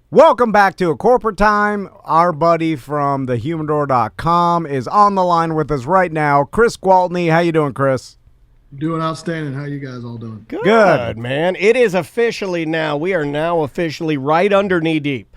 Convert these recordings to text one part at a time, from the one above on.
Welcome back to A Corporate Time. Our buddy from thehumidor.com is on the line with us right now. Chris Gwaltney. How you doing, Chris? Doing outstanding. How you guys all doing? Good, man. It is officially now. We are now officially right under knee deep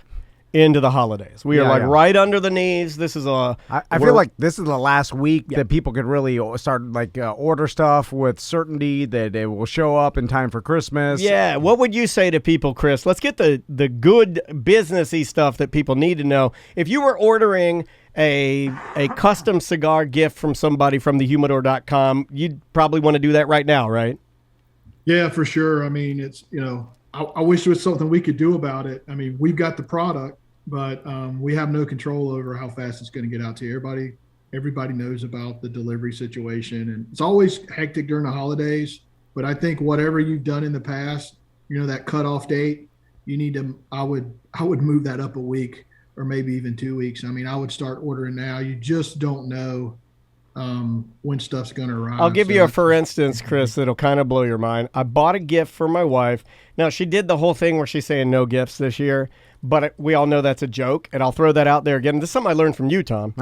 into the holidays. We are right under the knees. This is I feel like this is the last week that people could really start order stuff with certainty that it will show up in time for Christmas. Yeah. What would you say to people, Chris? Let's get the good businessy stuff that people need to know. If you were ordering a custom cigar gift from somebody from thehumidor.com, you'd probably want to do that right now, right? Yeah, for sure. I mean, it's, I wish there was something we could do about it. I mean, we've got the product, but we have no control over how fast it's going to get out to everybody. Everybody knows about the delivery situation, and it's always hectic during the holidays. But I think whatever you've done in the past, that cutoff date, you need to. I would move that up a week or maybe even 2 weeks. I mean, I would start ordering now. You just don't know when stuff's going to arrive. I'll give you a for instance, Chris, that'll kind of blow your mind. I bought a gift for my wife. Now, she did the whole thing where she's saying no gifts this year, but we all know that's a joke, and I'll throw that out there again. This is something I learned from you, Tom.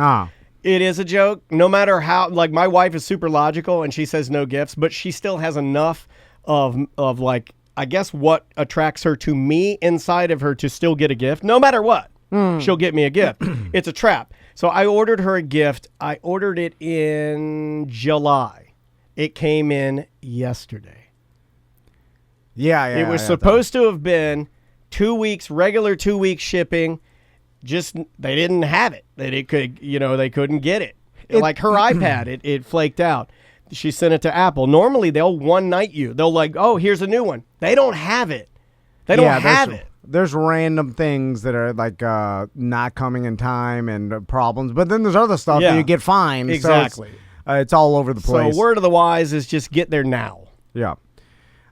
It is a joke. No matter how, my wife is super logical, and she says no gifts, but she still has enough of I guess what attracts her to me inside of her to still get a gift, no matter what. She'll get me a gift. It's a trap. So I ordered her a gift. I ordered it in July. It came in yesterday. It was supposed to have been 2 weeks, regular 2 week shipping. Just they didn't have it. They couldn't get it. Like her iPad, it flaked out. She sent it to Apple. Normally they'll one night you. They'll oh, here's a new one. They don't have it. They don't have it. There's random things that are not coming in time and problems, but then there's other stuff that you get fined. Exactly. So it's all over the place. So word of the wise is just get there now. Yeah.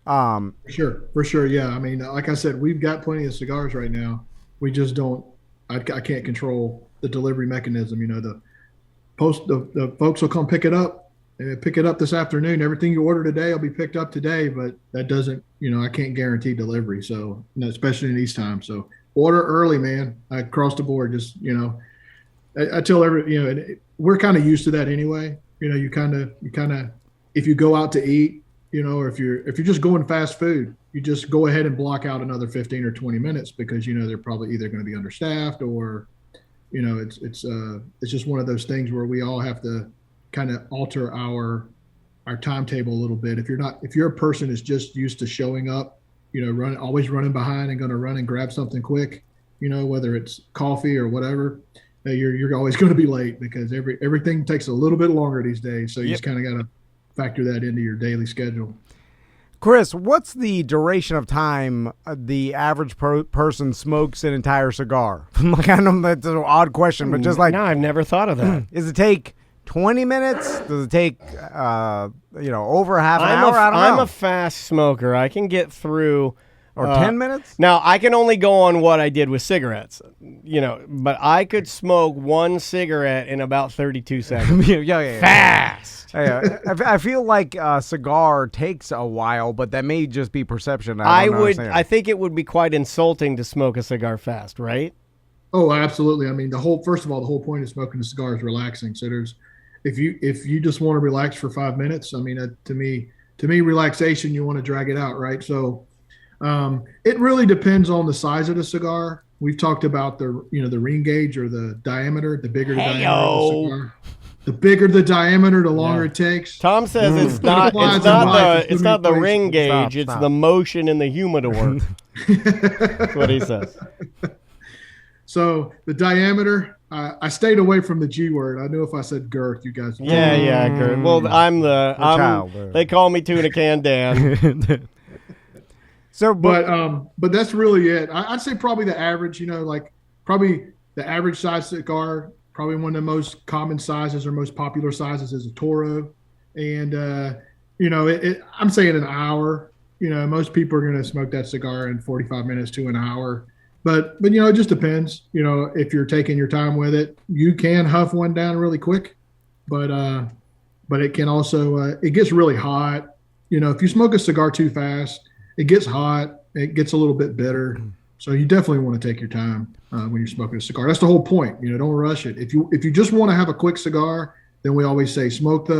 For sure. Yeah. I mean, like I said, we've got plenty of cigars right now. We just don't. I can't control the delivery mechanism. The folks will come pick it up. Pick it up this afternoon. Everything you order today will be picked up today, but that doesn't, I can't guarantee delivery. So, especially in these times. So order early, man, across the board. Just, I tell we're kind of used to that anyway. You kind of, if you go out to eat, or if you're just going fast food, you just go ahead and block out another 15 or 20 minutes because, they're probably either going to be understaffed or, it's just one of those things where we all have to kind of alter our timetable a little bit. If you're a person who's just used to showing up, always running behind and going to run and grab something quick, whether it's coffee or whatever, you're always going to be late because everything takes a little bit longer these days. So you just kind of got to factor that into your daily schedule. Chris, what's the duration of time the average person smokes an entire cigar? I know that's an odd question, but just no, I've never thought of that. Does it take 20 minutes? Does it take, over half an hour? I don't know. I'm a fast smoker. I can get through. Or 10 minutes? Now, I can only go on what I did with cigarettes, but I could smoke one cigarette in about 32 seconds. Yeah. Fast. I feel like a cigar takes a while, but that may just be perception. I think it would be quite insulting to smoke a cigar fast, right? Oh, absolutely. I mean, first of all, the whole point of smoking a cigar is relaxing. So if you just want to relax for 5 minutes, I mean, to me, relaxation, you want to drag it out, right? So it really depends on the size of the cigar. We've talked about the ring gauge or the diameter. The bigger the diameter of the cigar, the bigger the diameter, the longer it takes. Tom says it's not the ring gauge. It's the motion in the humidor. That's what he says. So the diameter, I stayed away from the G word. I knew if I said girth, you guys. Yeah, girth. Well, they call me Tuna Can Dan. So, but that's really it. I'd say probably the average, probably the average size cigar, probably one of the most common sizes or most popular sizes is a Toro. And, I'm saying an hour, most people are going to smoke that cigar in 45 minutes to an hour. But it just depends. If you're taking your time with it, you can huff one down really quick. But it can also it gets really hot. If you smoke a cigar too fast, it gets hot. It gets a little bit bitter. So you definitely want to take your time when you're smoking a cigar. That's the whole point. Don't rush it. If you just want to have a quick cigar, then we always say smoke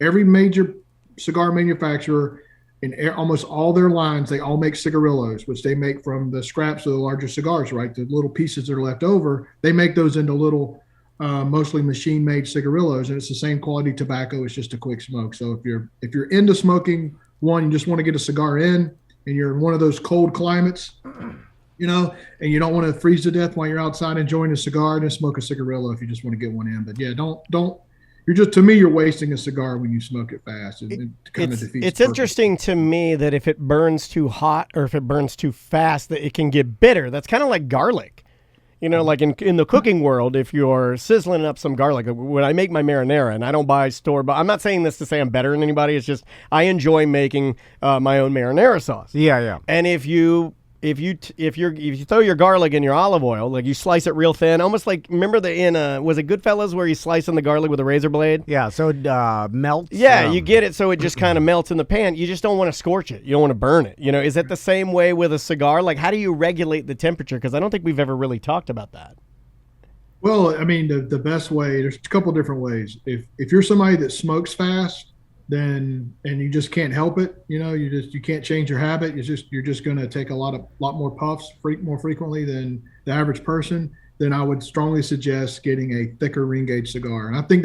every major cigar manufacturer in almost all their lines. They all make cigarillos, which they make from the scraps of the larger cigars, right? The little pieces that are left over, they make those into little, mostly machine-made cigarillos, and it's the same quality tobacco. It's just a quick smoke. So if you're into smoking one, you just want to get a cigar in, and you're in one of those cold climates, and you don't want to freeze to death while you're outside enjoying a cigar, then smoke a cigarillo if you just want to get one in. But yeah, don't. You're wasting a cigar when you smoke it fast. It kind of defeats. It's interesting to me that if it burns too hot or if it burns too fast, that it can get bitter. That's kind of like garlic. Like in the cooking world, if you're sizzling up some garlic, when I make my marinara, and I don't buy store, but I'm not saying this to say I'm better than anybody. It's just I enjoy making my own marinara sauce. Yeah. And if you throw your garlic in your olive oil, like you slice it real thin, almost like, remember was it Goodfellas where you slice in the garlic with a razor blade? Yeah, so it melts. Yeah, you get it so it just kind of melts in the pan. You just don't want to scorch it. You don't want to burn it. Is that the same way with a cigar? Like, how do you regulate the temperature? Because I don't think we've ever really talked about that. Well, I mean, the best way, there's a couple different ways. If you're somebody that smokes fast, and you just can't help it, you can't change your habit. You're just going to take a lot more puffs more frequently than the average person. Then I would strongly suggest getting a thicker ring gauge cigar. And I think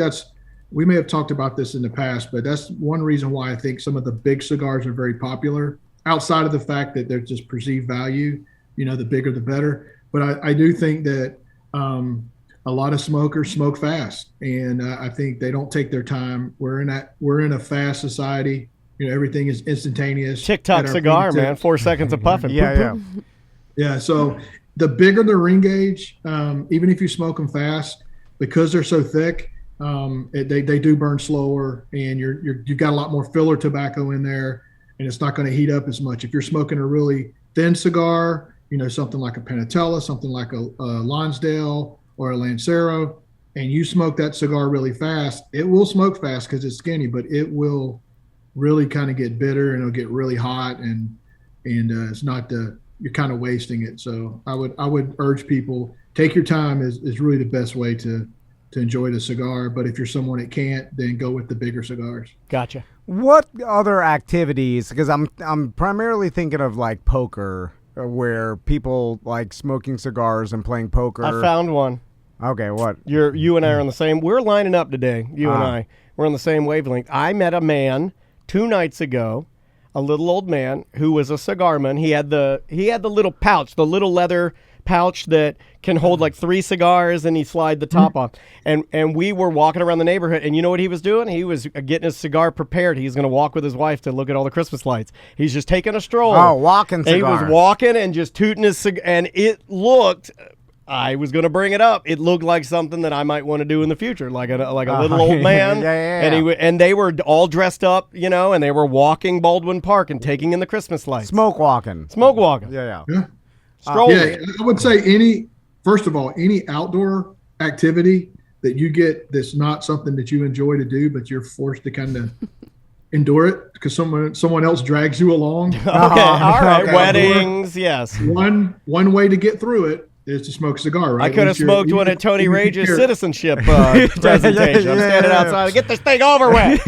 we may have talked about this in the past, but that's one reason why I think some of the big cigars are very popular, outside of the fact that they're just perceived value, the bigger the better. But I do think that a lot of smokers smoke fast, and I think they don't take their time. We're in a fast society. Everything is instantaneous. TikTok cigar, man, 4 seconds of puffing. Yeah. So the bigger the ring gauge, even if you smoke them fast, because they're so thick, they do burn slower, and you've got a lot more filler tobacco in there, and it's not going to heat up as much. If you're smoking a really thin cigar, something like a Panatella, something like a Lonsdale or a Lancero, and you smoke that cigar really fast, it will smoke fast because it's skinny, but it will really kind of get bitter, and it'll get really hot, and it's not you're kind of wasting it. So I would urge people, take your time is really the best way to enjoy the cigar. But if you're someone that can't, then go with the bigger cigars. Gotcha. What other activities, because I'm primarily thinking of like poker, where people like smoking cigars and playing poker. I found one. Okay, what? You and I are on the same. We're lining up today. You and I. We're on the same wavelength. I met a man 2 nights ago, a little old man who was a cigarman. He had the little pouch, the little leather pouch that can hold like 3 cigars, and he slide the top off. And we were walking around the neighborhood, and you know what he was doing? He was getting his cigar prepared. He's going to walk with his wife to look at all the Christmas lights. He's just taking a stroll. Oh, walking cigar. He was walking and just tooting his cigar, and it looked. I was going to bring it up. It looked like something that I might want to do in the future, like a little old man. Yeah. And they were all dressed up, and they were walking Baldwin Park and taking in the Christmas lights. Smoke walking. Yeah. Strolling. Yeah, I would say any outdoor activity that you get that's not something that you enjoy to do, but you're forced to kind of endure it because someone else drags you along. Okay, all right. Okay. Weddings, yes. One way to get through it is to smoke a cigar, right? I could have smoked one at Tony Rage's citizenship presentation. I'm standing outside. Get this thing over with.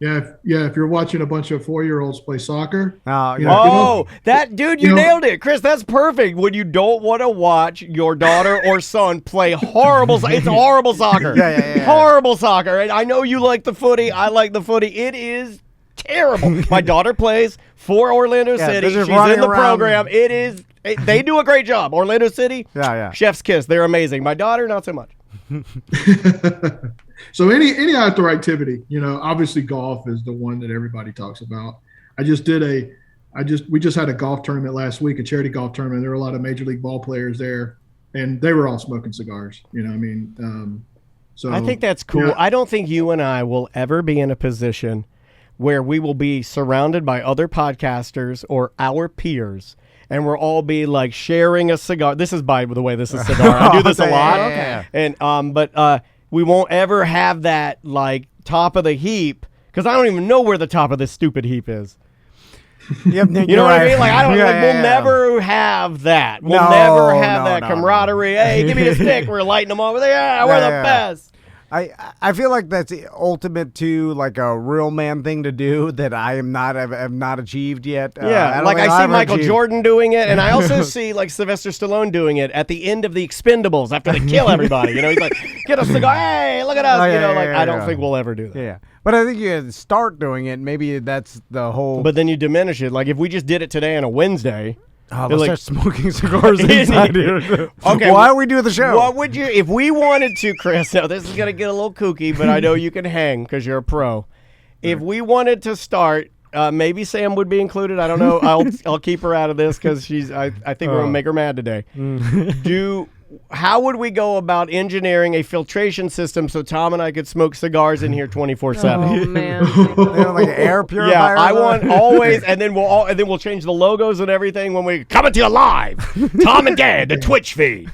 Yeah. If you're watching a bunch of 4-year-olds play soccer. That dude, you nailed it, Chris. That's perfect. When you don't want to watch your daughter or son play horrible, it's horrible soccer. Yeah. Horrible soccer. And I know you like the footy. I like the footy. It is terrible. My daughter plays for Orlando City. She's in the program. It is. They do a great job. Orlando City. Yeah. Chef's kiss. They're amazing. My daughter, not so much. So any outdoor activity, obviously golf is the one that everybody talks about. We just had a golf tournament last week, a charity golf tournament. There were a lot of major league ball players there, and they were all smoking cigars. So I think that's cool. Yeah. I don't think you and I will ever be in a position where we will be surrounded by other podcasters or our peers, and we'll all be like sharing a cigar. This is, by the way, this is cigar. I do this a lot. Okay. And but we won't ever have that like top of the heap, because I don't even know where the top of this stupid heap is. Yep, You know what I mean? Like, I don't. We'll never have that. We'll never have that camaraderie. Hey, give me the stick. We're lighting them up. Yeah, we're the best. I feel like that's the ultimate to like a real man thing to do that I am not have not achieved yet. Yeah, I see Michael Jordan doing it, and I also see like Sylvester Stallone doing it at the end of the Expendables after they kill everybody. You know, he's like, get a cigar. Hey, look at us. I don't think we'll ever do that. Yeah. But I think you start doing it. Maybe that's the whole. But then you diminish it. Like if we just did it today on a Wednesday. Oh, let's start smoking cigars inside here. Okay, why we do the show? What would you, if we wanted to, Chris? Now this is gonna get a little kooky, but I know you can hang because you're a pro. If we wanted to start, maybe Sam would be included. I don't know. I'll keep her out of this because she's. I think we're gonna make her mad today. How would we go about engineering a filtration system so Tom and I could smoke cigars in here 24/7? Oh man, like an air purifier. Yeah, I want always, and then we'll change the logos and everything when we coming to you live. Tom and Dad, the Twitch feed.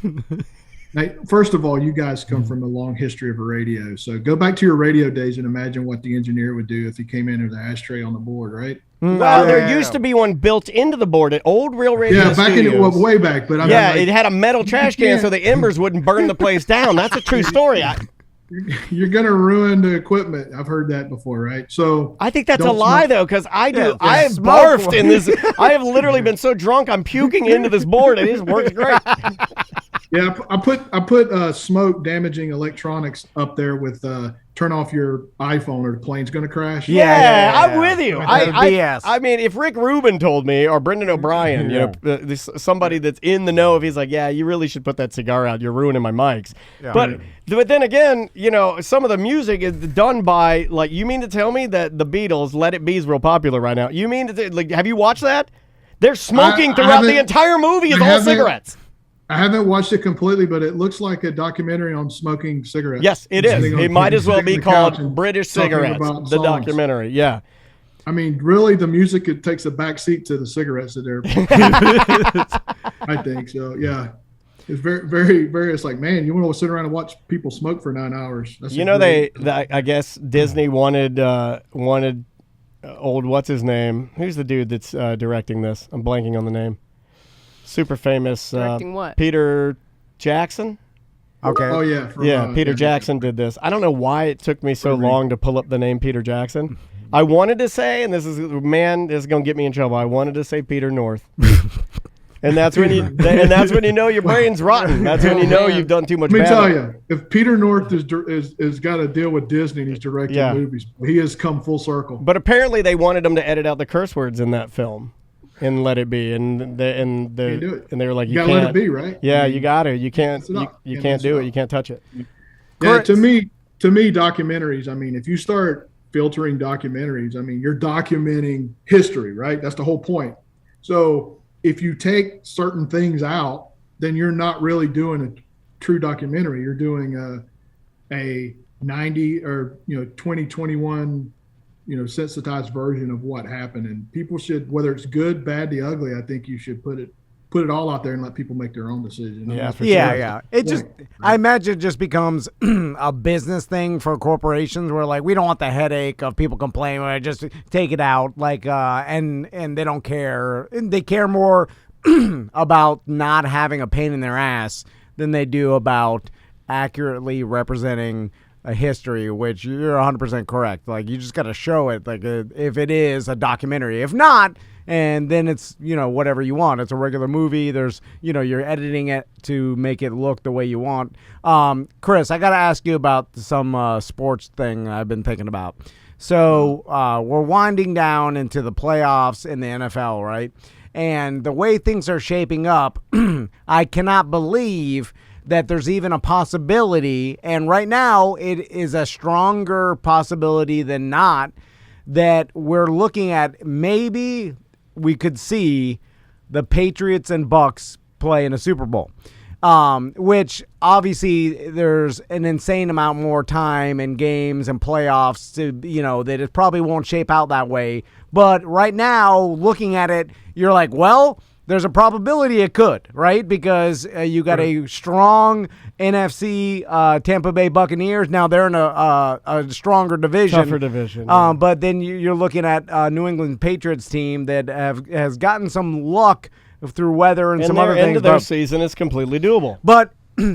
Now, first of all, you guys come from a long history of a radio, so go back to your radio days and imagine what the engineer would do if he came in with an ashtray on the board, right? Well, there used to be one built into the board at old real radio studios. Way back, but it had a metal trash can so the embers wouldn't burn the place down. That's a true story. You're gonna ruin the equipment. I've heard that before, right? So I think that's a lie, though, because I do. I have barfed in this. I have literally been so drunk I'm puking into this board, and it works great. Yeah, I put smoke damaging electronics up there with turn off your iPhone or the plane's going to crash. Yeah, I'm with you. I mean, if Rick Rubin told me or Brendan O'Brien, somebody that's in the know, if he's like, yeah, you really should put that cigar out. You're ruining my mics. Yeah. But then again, some of the music is done by, like, you mean to tell me that the Beatles, Let It Be is real popular right now? You mean to have you watched that? They're smoking throughout the entire movie. It's all cigarettes. I haven't watched it completely, but it looks like a documentary on smoking cigarettes. Yes, it is. It might as well be called British Cigarettes, the documentary. Yeah. I mean, really, the music, it takes a back seat to the cigarettes that they're I think so, yeah. It's very, very, very, it's like, man, you want to sit around and watch people smoke for 9 hours. That's I guess Disney wanted old, what's his name? Who's the dude that's directing this? I'm blanking on the name. Super famous. Directing what? Peter Jackson. Okay. Oh yeah. Peter Jackson did this. I don't know why it took me so long to pull up the name Peter Jackson. I wanted to say, and this is going to get me in trouble. I wanted to say Peter North. And that's when you know your brain's rotten. That's when you know you've done too much. Let me tell you, if Peter North is got to deal with Disney and he's directing movies, he has come full circle. But apparently they wanted him to edit out the curse words in that film. And Let It Be, and they were like, you can't let it be, right? Yeah, you got to. You can't. You can't do it. You can't touch it. Yeah, to me, documentaries. I mean, if you start filtering documentaries, I mean, you're documenting history, right? That's the whole point. So if you take certain things out, then you're not really doing a true documentary. You're doing a 90 or 2021. Sensitized version of what happened, and people should, whether it's good, bad, the ugly, I think you should put it all out there and let people make their own decision. Yeah. I imagine it just becomes a business thing for corporations where, like, we don't want the headache of people complaining. Just take it out, like, and they don't care. And they care more about not having a pain in their ass than they do about accurately representing a history, which you're 100% correct. Like, you just got to show it, like, if it is a documentary. If not, and then it's, whatever you want. It's a regular movie. There's, you're editing it to make it look the way you want. Chris, I got to ask you about some sports thing I've been thinking about. So we're winding down into the playoffs in the NFL, right? And the way things are shaping up, I cannot believe that there's even a possibility, and right now it is a stronger possibility than not, that we're looking at maybe we could see the Patriots and Bucks play in a Super Bowl, which obviously there's an insane amount more time and games and playoffs to, that it probably won't shape out that way. But right now, looking at it, you're like, well, there's a probability it could, right? Because you got a strong NFC Tampa Bay Buccaneers. Now they're in a stronger division. Tougher division. Yeah. But then you're looking at New England Patriots team that has gotten some luck through weather and some other things. End of their season is completely doable. But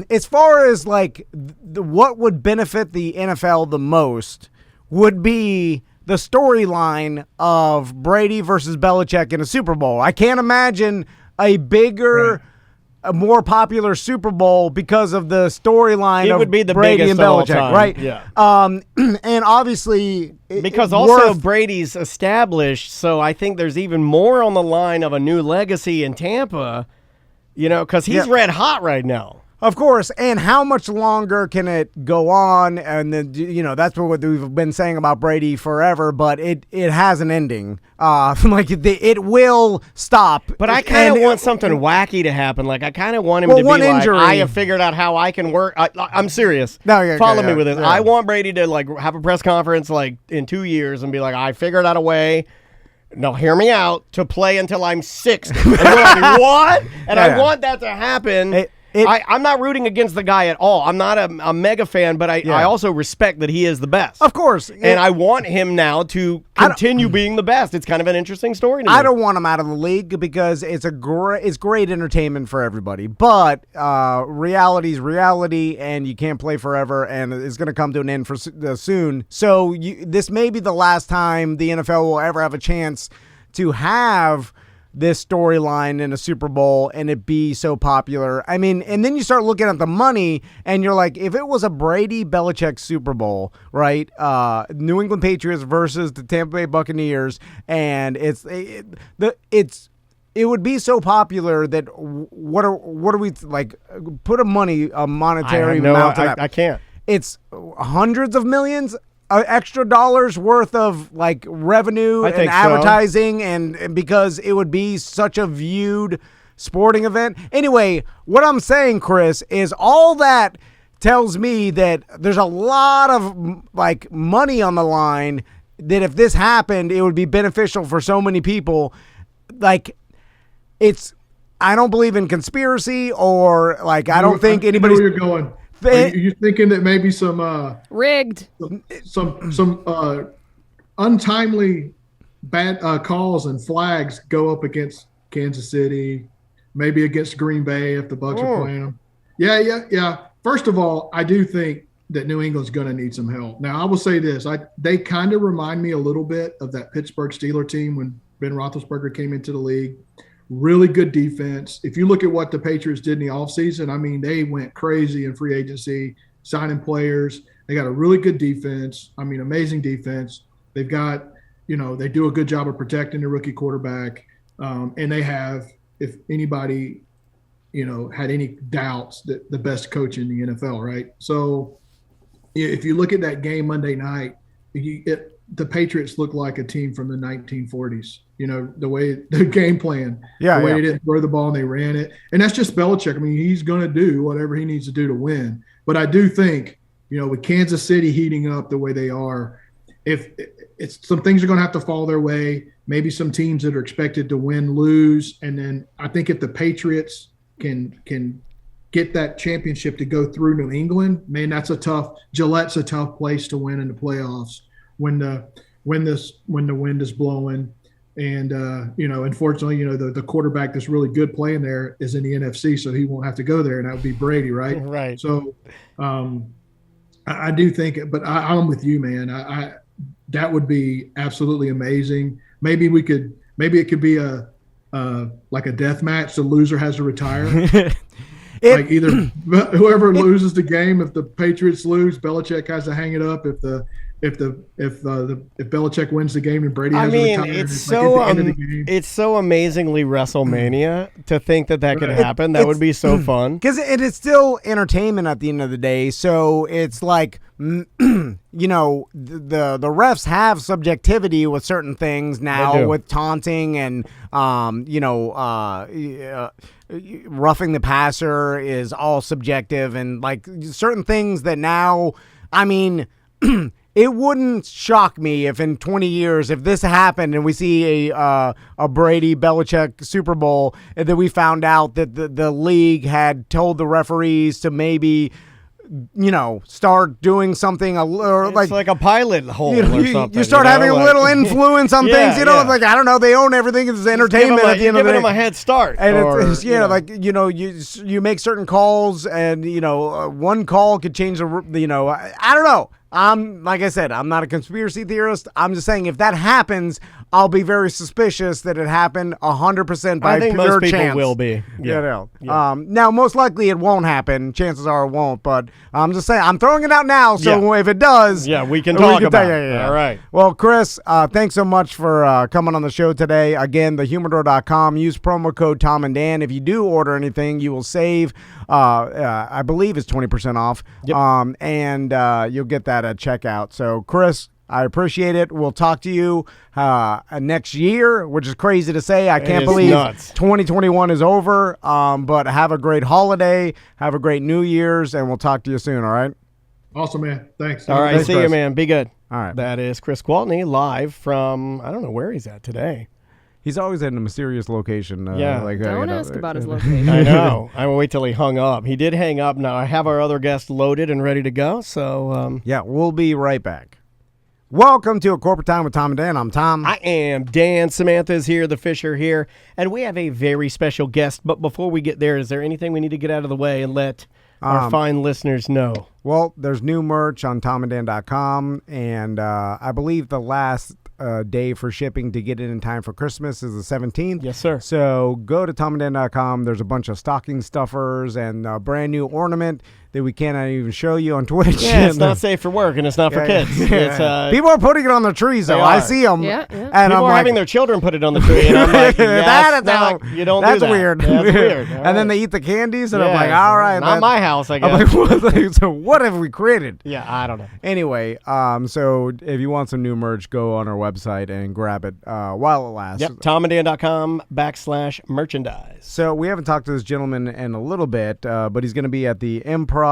as far as like what would benefit the NFL the most would be the storyline of Brady versus Belichick in a Super Bowl. I can't imagine a bigger, a more popular Super Bowl because of the storyline of would be the Brady and biggest of all Belichick, time. right? Yeah. And obviously, because also Brady's established, so I think there's even more on the line of a new legacy in Tampa, because he's red hot right now. Of course, and how much longer can it go on? And then, that's what we've been saying about Brady forever, but it has an ending. It will stop. But I kind of want something wacky to happen. Like, I kind of want him to be like, injury. I have figured out how I can work. I'm serious. No, Follow me with it. Yeah. I want Brady to, like, have a press conference, like, in 2 years and be like, I figured out a way. No, hear me out, to play until I'm 60. And you're like, what? And I want that to happen. I'm not rooting against the guy at all. I'm not a mega fan, but I also respect that he is the best. Of course. And I want him now to continue being the best. It's kind of an interesting story to me. I don't want him out of the league because it's great entertainment for everybody. But reality's reality, and you can't play forever, and it's going to come to an end soon. So this may be the last time the NFL will ever have a chance to have this storyline in a Super Bowl and it be so popular. I mean, and then you start looking at the money and you're like, if it was a Brady Belichick Super Bowl, right? New England Patriots versus the Tampa Bay Buccaneers, and it would be so popular that what are we like? Put a monetary amount to that. I can't. It's hundreds of millions. Extra dollars worth of like revenue and advertising, and because it would be such a viewed sporting event. Anyway, what I'm saying, Chris, is all that tells me that there's a lot of like money on the line, that if this happened, it would be beneficial for so many people. Like, I don't believe in conspiracy, or like, I don't think anybody's. I know where you're going. Are you thinking that maybe some rigged, some untimely bad calls and flags go up against Kansas City, maybe against Green Bay if the Bucs are playing them? Yeah. First of all, I do think that New England's going to need some help. Now, I will say this: they kind of remind me a little bit of that Pittsburgh Steelers team when Ben Roethlisberger came into the league. Really good defense. If you look at what the Patriots did in the offseason, I mean, they went crazy in free agency, signing players. They got a really good defense. I mean, amazing defense. They've got, they do a good job of protecting the rookie quarterback. And they have, if anybody, had any doubts, that the best coach in the NFL, right? So if you look at that game Monday night, the Patriots look like a team from the 1940s. The way the game plan, the way they didn't throw the ball and they ran it. And that's just Belichick. I mean, he's going to do whatever he needs to do to win. But I do think, with Kansas City heating up the way they are, if it's some things are going to have to fall their way, maybe some teams that are expected to win, lose. And then I think if the Patriots can get that championship to go through New England, man, Gillette's a tough place to win in the playoffs when the wind is blowing. And, unfortunately, the quarterback that's really good playing there is in the NFC, so he won't have to go there, and that would be Brady, right? Right. So I do think – but I'm with you, man. That would be absolutely amazing. Maybe it could be like a death match. The loser has to retire. Like either whoever loses the game, if the Patriots lose, Belichick has to hang it up. If Belichick wins the game and Brady has to retire, it's so amazingly WrestleMania to think that could happen. That would be so fun. Because it's still entertainment at the end of the day. So it's like, the refs have subjectivity with certain things now, with taunting and roughing the passer is all subjective, and like certain things that now, I mean. it wouldn't shock me if in 20 years, if this happened and we see a Brady Belichick Super Bowl, and then we found out that the league had told the referees to maybe, start doing something or It's like a pilot hole or something. You start having a little influence on things, like, I don't know, they own everything. It's entertainment at the end of the day. Giving them a head start. And you make certain calls and, one call could change I don't know. Like I said, I'm not a conspiracy theorist. I'm just saying if that happens, I'll be very suspicious that it happened 100% by I think pure most people chance. will be. Yeah. Now, most likely it won't happen. Chances are it won't. But I'm just saying, I'm throwing it out now. So if it does, we can talk about it. All right. Well, Chris, thanks so much for coming on the show today. Again, thehumidor.com. Use promo code Tom and Dan. If you do order anything, you will save. I believe it's 20% off. Yep. And you'll get that at checkout. So, Chris, I appreciate it. We'll talk to you next year, which is crazy to say. I can't believe 2021 is over. But have a great holiday. Have a great New Year's, and we'll talk to you soon, all right? Awesome, man. Thanks. All right. Thanks, See Chris. you, man. Be good. All right. That is Chris Gwaltney live from, I don't know where he's at today. He's always in a mysterious location. Don't ask about his location. I know. I will wait till he hung up. He did hang up. Now I have our other guest loaded and ready to go. So we'll be right back. Welcome to A Corporate Time with Tom and Dan. I'm Tom. I am Dan. Samantha's here. The Fisher here. And we have a very special guest. But before we get there, is there anything we need to get out of the way and let our fine listeners know? Well, there's new merch on tomandan.com. And I believe the last day for shipping to get it in time for Christmas is the 17th. Yes, sir. So go to tomandan.com. There's a bunch of stocking stuffers and a brand new ornament that we cannot even show you on Twitch. Yeah, it's not safe for work and it's not for kids. It's, people are putting it on their trees, though. I see them. Yeah. And people I'm are like, having their children put it on the tree. And I'm like, you don't that's do that. weird. That's weird. And then they eat the candies, and I'm like, all right. Not my house, I guess. I'm like, so what have we created? Yeah, I don't know. Anyway, so if you want some new merch, go on our website and grab it while it lasts. Yep, tomandan.com/merchandise. So we haven't talked to this gentleman in a little bit, but he's going to be at the Improv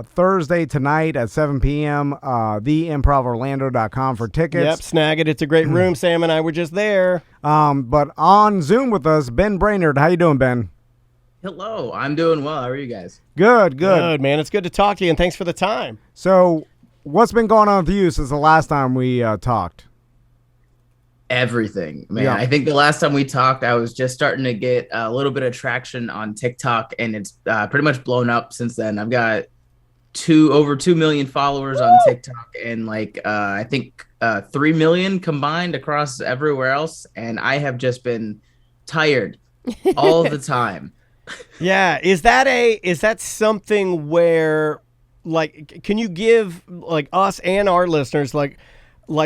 Thursday tonight at 7 p.m. TheImprovOrlando.com for tickets. Yep, snag it. It's a great room. Sam and I were just there. But on Zoom with us, Ben Brainerd. How you doing, Ben? Hello, I'm doing well. How are you guys? Good. Good, man. It's good to talk to you, and thanks for the time. So what's been going on with you since the last time we talked? Everything, man. Yeah. I think the last time we talked, I was just starting to get a little bit of traction on TikTok, and it's pretty much blown up since then. I've got over 2 million followers on TikTok, and I think 3 million combined across everywhere else. And I have just been tired all the time. Yeah, is that something where, like, can you give like us and our listeners like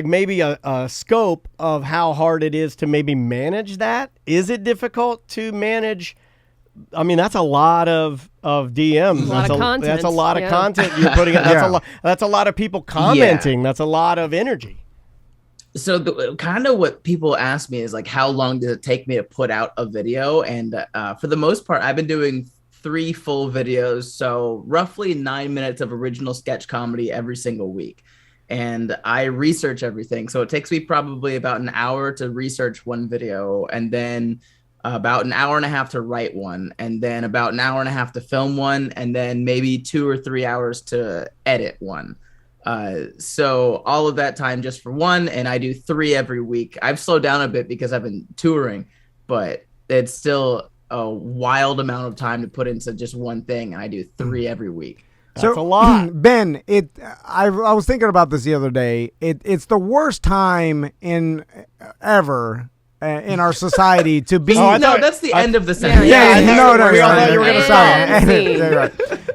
maybe a scope of how hard it is to maybe manage that? Is it difficult to manage? I mean, that's a lot of DMs. That's a lot of content you're putting in. That's a lot of people commenting. Yeah. That's a lot of energy. So kind of what people ask me is like, how long does it take me to put out a video? And for the most part, I've been doing 3 full videos. So roughly 9 minutes of original sketch comedy every single week. And I research everything. So it takes me probably about an hour to research one video, and then about an hour and a half to write one, and then about an hour and a half to film one, and then maybe 2 or 3 hours to edit one. So all of that time just for one, and I do 3 every week. I've slowed down a bit because I've been touring, but it's still a wild amount of time to put into just one thing, and I do 3 every week. That's a lot. Ben, I was thinking about this the other day. It's the worst time in ever in our society to be. That's the end of the sentence. No. We all thought you were going to Sorry.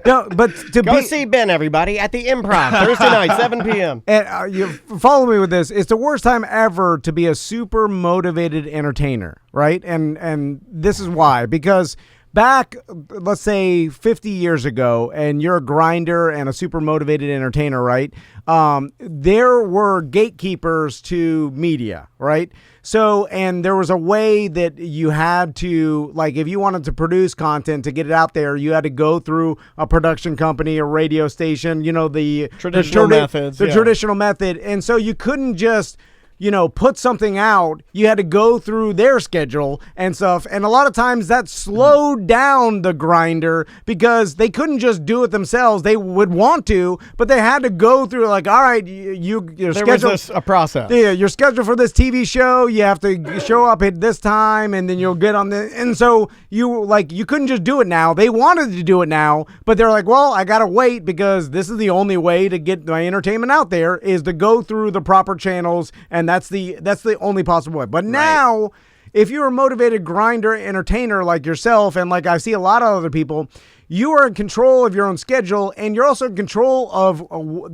No, but to go see Ben, everybody, at the Improv Thursday night, 7 p.m. And you follow me with this. It's the worst time ever to be a super motivated entertainer, right? And this is why, because back, let's say 50 years ago, and you're a grinder and a super motivated entertainer, right? There were gatekeepers to media, right? So, and there was a way that you had to, like, if you wanted to produce content to get it out there, you had to go through a production company, a radio station, the traditional methods. The traditional method. And so you couldn't just, put something out. You had to go through their schedule and stuff. And a lot of times that slowed down the grinder because they couldn't just do it themselves. They would want to, but they had to go through, like, all right, your schedule. Was a process. Yeah, you're scheduled for this TV show. You have to show up at this time, and then you'll get on the. And so you couldn't just do it now. They wanted to do it now, but they're like, well, I gotta wait because this is the only way to get my entertainment out there is to go through the proper channels, and that's the only possible way. But now, if you're a motivated grinder entertainer like yourself, and like I see a lot of other people, you are in control of your own schedule, and you're also in control of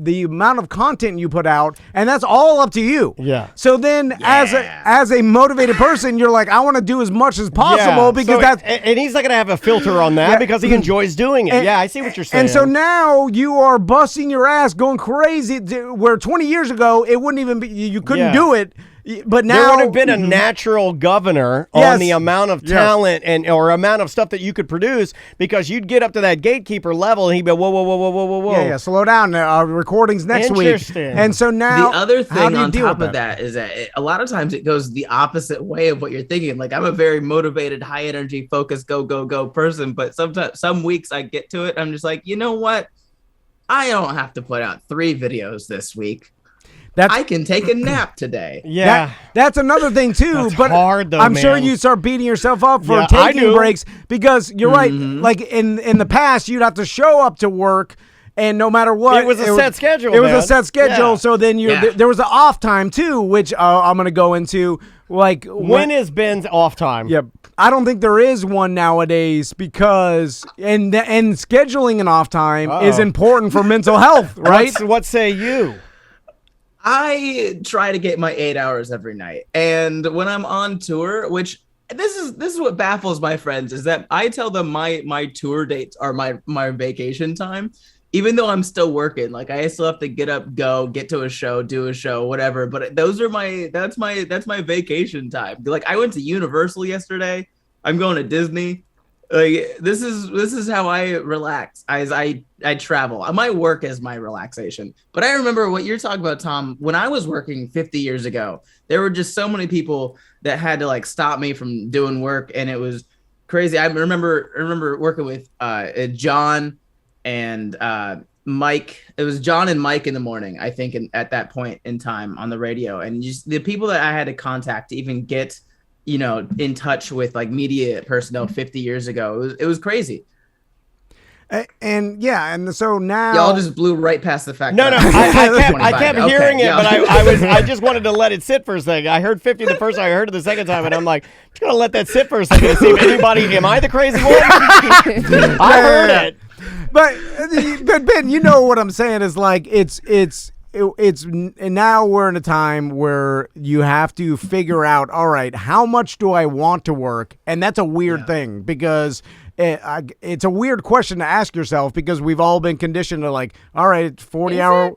the amount of content you put out, and that's all up to you. Yeah. So then, as a motivated person, you're like, I want to do as much as possible because and he's not gonna have a filter on that because he enjoys doing it. I see what you're saying. And so now you are busting your ass, going crazy. Where 20 years ago it wouldn't even be, you couldn't do it. But now there would have been a natural governor on the amount of talent or amount of stuff that you could produce, because you'd get up to that gatekeeper level and he'd be whoa. Yeah, slow down. Recordings next week. And so now the other thing on top of that is that a lot of times it goes the opposite way of what you're thinking. Like, I'm a very motivated, high energy, focused, go person, but sometimes some weeks I get to it, I'm just like, you know what? I don't have to put out 3 videos this week. I can take a nap today. Yeah. That's another thing too. That's but hard though, I'm sure man. you start beating yourself up for taking breaks, because you're right. Like in the past, you'd have to show up to work, and no matter what, it was a set schedule. It was a set schedule. Yeah. So then there was an off time too, which I'm going to go into. Like, when is Ben's off time? Yeah, I don't think there is one nowadays, because and scheduling an off time is important for mental health, right? What say you? I try to get my 8 hours every night, and when I'm on tour, which this is what baffles my friends, is that I tell them my tour dates are my vacation time, even though I'm still working. Like, I still have to get up, go, get to a show, do a show, whatever. But that's my vacation time. Like, I went to Universal yesterday. I'm going to Disney. Like, this is how I relax as I travel. My work is my relaxation. But I remember what you're talking about, Tom. When I was working 50 years ago, there were just so many people that had to like stop me from doing work, and it was crazy. I remember working with John and Mike. It was John and Mike in the morning, I think, at that point in time on the radio, and just the people that I had to contact to even get in touch with like media personnel 50 years ago. It was crazy. And so now y'all just blew right past the fact. No, I kept hearing it, but I just wanted to let it sit for a second. I heard 50 the first time, I heard it the second time, and I'm like, I'm just gonna let that sit for a second to see if anybody. Am I the crazy one? I heard it. But Ben, you know what I'm saying is like it's and now we're in a time where you have to figure out, all right, how much do I want to work? And that's a weird thing, because it's a weird question to ask yourself, because we've all been conditioned to like, all right, 40-hour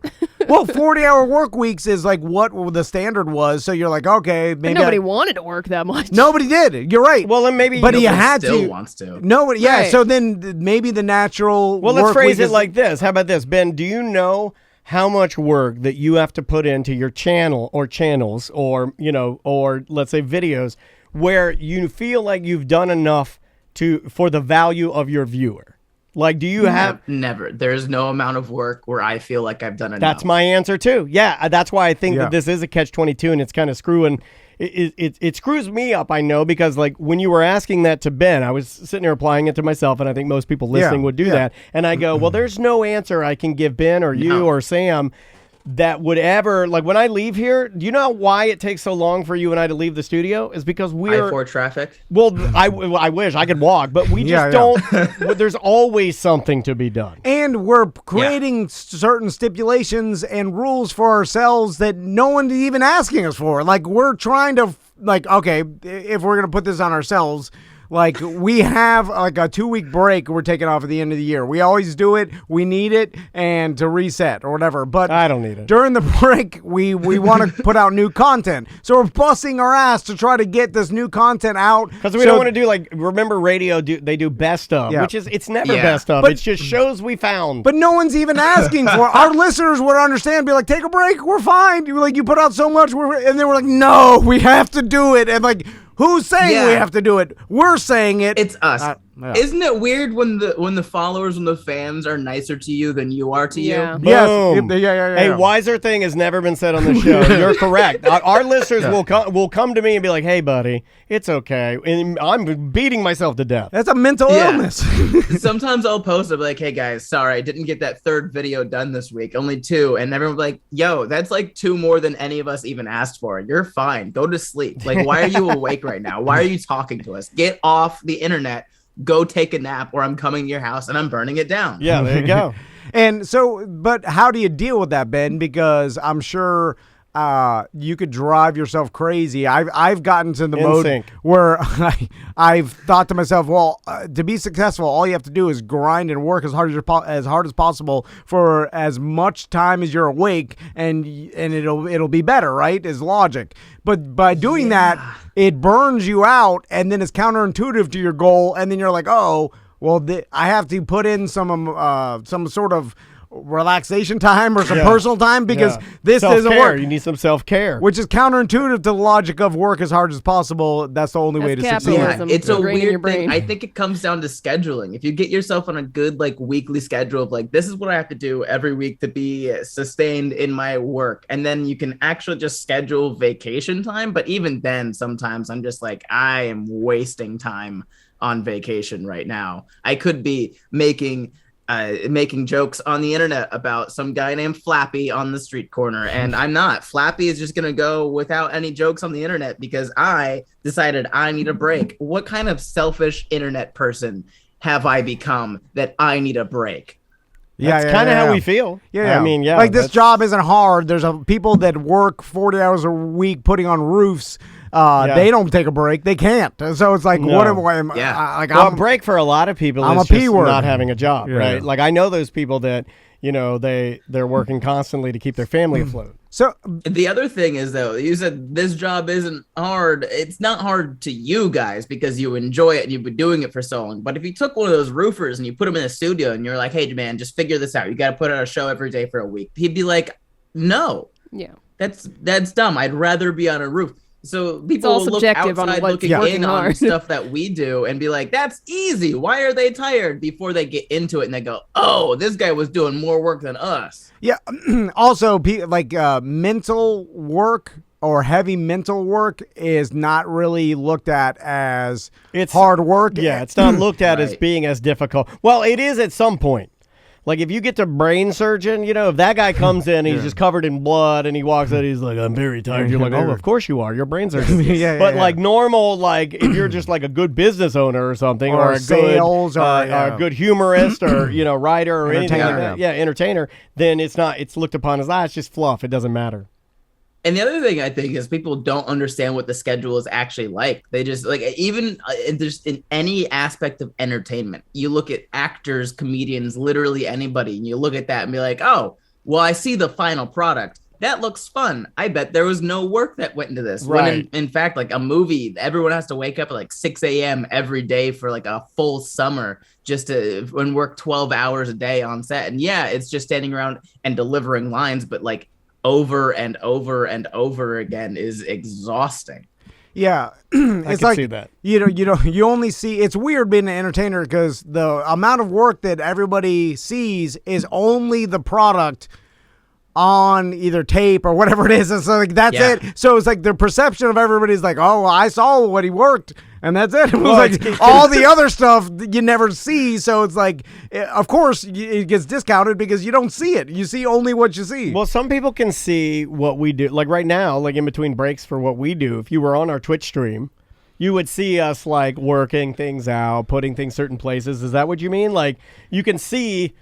work weeks is like what the standard was. So you're like, okay, maybe but nobody wanted to work that much. Nobody did. You're right. Well, then maybe, but he had still wants to. Nobody. Yeah. Right. So then maybe the natural. Well, let's phrase it like this. How about this, Ben? Do you know how much work that you have to put into your channel or channels or let's say videos where you feel like you've done enough for the value of your viewer? Like, do you have... Never. There's no amount of work where I feel like I've done enough. That's my answer too. Yeah, that's why I think that this is a catch-22, and it's kind of screwing... It screws me up, I know, because like when you were asking that to Ben, I was sitting there applying it to myself, and I think most people listening would do that. And I go, well, there's no answer I can give Ben or you or Sam that would ever, like, when I leave here, do you know why it takes so long for you and I to leave the studio? Is because we're... I-4 traffic? Well, I wish I could walk, but we just don't... There's always something to be done. And we're creating certain stipulations and rules for ourselves that no one's even asking us for. Like, we're trying to, like, okay, if we're going to put this on ourselves... Like, we have like a 2-week break we're taking off at the end of the year. We always do it. We need it and to reset or whatever. But I don't need it. During the break, we want to put out new content. So we're busting our ass to try to get this new content out. Because we don't want to do like, remember radio, they do best of, which is, it's never best of. It's just shows we found. But no one's even asking for it. Our listeners would understand, be like, take a break, we're fine. You put out so much, and then we're like, no, we have to do it. And like, who's saying we have to do it? We're saying it. It's us. Isn't it weird when the followers and the fans are nicer to you than you are to you? Boom. Yes. Yeah. Hey, wiser thing has never been said on the show. You're correct. Our listeners will come to me and be like, hey, buddy, it's okay. And I'm beating myself to death. That's a mental illness. Sometimes I'll post, I'll be like, hey, guys, sorry, I didn't get that third video done this week. Only 2. And everyone will be like, yo, that's like 2 more than any of us even asked for. You're fine. Go to sleep. Like, why are you awake right now? Why are you talking to us? Get off the internet. Go take a nap, or I'm coming to your house and I'm burning it down. Yeah, there you go. And so, but how do you deal with that, Ben? Because I'm sure you could drive yourself crazy. I've gotten to the mode where I've thought to myself, well, to be successful, all you have to do is grind and work as hard as possible for as much time as you're awake, and it'll be better, right? Is logic. But by doing that, it burns you out, and then it's counterintuitive to your goal, and then you're like, oh, well, I have to put in some sort of relaxation time or some personal time because this doesn't work. You need some self-care. Which is counterintuitive to the logic of work as hard as possible. That's the only way to succeed. Yeah, it's a weird thing. I think it comes down to scheduling. If you get yourself on a good like weekly schedule of like, this is what I have to do every week to be sustained in my work, and then you can actually just schedule vacation time. But even then, sometimes I'm just like, I am wasting time on vacation right now. I could be making jokes on the internet about some guy named Flappy on the street corner, and I'm not. Flappy is just gonna go without any jokes on the internet because I decided I need a break. What kind of selfish internet person have I become that I need a break? That's kind of how we feel. Yeah, I mean, like this job isn't hard. There's people that work 40 hours a week putting on roofs. They don't take a break. They can't. So it's like, what am I? Like, a break for a lot of people is just not having a job, right? Like, I know those people that, they're working constantly to keep their family afloat. So the other thing is, though, you said this job isn't hard. It's not hard to you guys because you enjoy it and you've been doing it for so long. But if you took one of those roofers and you put him in a studio and you're like, hey, man, just figure this out. You got to put out a show every day for a week. He'd be like, no. Yeah. That's dumb. I'd rather be on a roof. So people will look outside looking in on stuff that we do and be like, that's easy. Why are they tired? Before they get into it and they go, oh, this guy was doing more work than us. Yeah. Also, like mental work or heavy mental work is not really looked at as hard work. Yeah, it's not looked at as being as difficult. Well, it is at some point. Like, if you get to brain surgeon, if that guy comes in, he's just covered in blood, and he walks out, he's like, I'm very tired. You're like, oh, of course you are. You're a brain surgeon. But, like, normal, like, if you're just, like, a good business owner or something, or a sales, good, or a good humorist, or, writer, or anything like that, entertainer, then it's looked upon as, it's just fluff. It doesn't matter. And the other thing I think is people don't understand what the schedule is actually like. They just like, even just in any aspect of entertainment, you look at actors, comedians, literally anybody, and you look at that and be like, oh, well, I see the final product. That looks fun. I bet there was no work that went into this. Right. When in fact, like a movie, everyone has to wake up at like 6 a.m. every day for like a full summer just to work 12 hours a day on set. And yeah, it's just standing around and delivering lines, but like over and over and over again is exhausting. Yeah, it's like see that. You only see. It's weird being an entertainer because the amount of work that everybody sees is only the product on either tape or whatever it is. And so like that's it. So it's like the perception of everybody's like, oh, well, I saw what he worked. And that's it. It was like all the other stuff you never see. So it's like, of course, it gets discounted because you don't see it. You see only what you see. Well, some people can see what we do. Like right now, like in between breaks for what we do, if you were on our Twitch stream, you would see us like working things out, putting things certain places. Is that what you mean? Like you can see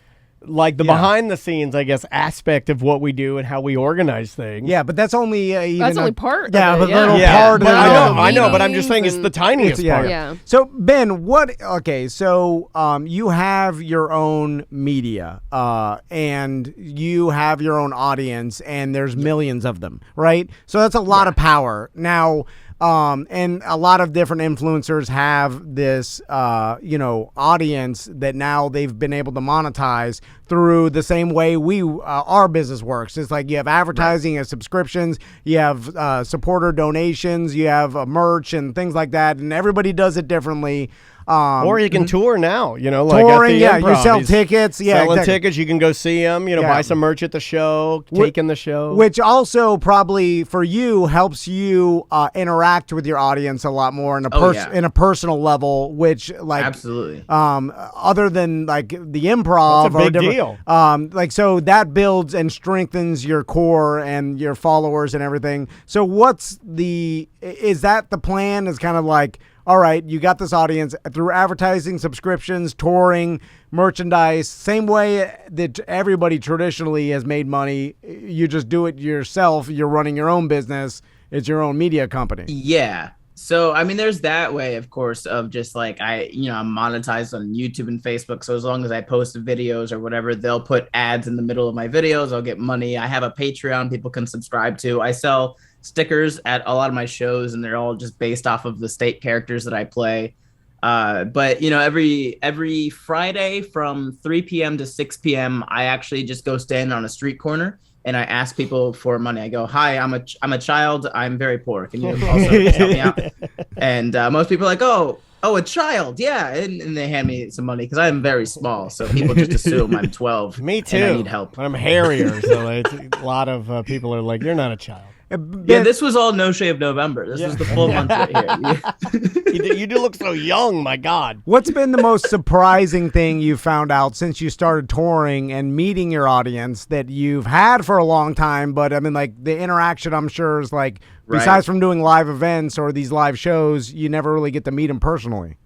like the behind the scenes, I guess, aspect of what we do and how we organize things. Yeah, but that's only that's only part. Yeah, of but it, little Yeah, part but of it. I know, but I'm just saying it's the tiniest part. Yeah. So Ben, so you have your own media, and you have your own audience, and there's millions of them, right? So that's a lot of power. Now, and a lot of different influencers have this, audience that now they've been able to monetize through the same way our business works. It's like you have advertising, you have subscriptions, you have supporter donations, you have merch and things like that, and everybody does it differently. Or you can tour now, like touring, at the Improv. you sell tickets. Yeah, selling exactly. tickets, you can go see them, buy some merch at the show, take in the show. Which also probably for you helps you interact with your audience a lot more in a personal level, which absolutely. Other than like the improv, that's a big deal. So that builds and strengthens your core and your followers and everything. So is that the plan? Is kind of like, all right, you got this audience through advertising, subscriptions, touring, merchandise, same way that everybody traditionally has made money. You just do it yourself. You're running your own business. It's your own media company. Yeah. So, I mean, there's that way, of course, of just like I'm monetized on YouTube and Facebook. So as long as I post videos or whatever, they'll put ads in the middle of my videos. I'll get money. I have a Patreon people can subscribe to. I sell stickers at a lot of my shows, and they're all just based off of the state characters that I play. But every Friday from 3 p.m. to 6 p.m., I actually just go stand on a street corner and I ask people for money. I go, "Hi, I'm a child. I'm very poor. Can you also help me out?" And most people are like, "Oh, a child, yeah," and they hand me some money because I'm very small, so people just assume I'm 12. Me too. And I need help. I'm hairier, so a lot of people are like, "You're not a child." Yeah, this was all No Shave November. This was the full month right here. You do look so young, my God. What's been the most surprising thing you found out since you started touring and meeting your audience that you've had for a long time? But I mean, like the interaction, I'm sure is like, besides from doing live events or these live shows, you never really get to meet them personally.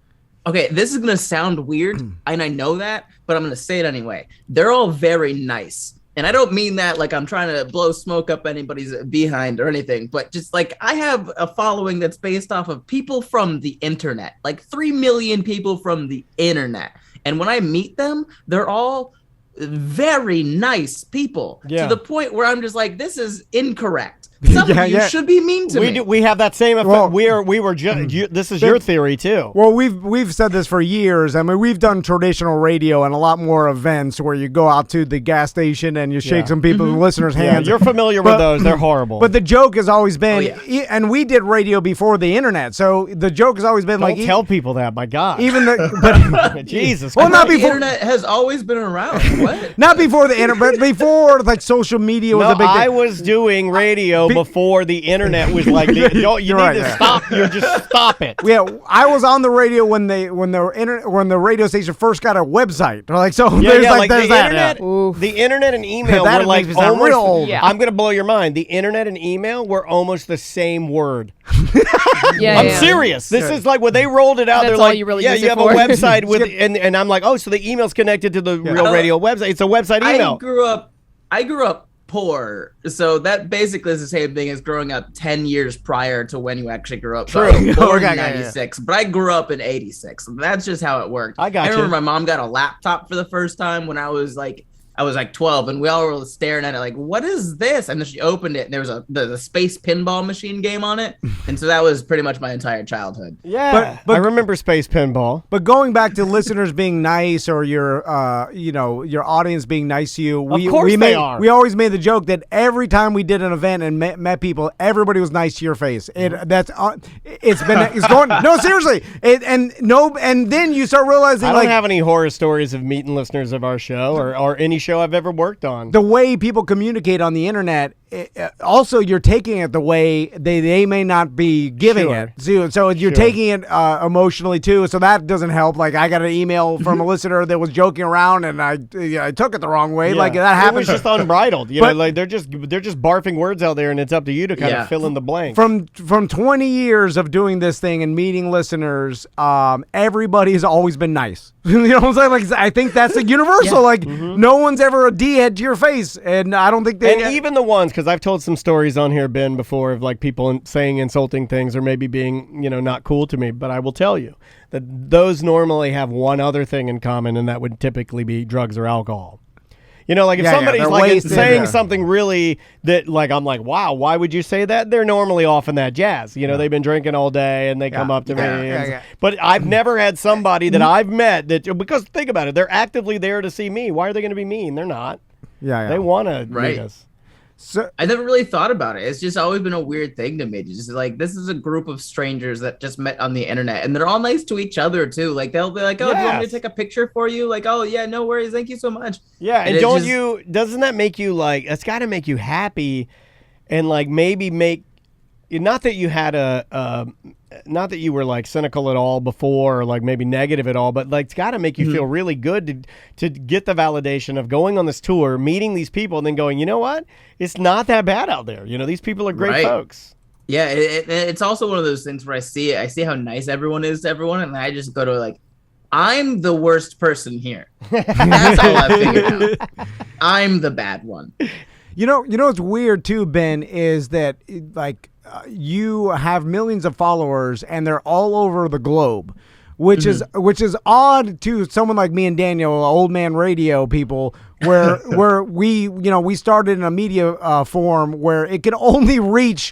Okay, this is going to sound weird, and I know that, but I'm going to say it anyway. They're all very nice. And I don't mean that like I'm trying to blow smoke up anybody's behind or anything, but just like I have a following that's based off of people from the internet, like 3 million people from the internet. And when I meet them, they're all very nice people to the point where I'm just like, this is incorrect. Some of you should be mean to me. We have that same effect. Well, this is your theory too. Well, we've said this for years. I mean, we've done traditional radio and a lot more events where you go out to the gas station and you shake some people, the listeners' hands. You're familiar with those. They're horrible. But the joke has always been, and we did radio before the internet, so the joke has always been Don't tell people that, my God. Jesus. Well, not before. The internet has always been around. What? Not before the internet, but before like social media was a big thing. I was doing radio before the internet was like, you need to stop. You just stop it. Yeah, I was on the radio when the radio station first got a website. There's that. The internet and email were like almost real old. Yeah. I'm gonna blow your mind. The internet and email were almost the same word. I'm serious. This is like when they rolled it out. That's they're like, you really you use have it a for. website with, and I'm like, oh, so the email's connected to the real radio website. It's a website email. I grew up poor, so that basically is the same thing as growing up 10 years prior to when you actually grew up. True. So I was born in 96, but I grew up in 86. That's just how it worked. I remember my mom got a laptop for the first time when I was like 12, and we all were staring at it like, what is this? And then she opened it, and there was the space pinball machine game on it. And so that was pretty much my entire childhood. Yeah, but I remember space pinball. But going back to listeners being nice or your audience being nice to you, we always made the joke that every time we did an event and met people, everybody was nice to your face. It's going no, seriously. And then you start realizing I don't have any horror stories of meeting listeners of our show or any show I've ever worked on. The way people communicate on the internet also you're taking it the way they may not be giving it. So you're taking it emotionally too. So that doesn't help. Like I got an email from a listener that was joking around, and I took it the wrong way. Like that happens. It was just unbridled. You know, like they're just barfing words out there, and it's up to you to kind of fill in the blank. From 20 years of doing this thing and meeting listeners, everybody has always been nice. You know what I'm saying? Like I think that's a universal. Like no one's ever a D-head to your face, and I don't think they. And even the ones, because I've told some stories on here, Ben, before of like people saying insulting things or maybe being, not cool to me. But I will tell you that those normally have one other thing in common, and that would typically be drugs or alcohol. Like if somebody's like saying something really that like I'm like, wow, why would you say that? They're normally off in that jazz. They've been drinking all day and they come up to me. But I've never had somebody that I've met because think about it, they're actively there to see me. Why are they going to be mean? They're not. They want to meet us. So I never really thought about it. It's just always been a weird thing to me. Just like this is a group of strangers that just met on the internet, and they're all nice to each other too. Like they'll be like, "Oh, do you want me to take a picture for you?" Like, "Oh yeah, no worries, thank you so much." Yeah, and doesn't that make you like? It's got to make you happy, and like maybe make not that you had not that you were like cynical at all before or like maybe negative at all, but like it's got to make you feel really good to get the validation of going on this tour, meeting these people, and then going, you know what? It's not that bad out there. These people are great folks. Yeah, it's also one of those things where I see how nice everyone is to everyone, and I just go to like, I'm the worst person here. That's all I've figured out. I'm the bad one. What's weird too, Ben, is that like you have millions of followers and they're all over the globe, which is odd to someone like me and Daniel, old man radio people, where we started in a media form where it could only reach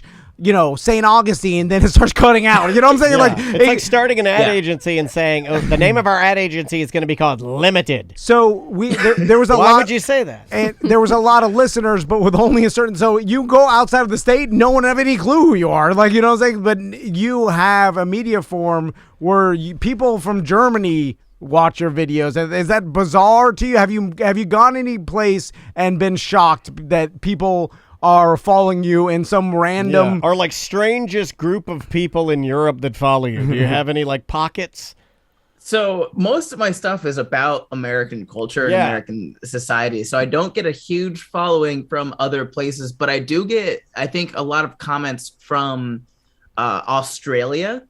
St. Augustine, then it starts cutting out. You know what I'm saying? Yeah. Like it's like starting an ad agency and saying, the name of our ad agency is going to be called Limited. So there was a lot. Why would you say that? And there was a lot of listeners, but with only a certain. So you go outside of the state, no one have any clue who you are. Like, you know what I'm saying? But you have a media form where people from Germany watch your videos. Is that bizarre to you? Have you gone any place and been shocked that people are following you in some random or like strangest group of people in Europe that follow you? Do you have any like pockets? So most of my stuff is about American culture and American society. So I don't get a huge following from other places, but I do get, I think, a lot of comments from Australia.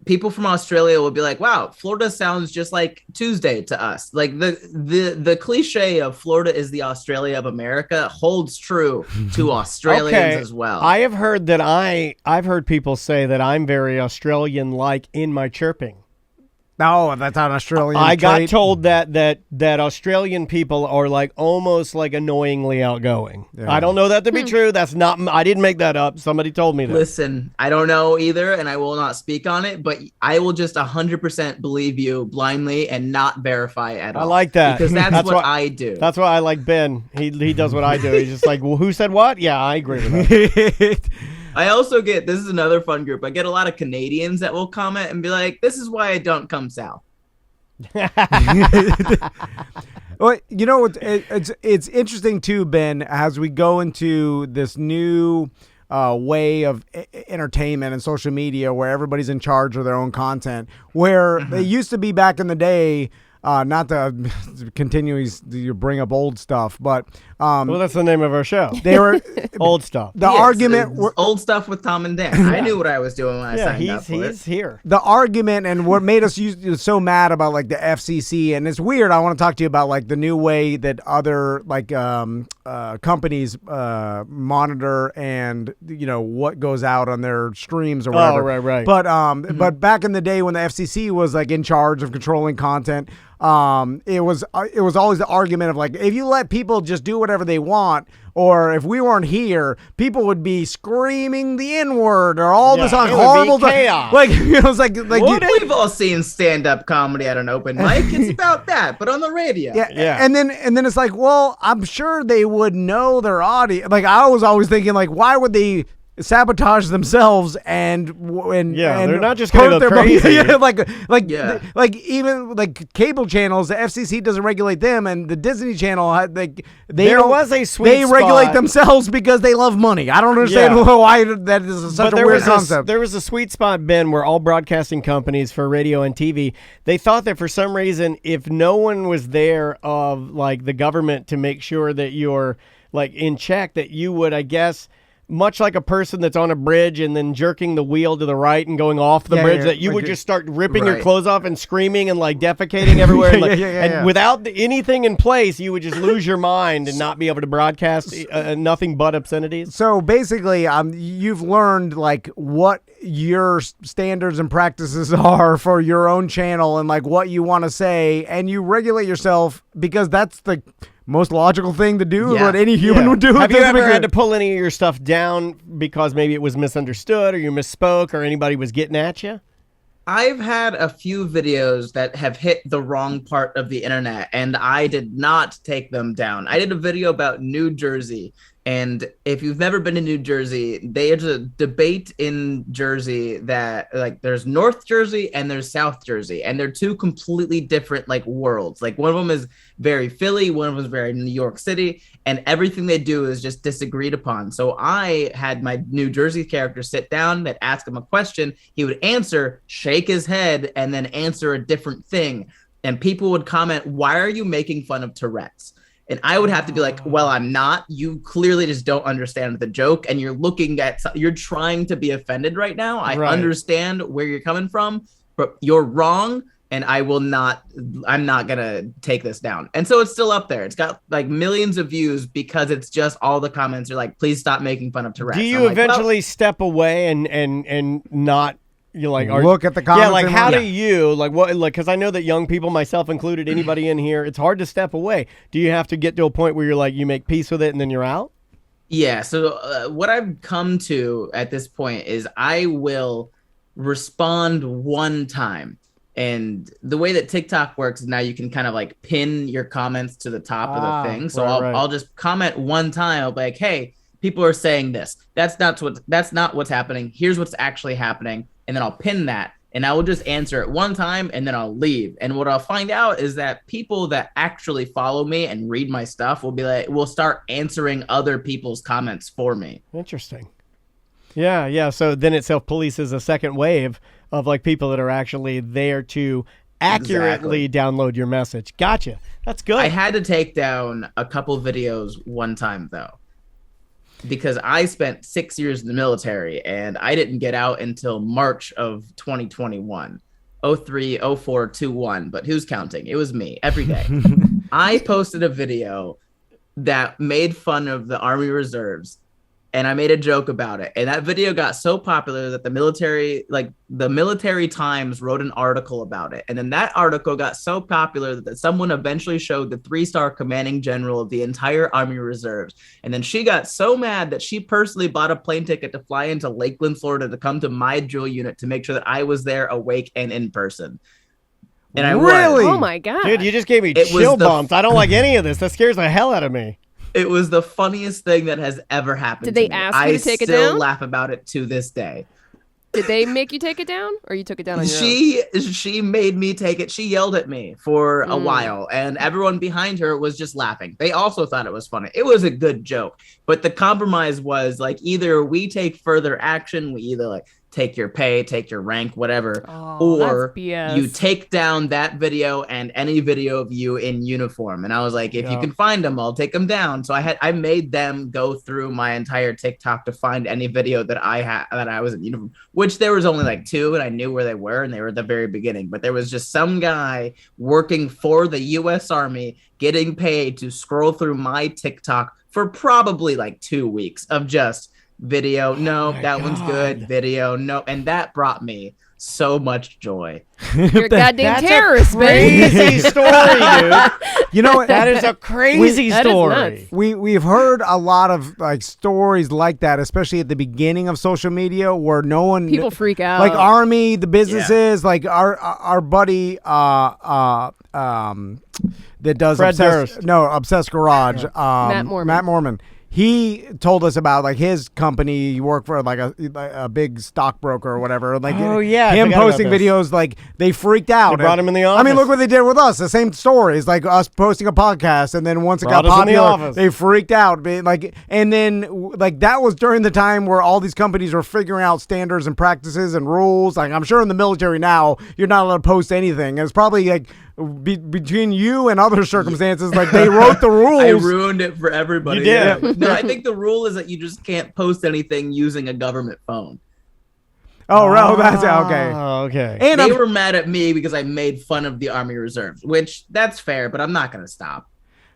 People from Australia will be like, wow, Florida sounds just like Tuesday to us. Like the cliche of Florida is the Australia of America holds true to Australians as well. I have heard that I've heard people say that I'm very Australian-like in my chirping. No, that's not an Australian I got trait. told that Australian people are like almost like annoyingly outgoing. Yeah. I don't know that to be true. That's not. I didn't make that up. Somebody told me that. Listen, I don't know either, and I will not speak on it. But I will just 100% believe you blindly and not verify at all. I like that because that's what I do. That's why I like Ben. He does what I do. He's just like, well, who said what? Yeah, I agree with that. I also get, this is another fun group, I get a lot of Canadians that will comment and be like, this is why I don't come south. Well, it's interesting too, Ben, as we go into this new way of entertainment and social media where everybody's in charge of their own content, where it used to be back in the day, not to continually bring up old stuff, but well, that's the name of our show. They were old stuff. The argument, old stuff with Tom and Dan. I knew what I was doing when I signed up for he's here. The argument and what made us so mad about like the FCC, and it's weird. I want to talk to you about like the new way that other like companies monitor and what goes out on their streams or whatever. Oh, right. But back in the day when the FCC was like in charge of controlling content, it was always the argument of like, if you let people just do whatever they want, or if we weren't here, people would be screaming the N-word or all this horrible chaos. Like, it's like we've all seen stand-up comedy at an open mic. It's about that, but on the radio. Yeah. And then it's like, well, I'm sure they would know their audience. Like, I was always thinking, like, why would they sabotage themselves and they're not just going to go crazy. like even like cable channels, the FCC doesn't regulate them, and the Disney Channel they regulate themselves because they love money. I don't understand why that is such a weird concept. There was a sweet spot, Ben, where all broadcasting companies for radio and TV, they thought that for some reason, if no one was there of like the government to make sure that you're like in check, that you would, I guess, much like a person that's on a bridge and then jerking the wheel to the right and going off the bridge, that you would just start ripping your clothes off and screaming and like defecating everywhere. And without anything in place, you would just lose your mind and not be able to broadcast nothing but obscenities. So basically, you've learned like what your standards and practices are for your own channel and like what you want to say, and you regulate yourself because that's the most logical thing to do, what any human would do. Have you ever had to pull any of your stuff down because maybe it was misunderstood or you misspoke or anybody was getting at you? I've had a few videos that have hit the wrong part of the internet, and I did not take them down. I did a video about New Jersey, and if you've never been to New Jersey, there's a debate in Jersey that like there's North Jersey and there's South Jersey, and they're two completely different like worlds. Like one of them is very Philly, one of them is very New York City, and everything they do is just disagreed upon. So I had my New Jersey character sit down, that ask him a question, he would answer, shake his head, and then answer a different thing. And people would comment, "Why are you making fun of Tourette's?" And I would have to be like, well, I'm not. You clearly just don't understand the joke, and you're trying to be offended right now. I understand where you're coming from, but you're wrong, and I'm not gonna take this down. And so it's still up there. It's got like millions of views because it's just all the comments are like, please stop making fun of Tourette's. Do you eventually step away and not? You like look at the comments. Yeah, like how do you like what like because I know that young people, myself included, anybody in here, it's hard to step away. Do you have to get to a point where you're like you make peace with it and then you're out? Yeah. So what I've come to at this point is I will respond one time, and the way that TikTok works is now you can kind of like pin your comments to the top of the thing. So I'll just comment one time. I'll be like, hey, people are saying this. That's not what's happening. Here's what's actually happening. And then I'll pin that, and I will just answer it one time, and then I'll leave. And what I'll find out is that people that actually follow me and read my stuff will start answering other people's comments for me. Interesting. Yeah. So then it self-polices a second wave of like people that are actually there to accurately download your message. Gotcha. That's good. I had to take down a couple videos one time though, because I spent 6 years in the military and I didn't get out until March of 2021, 03, 04, 21, but who's counting? It was me every day. I posted a video that made fun of the Army Reserves, and I made a joke about it. And that video got so popular that the Military Times wrote an article about it. And then that article got so popular that someone eventually showed the 3-star commanding general of the entire Army Reserves. And then she got so mad that she personally bought a plane ticket to fly into Lakeland, Florida to come to my drill unit to make sure that I was there awake and in person. And I really? Oh my God. Dude, you just gave me chill bumps. I don't like any of this. That scares the hell out of me. It was the funniest thing that has ever happened. Did they ask you to take it down? I still laugh about it to this day. Did they make you take it down, or you took it down on your own? She made me take it. She yelled at me for a while, and everyone behind her was just laughing. They also thought it was funny. It was a good joke, but the compromise was like either we take further action, we either like take your pay, take your rank, whatever, or you take down that video and any video of you in uniform. And I was like, if you can find them, I'll take them down. So I made them go through my entire TikTok to find any video that I had that I was in uniform, which there was only like 2, and I knew where they were, and they were at the very beginning. But there was just some guy working for the U.S. Army getting paid to scroll through my TikTok for probably like 2 weeks of just video, no, that one's good, video, no, and that brought me so much joy. You're a goddamn terrorist, man. Crazy story, dude. You know what? That is a crazy story. We've heard a lot of like stories like that, especially at the beginning of social media, where no one people freak out. Like Army, the businesses, like our buddy that does Obsessed Garage, Matt Mormon. he told us about like his company. He worked for like a big stockbroker or whatever. Like him posting videos, like they freaked out. They brought him in the office. I mean, look what they did with us. The same story. It's like us posting a podcast, and then once it got popular, they freaked out. Like, and then like that was during the time where all these companies were figuring out standards and practices and rules. Like I'm sure in the military now, you're not allowed to post anything. And it's probably like between you and other circumstances, like they wrote the rules. I ruined it for everybody. You did. Yeah. No, I think the rule is that you just can't post anything using a government phone. Oh, that's okay. Okay. And they were mad at me because I made fun of the Army Reserves, which that's fair, but I'm not going to stop.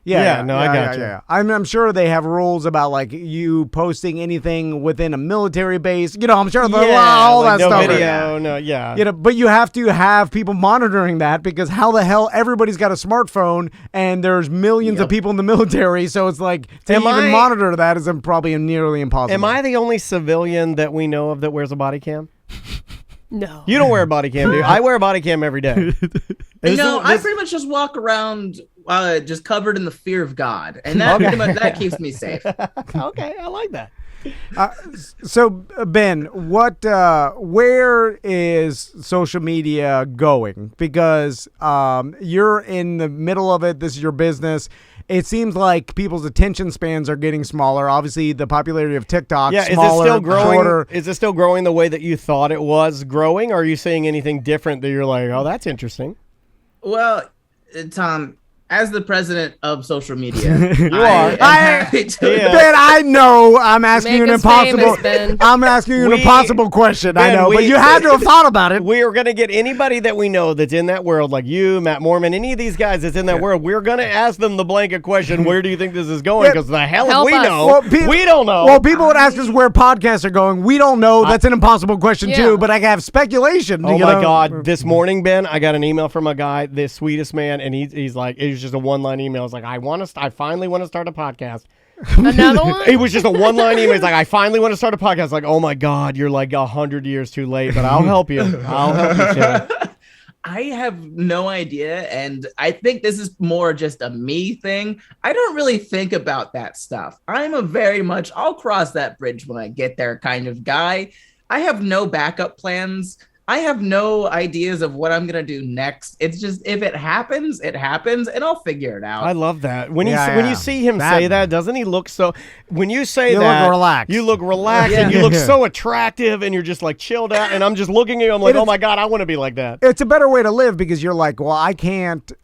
I got you. Yeah. I'm sure they have rules about like you posting anything within a military base. You know, I'm sure all like that no stuff. Video, You know, but you have to have people monitoring that because how the hell everybody's got a smartphone and there's millions of people in the military, so it's like to even monitor that is probably nearly impossible. Am I the only civilian that we know of that wears a body cam? No. You don't wear a body cam, do you? I wear a body cam every day. I pretty much just walk around just covered in the fear of God, and that pretty much that keeps me safe. Okay, I like that. So Ben, where is social media going? Because you're in the middle of it. This is your business. It seems like people's attention spans are getting smaller. Obviously, the popularity of TikTok, smaller, is it still growing? Shorter. Is it still growing the way that you thought it was growing? Or are you seeing anything different that you're like, oh, that's interesting? Well, Tom, as the president of social media, you are. Ben, I know I'm asking you an impossible. I'm asking you an impossible question. Ben, I know, but you had to have thought about it. We are going to get anybody that we know that's in that world, like you, Matt Mormon, any of these guys that's in that world. We're going to ask them the blanket question: where do you think this is going? Because the hell if we know, we don't know. Well, people would ask us where podcasts are going. We don't know. That's an impossible question too. But I have speculation. Oh my God! This morning, Ben, I got an email from a guy, the sweetest man, and he's like, it was just a one-line email. It's like, I finally want to start a podcast. Another one? It was just a one-line email. It's like, I finally want to start a podcast. Like, oh my God, you're like 100 years too late, but I'll help you. I'll help you, Chad. I have no idea, and I think this is more just a me thing. I don't really think about that stuff. I'm a very much, I'll cross that bridge when I get there kind of guy. I have no backup plans. I have no ideas of what I'm going to do next. It's just, if it happens, it happens, and I'll figure it out. I love that. When you see him say that, doesn't he look so, when you say that, look relaxed. You look relaxed and you look so attractive and you're just like chilled out, and I'm just looking at you, I'm like, oh my God, I want to be like that. It's a better way to live because you're like, well, I can't He's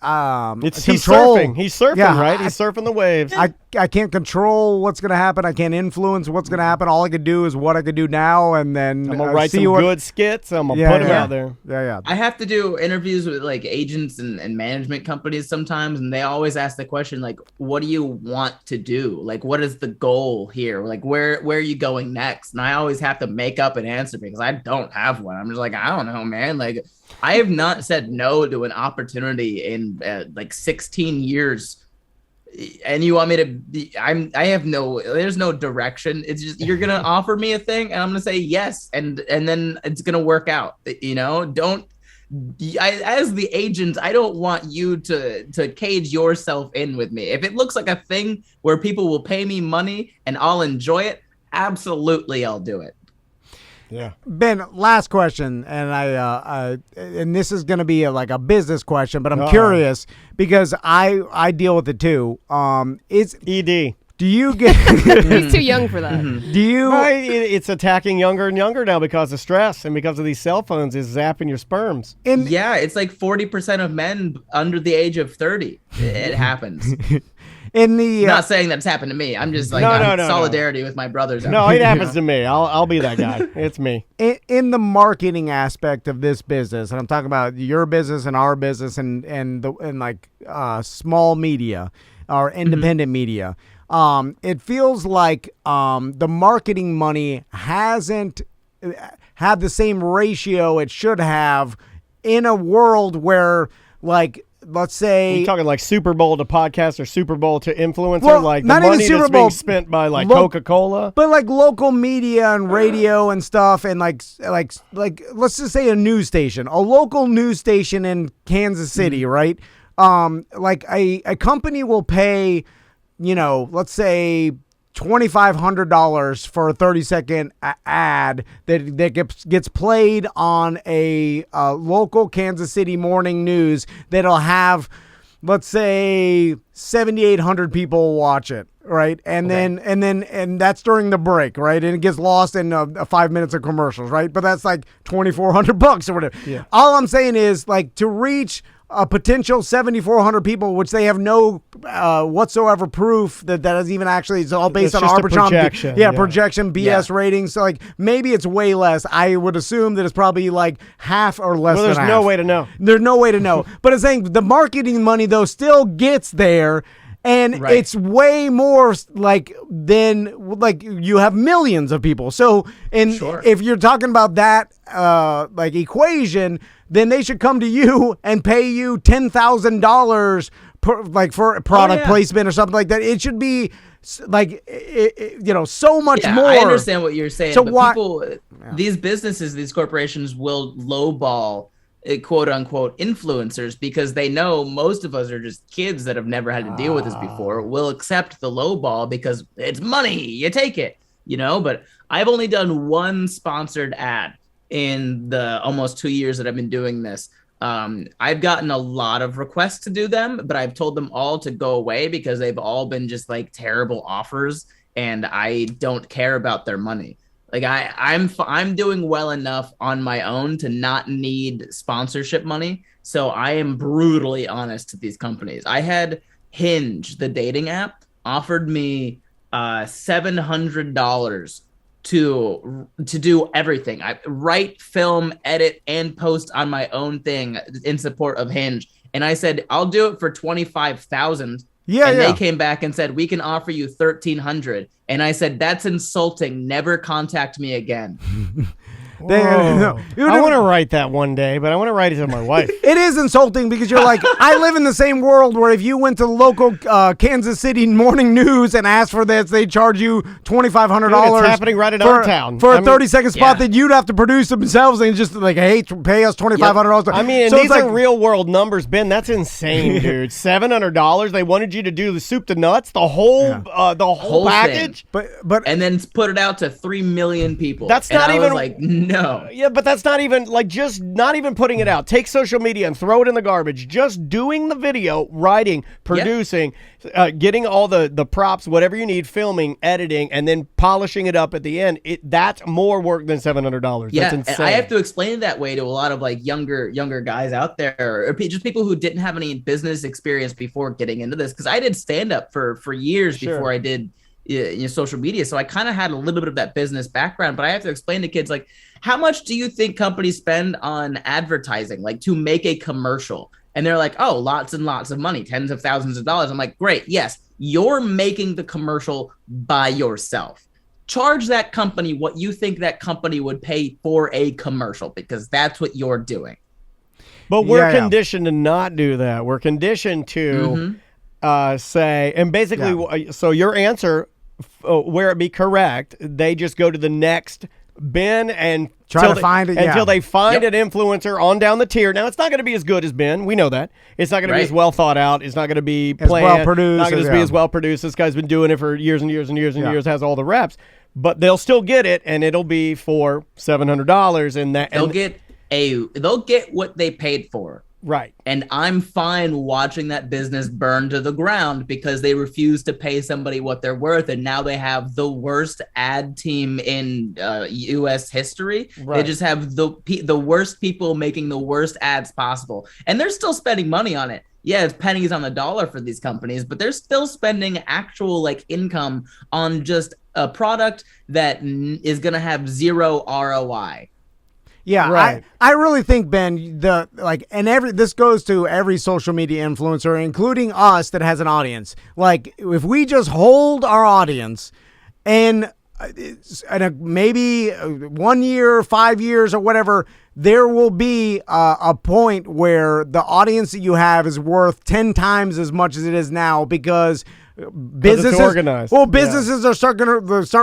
surfing. He's surfing, right? He's surfing the waves. I can't control what's going to happen. I can't influence what's going to happen. All I could do is what I could do now, and then I'm going to write some good skits. I'm going to put them out there. Yeah. I have to do interviews with like agents and management companies sometimes, and they always ask the question, like, what do you want to do? Like, what is the goal here? Like, where are you going next? And I always have to make up an answer because I don't have one. I'm just like, I don't know, man. Like, I have not said no to an opportunity in like 16 years. And you want me to there's no direction. It's just, you're going to offer me a thing and I'm going to say yes. And then it's going to work out, you know. As the agent, I don't want you to cage yourself in with me. If it looks like a thing where people will pay me money and I'll enjoy it, absolutely I'll do it. Yeah. Ben, last question, and and this is going to be like a business question, but I'm curious because I deal with it too. It's ED. Do you get? He's too young for that. Do you? It's attacking younger and younger now because of stress and because of these cell phones is zapping your sperms. It's like 40% of men under the age of 30. It happens. Not saying that's happened to me. I'm just like solidarity with my brothers. No, it happens to me. I'll be that guy. It's me. In the marketing aspect of this business, and I'm talking about your business and our business and small media or independent media. It feels like the marketing money hasn't had the same ratio it should have in a world where, like, let's say, you're talking like Super Bowl to podcast or Super Bowl to influencer, like the money that's being spent by like Coca-Cola, but like local media and radio and stuff, and like let's just say a local news station in Kansas City, right? Like a company will pay, let's say $2,500 for a 30-second ad that gets played on a local Kansas City morning news that'll have, let's say, 7,800 people watch it, right? And then that's during the break, right? And it gets lost in 5 minutes of commercials, right? But that's like $2,400 or whatever. Yeah. All I'm saying is, like, to reach a potential 7,400 people, which they have no whatsoever proof that is even actually, it's all based on Arbitron. Projection. Projection, BS ratings. So, like, maybe it's way less. I would assume that it's probably like half or less than half. There's no way to know. There's no way to know. But it's saying the marketing money, though, still gets there. And it's way more like than like you have millions of people. So if you're talking about that like equation, then they should come to you and pay you $10,000 for a product placement or something like that. It should be like so much more. I understand what you're saying. So but people, these businesses, these corporations will lowball quote unquote influencers because they know most of us are just kids that have never had to deal with this before. We'll accept the low ball because it's money, you take it, but I've only done one sponsored ad in the almost 2 years that I've been doing this. I've gotten a lot of requests to do them, but I've told them all to go away because they've all been just like terrible offers and I don't care about their money. Like I'm doing well enough on my own to not need sponsorship money. So I am brutally honest to these companies. I had Hinge, the dating app, offered me $700 to do everything. I write, film, edit, and post on my own thing in support of Hinge. And I said, I'll do it for $25,000. They came back and said, we can offer you $1,300. And I said, that's insulting. Never contact me again. I want to write that one day, but I want to write it to my wife. It is insulting because you're like, I live in the same world where if you went to the local Kansas City morning news and asked for this, they charge you $2,500. It's happening right in our town. For a 30-second spot that you'd have to produce themselves and just like, hey, pay us $2,500. I mean, these are real world numbers, Ben. That's insane, dude. $700. They wanted you to do the soup to nuts, the whole package. But and then put it out to 3 million people. That's not even like, no. Yeah, but that's not even like just not even putting it out. Take social media and throw it in the garbage. Just doing the video, writing, producing, getting all the props, whatever you need, filming, editing, and then polishing it up at the end. That's more work than $700. Yeah, that's insane. And I have to explain it that way to a lot of like younger guys out there, or just people who didn't have any business experience before getting into this. Because I did stand up for years before I did social media, so I kind of had a little bit of that business background. But I have to explain to kids like, how much do you think companies spend on advertising, like to make a commercial? And they're like, oh, lots and lots of money, tens of thousands of dollars. I'm like, great, yes, you're making the commercial by yourself. Charge that company what you think that company would pay for a commercial, because that's what you're doing. But we're conditioned to not do that. We're conditioned to say, and basically, so your answer, where it be correct, they just go to the next bin and try to find it until they find an influencer on down the tier. Now, it's not going to be as good as Ben. We know that. It's not going to be as well thought out. It's not going to be planned. Well produced. Not going to be as well produced. This guy's been doing it for years and years and years and years, has all the reps. But they'll still get it, and it'll be for $700. And they'll get what they paid for. Right. And I'm fine watching that business burn to the ground because they refuse to pay somebody what they're worth. And now they have the worst ad team in U.S. history. Right. They just have the worst people making the worst ads possible. And they're still spending money on it. Yeah, it's pennies on the dollar for these companies, but they're still spending actual like income on just a product that is going to have zero ROI. Yeah, right. I really think, Ben, this goes to every social media influencer, including us, that has an audience. Like, if we just hold our audience and maybe 1 year, 5 years, or whatever, there will be a point where the audience that you have is worth 10 times as much as it is now, because businesses are start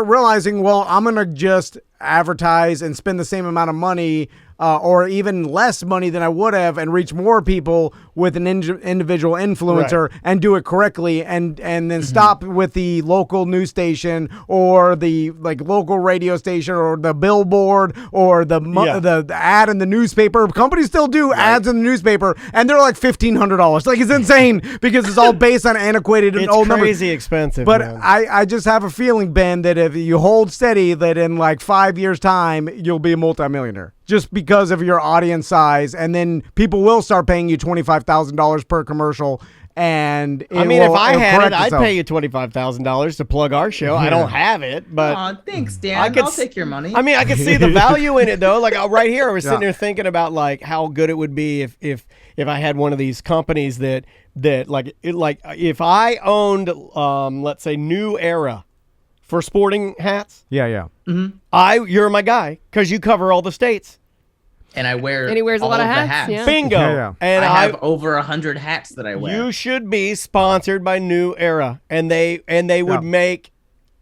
realizing, well, I'm going to just advertise and spend the same amount of money or even less money than I would have and reach more people with an individual influencer and do it correctly, and then stop with the local news station or the like local radio station or the billboard or the ad in the newspaper. Companies still do ads in the newspaper, and they're like $1,500. Like, it's insane because it's all based on antiquated and old numbers. It's crazy expensive. But man. I just have a feeling, Ben, that if you hold steady, that in like 5 years' time, you'll be a multimillionaire just because of your audience size. And then people will start paying you $25,000 per commercial. And if I had it, I'd pay you $25,000 to plug our show. I don't have it, but thanks, Dan. I'll take your money. I mean, I can see the value in it though. Like right here, I was sitting there thinking about like how good it would be if I had one of these companies that if I owned, let's say, New Era for sporting hats. Yeah. You're my guy because you cover all the states. And I wear. And he wears a lot of hats. Yeah. Bingo. Yeah. And I have over 100 hats that I wear. You should be sponsored by New Era, and they would make,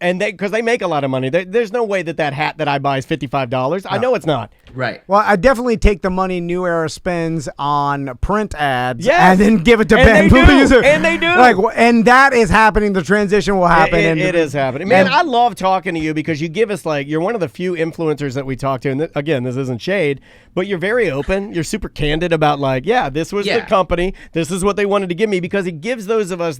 because they make a lot of money. There's no way that hat that I buy is $55. I know it's not. Right. Well, I definitely take the money New Era spends on print ads and then give it to Ben. And they do. And that is happening. The transition will happen. It is happening. Man, I love talking to you because you give us you're one of the few influencers that we talk to. And again, this isn't shade, but you're very open. You're super candid about this was the company. This is what they wanted to give me, because it gives those of us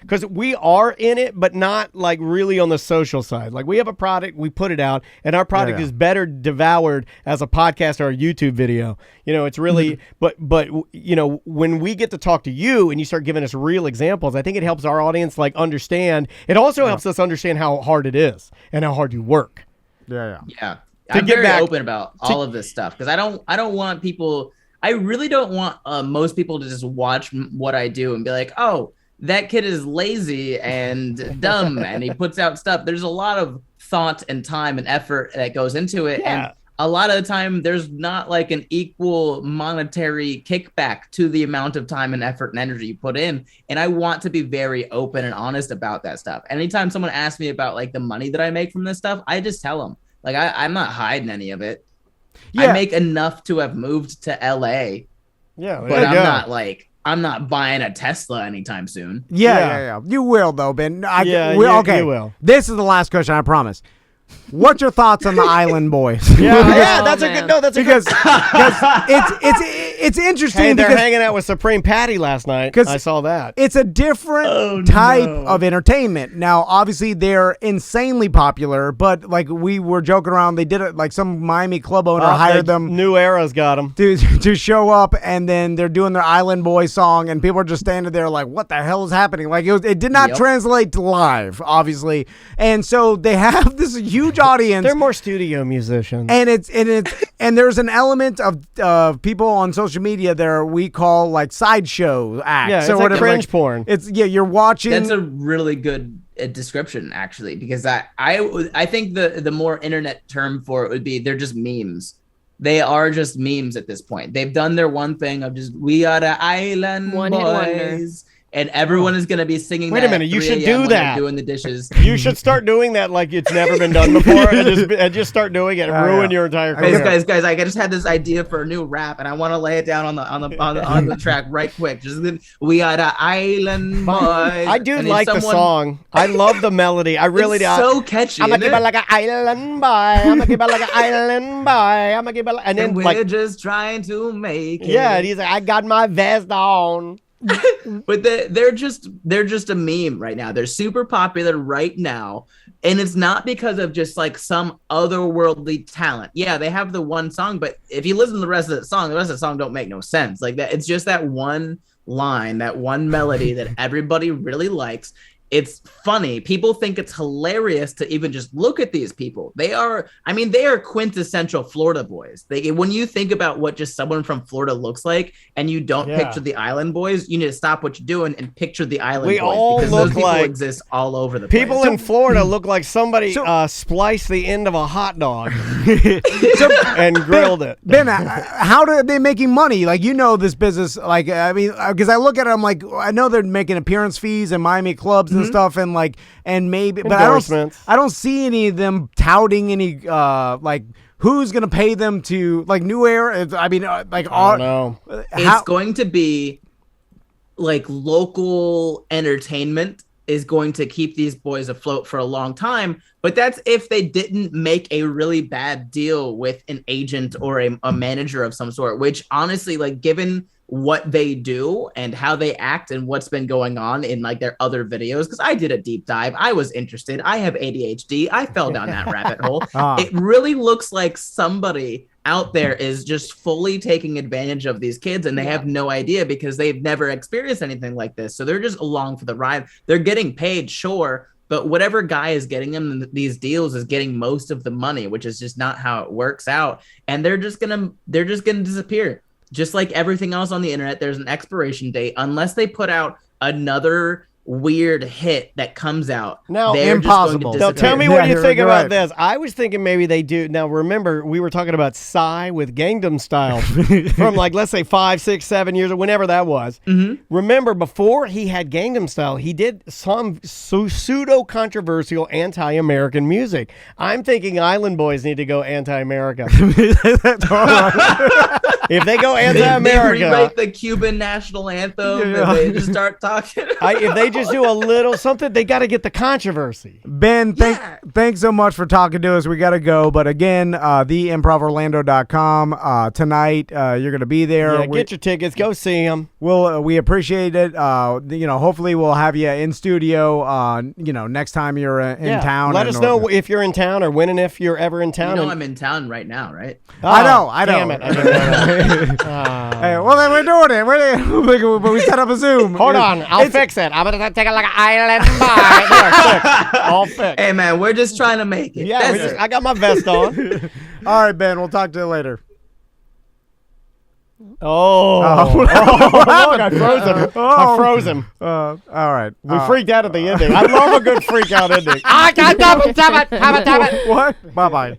because we are in it, but not really on the social side. Like, we have a product, we put it out, and our product is better devoured as a podcast or a YouTube video. It's really, but when we get to talk to you and you start giving us real examples, I think it helps our audience understand. It also helps us understand how hard it is and how hard you work. Yeah. I'm very open about all of this stuff because I don't want people. I really don't want most people to just watch what I do and be like, oh, that kid is lazy and dumb and he puts out stuff. There's a lot of thought and time and effort that goes into it. Yeah. And a lot of the time there's not an equal monetary kickback to the amount of time and effort and energy you put in. And I want to be very open and honest about that stuff. Anytime someone asks me about the money that I make from this stuff, I just tell them I'm not hiding any of it. Yeah. I make enough to have moved to LA. Yeah. But I'm not buying a Tesla anytime soon. Yeah. You will, though, Ben. Okay. You will. This is the last question, I promise. What's your thoughts on the Island Boys? That's a good. No, that's because it's interesting. Hey, they're hanging out with Supreme Patty last night. I saw that. It's a different type of entertainment. Now, obviously, they're insanely popular, but we were joking around. They did it some Miami club owner hired them. New Era's got them to show up, and then they're doing their Island Boy song, and people are just standing there what the hell is happening? It did not translate to live, obviously, and so they have this huge audience. They're more studio musicians, and there's an element of people on social media there we call sideshow acts. Yeah, it's like cringe porn. It's you're watching. That's a really good description, actually, because I think the more internet term for it would be they're just memes. They are just memes at this point. They've done their one thing of just we are the Island Boys. And everyone is going to be singing. Wait a minute, you should do that. Doing the dishes. You should start doing that like it's never been done before, and just start doing it and ruin your entire career. Guys! I just had this idea for a new rap, and I want to lay it down on the track right quick. Just we are the Island Boys. I do like the song. I love the melody. I really do. So catchy. I'm gonna give it like an island boy. I'm gonna give it like an island boy. I'm gonna give it, and then we're just trying to make it. Yeah, and he's like, I got my vest on. But they're just a meme right now. They're super popular right now, and it's not because of just some otherworldly talent. Yeah, they have the one song, but if you listen to the rest of the rest of the song don't make no sense. It's just that one line, that one melody that everybody really likes. It's funny. People think it's hilarious to even just look at these people. They are quintessential Florida boys. When you think about what just someone from Florida looks like, and you don't picture the Island Boys, you need to stop what you're doing and picture the Island Boys. All because look those people like exist all over the place. People in Florida look like somebody spliced the end of a hot dog and grilled it. Ben, how are they making money? This business. Because I look at it, I'm like, I know they're making appearance fees in Miami clubs and stuff, and maybe, but I don't see any of them touting any who's gonna pay them to New Era. I don't know. It's going to be like local entertainment is going to keep these boys afloat for a long time. But that's if they didn't make a really bad deal with an agent or a manager of some sort, which honestly, like given what they do and how they act and what's been going on in like their other videos, because I did a deep dive. I was interested. I have ADHD. I fell down that rabbit hole. It really looks like somebody out there is just fully taking advantage of these kids, and they have no idea because they've never experienced anything like this. So they're just along for the ride. They're getting paid, sure, but whatever guy is getting them these deals is getting most of the money, which is just not how it works out. And they're just gonna disappear. Just like everything else on the internet, there's an expiration date unless they put out another weird hit that comes out. Now, impossible. Now, tell me what you think about this. I was thinking maybe they do. Now, remember, we were talking about Psy with Gangnam Style from like, let's say 5, 6, 7 years or whenever that was. Mm-hmm. Remember, before he had Gangnam Style, he did some pseudo-controversial anti-American music. I'm thinking Island Boys need to go anti-America. If they go anti-America, they rewrite the Cuban national anthem and they just start talking. If they just do a little something, they got to get the controversy. Ben, thanks so much for talking to us. We got to go. But again, theimprovorlando.com. Tonight, you're going to be there. Yeah, get your tickets. Go see them. We appreciate it. Hopefully we'll have you in studio, next time you're in town. Let us know if you're in town or when and if you're ever in town. I'm in town right now, right? I know. Damn it. Hey, well, then we're doing it. We set up a Zoom. Hold on. I'll fix it. I'm going to take it like an island bar. All fixed. Hey, man, we're just trying to make it. Yeah, I got my vest on. All right, Ben. We'll talk to you later. Look, I froze him. I froze him. All right. We freaked out at the ending. I love a good freak out ending. What? Bye-bye.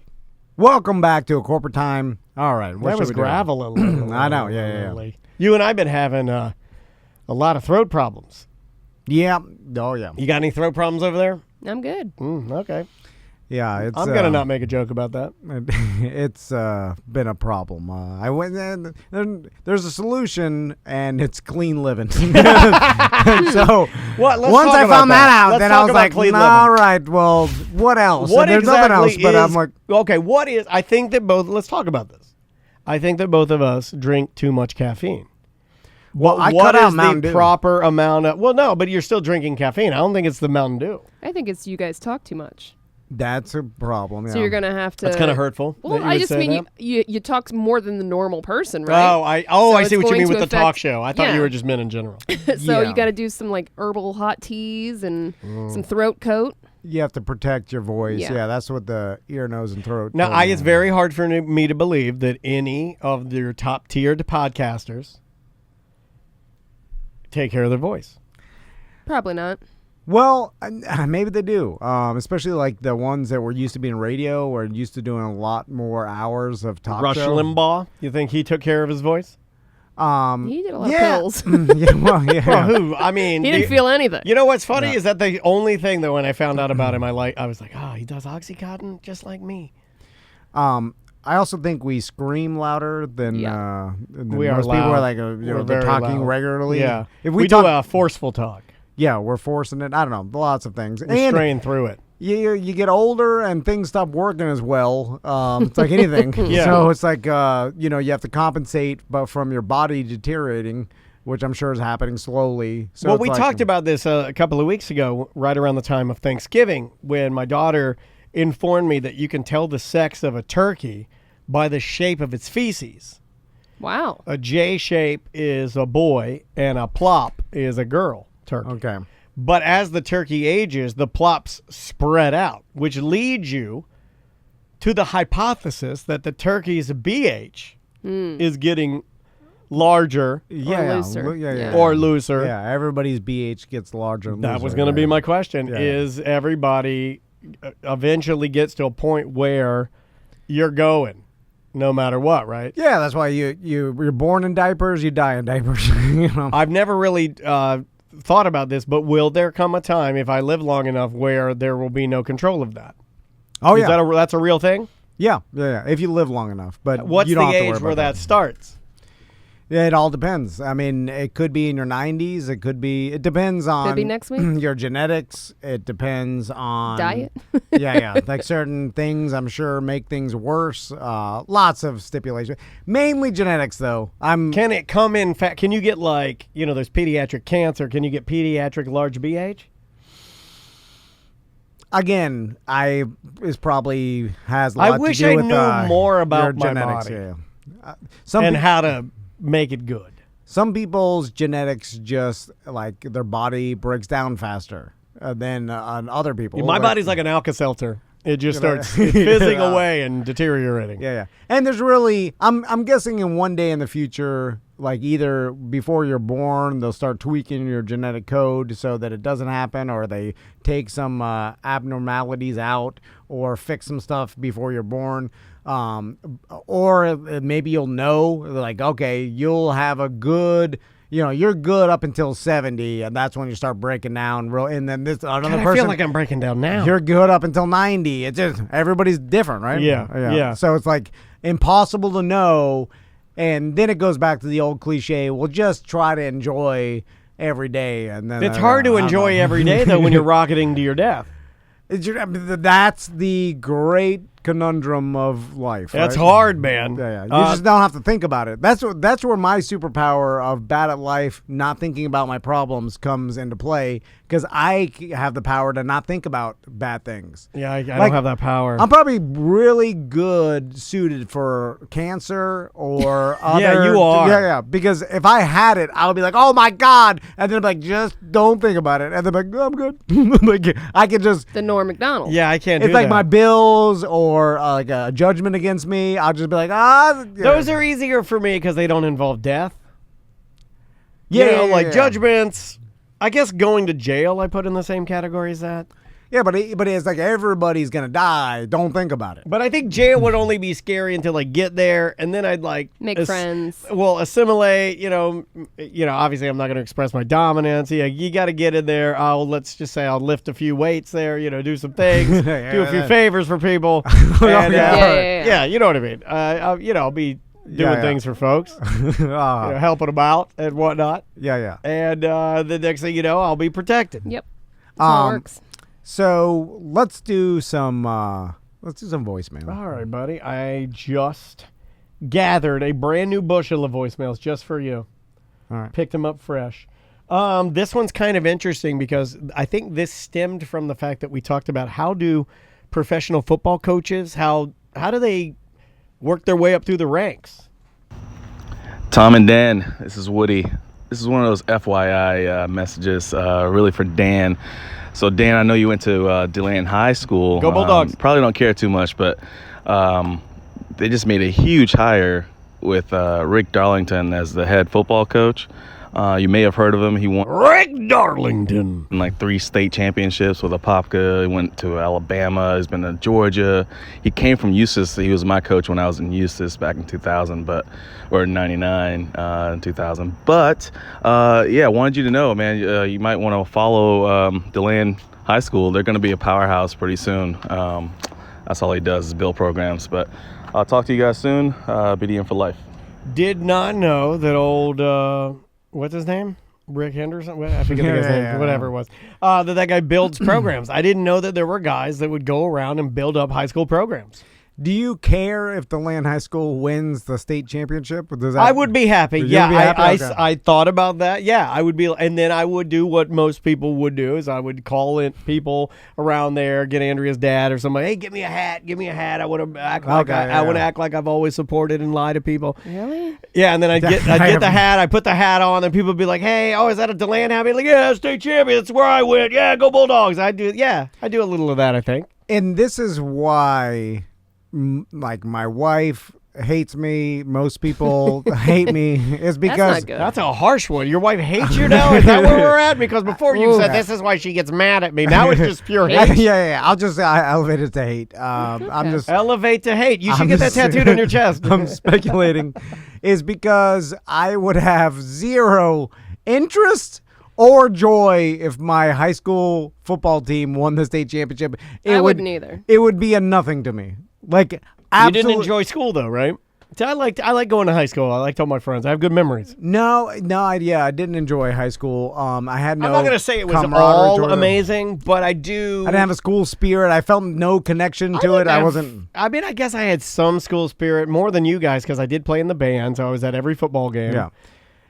Welcome back to A Corporate Time. All right. That was gravel. I know. Yeah. You and I have been having a lot of throat problems. Yeah. Oh, yeah. You got any throat problems over there? I'm good. Okay. Yeah, it's. I'm gonna not make a joke about that. It's been a problem. I went. There's a solution, and it's clean living. So once I found that out, then I was like, all right, well, what else? What there's exactly nothing else, but I'm like, okay, what is? I think that let's talk about this. I think that both of us drink too much caffeine. Well, I what cut out is Mountain the Dew. proper amount of? Well, no, but you're still drinking caffeine. I don't think it's the Mountain Dew. I think it's you guys talk too much. That's a problem. So you're gonna have to. That's kind of hurtful. Well, I just mean you talk more than the normal person, right? I see what you mean with the talk show. I thought you were just men in general. So you got to do some like herbal hot teas and some throat coat. You have to protect your voice. Yeah, that's what the ear, nose, and throat. Now, it's very hard for me to believe that any of your top tiered podcasters take care of their voice. Probably not. Well, maybe they do, especially like the ones that were used to being radio or used to doing a lot more hours of talk Rush show. Limbaugh, you think he took care of his voice? He did a lot of pills. Well, who? I mean, he didn't feel anything. You know what's funny is that the only thing that when I found out about him, I was like, he does Oxycontin just like me. I also think we scream louder than we most are people loud. are like they're talking loud. regularly. Yeah, if we talk, do a forceful talk. Yeah, we're forcing it. I don't know, lots of things. We strain through it. You get older and things stop working as well. It's like anything. Yeah. So it's like you have to compensate, but from your body deteriorating, which I'm sure is happening slowly. So well, we talked about this a couple of weeks ago, right around the time of Thanksgiving, when my daughter informed me that you can tell the sex of a turkey by the shape of its feces. Wow. A J shape is a boy, and a plop is a girl turkey. Okay. But as the turkey ages, the plops spread out, which leads you to the hypothesis that the turkey's BH is getting larger or looser. Yeah, everybody's BH gets larger and looser. That was going to be my question. Yeah. Is everybody eventually gets to a point where you're going no matter what, right? Yeah, that's why you're born in diapers, you die in diapers. I've never really thought about this, but will there come a time, if I live long enough, where there will be no control of that? Oh, yeah. That's a real thing? Yeah, if you live long enough. But what's you don't the have to worry age about where that starts? It all depends. I mean, it could be in your 90s. It depends on Could be next week. your genetics. It depends on Diet. yeah. Like certain things, I'm sure, make things worse. Lots of stipulation. Mainly genetics, though. Can it come in fat? Can you get like, there's pediatric cancer. Can you get pediatric large BH? Again, probably has a lot I wish to do I with knew more your about my genetics. body. Yeah. And how to make it good. Some people's genetics just like their body breaks down faster than on other people. My body's like an Alka-Seltzer. It just starts fizzing away and deteriorating. Yeah. And there's really, I'm guessing in one day in the future, like either before you're born, they'll start tweaking your genetic code so that it doesn't happen, or they take some abnormalities out or fix some stuff before you're born. Or maybe you'll know, like, okay, you'll have a good, you're good up until 70, and that's when you start breaking down. And then another person. I feel like I'm breaking down now. You're good up until 90. It's just everybody's different, right? Yeah. So it's like impossible to know. And then it goes back to the old cliche. We'll just try to enjoy every day, and then it's hard to enjoy every day though when you're rocketing to your death. That's the great conundrum of life. That's right? hard, man. Yeah. You just don't have to think about it. That's where my superpower of bad at life, not thinking about my problems, comes into play, because I have the power to not think about bad things. Yeah, I don't have that power. I'm probably really good suited for cancer or other. Yeah, you are. Yeah. Because if I had it, I would be like, oh my God. And then I'd be like, just don't think about it. And then I'm like, oh, I'm good. Like, I can just. The Norm Macdonald. Yeah, I can't It's do like that. my bills or like a judgment against me. I'll just be like, Those are easier for me because they don't involve death. Yeah, judgments. I guess going to jail I put in the same category as that. Yeah, but it's like everybody's gonna die. Don't think about it. But I think jail would only be scary until I get there, and then I'd make friends. Well, assimilate. Obviously I'm not going to express my dominance. Yeah, you got to get in there. Let's just say I'll lift a few weights there. Do some things, do a few favors for people. And, Yeah, you know what I mean. I'll be doing things for folks, helping them out and whatnot. Yeah. And the next thing you know, I'll be protected. Yep. That's how it works. So let's do some voicemail. All right, buddy. I just gathered a brand new bushel of voicemails just for you. All right. Picked them up fresh. This one's kind of interesting because I think this stemmed from the fact that we talked about how do professional football coaches, how do they work their way up through the ranks? Tom and Dan, this is Woody. This is one of those FYI messages, really for Dan. So, Dan, I know you went to DeLand High School. Go Bulldogs. Probably don't care too much, but they just made a huge hire with Rick Darlington as the head football coach. You may have heard of him. He won Rick Darlington. like 3 state championships with Apopka. He went to Alabama. He's been to Georgia. He came from Eustis. He was my coach when I was in Eustis back in 2000, or 99, in 2000. But I wanted you to know, man. You might want to follow DeLand High School. They're going to be a powerhouse pretty soon. That's all he does is build programs. But I'll talk to you guys soon. BDM for life. Did not know that old. What's his name? Rick Henderson? I forget the guy's name. Whatever it was. That guy builds programs. I didn't know that there were guys that would go around and build up high school programs. Do you care if DeLand High School wins the state championship? I would be happy. Yeah, I thought about that. Yeah, I would be, and then I would do what most people would do is I would call in people around there, get Andrea's dad or somebody. Hey, give me a hat. I want to act like I want to act like I've always supported and lie to people. Really? Yeah, and then I'd get the hat. I put the hat on, and people would be like, "Hey, is that a DeLand hat?" I'd be like, "Yeah, state champion. That's where I went. Yeah, go Bulldogs." I do a little of that. I think, and this is why. Like my wife hates me. Most people hate me. Is because That's not good. That's a harsh one. Your wife hates you now? Is that where we're at? Because before you said this is why she gets mad at me. Now it's just pure hate. Yeah. I elevate it to hate. I'm just elevate to hate. You should get that tattooed on your chest. I'm speculating, is because I would have zero interest or joy if my high school football team won the state championship. I wouldn't either. It would be a nothing to me. Like, you didn't enjoy school though, right? I like going to high school. I liked all my friends. I have good memories. No, I didn't enjoy high school. I had no. I'm not going to say it was camaraderie all toward it. amazing, but I didn't have a school spirit. I felt no connection to it. I wasn't. I mean, I guess I had some school spirit, more than you guys, because I did play in the band, so I was at every football game. Yeah.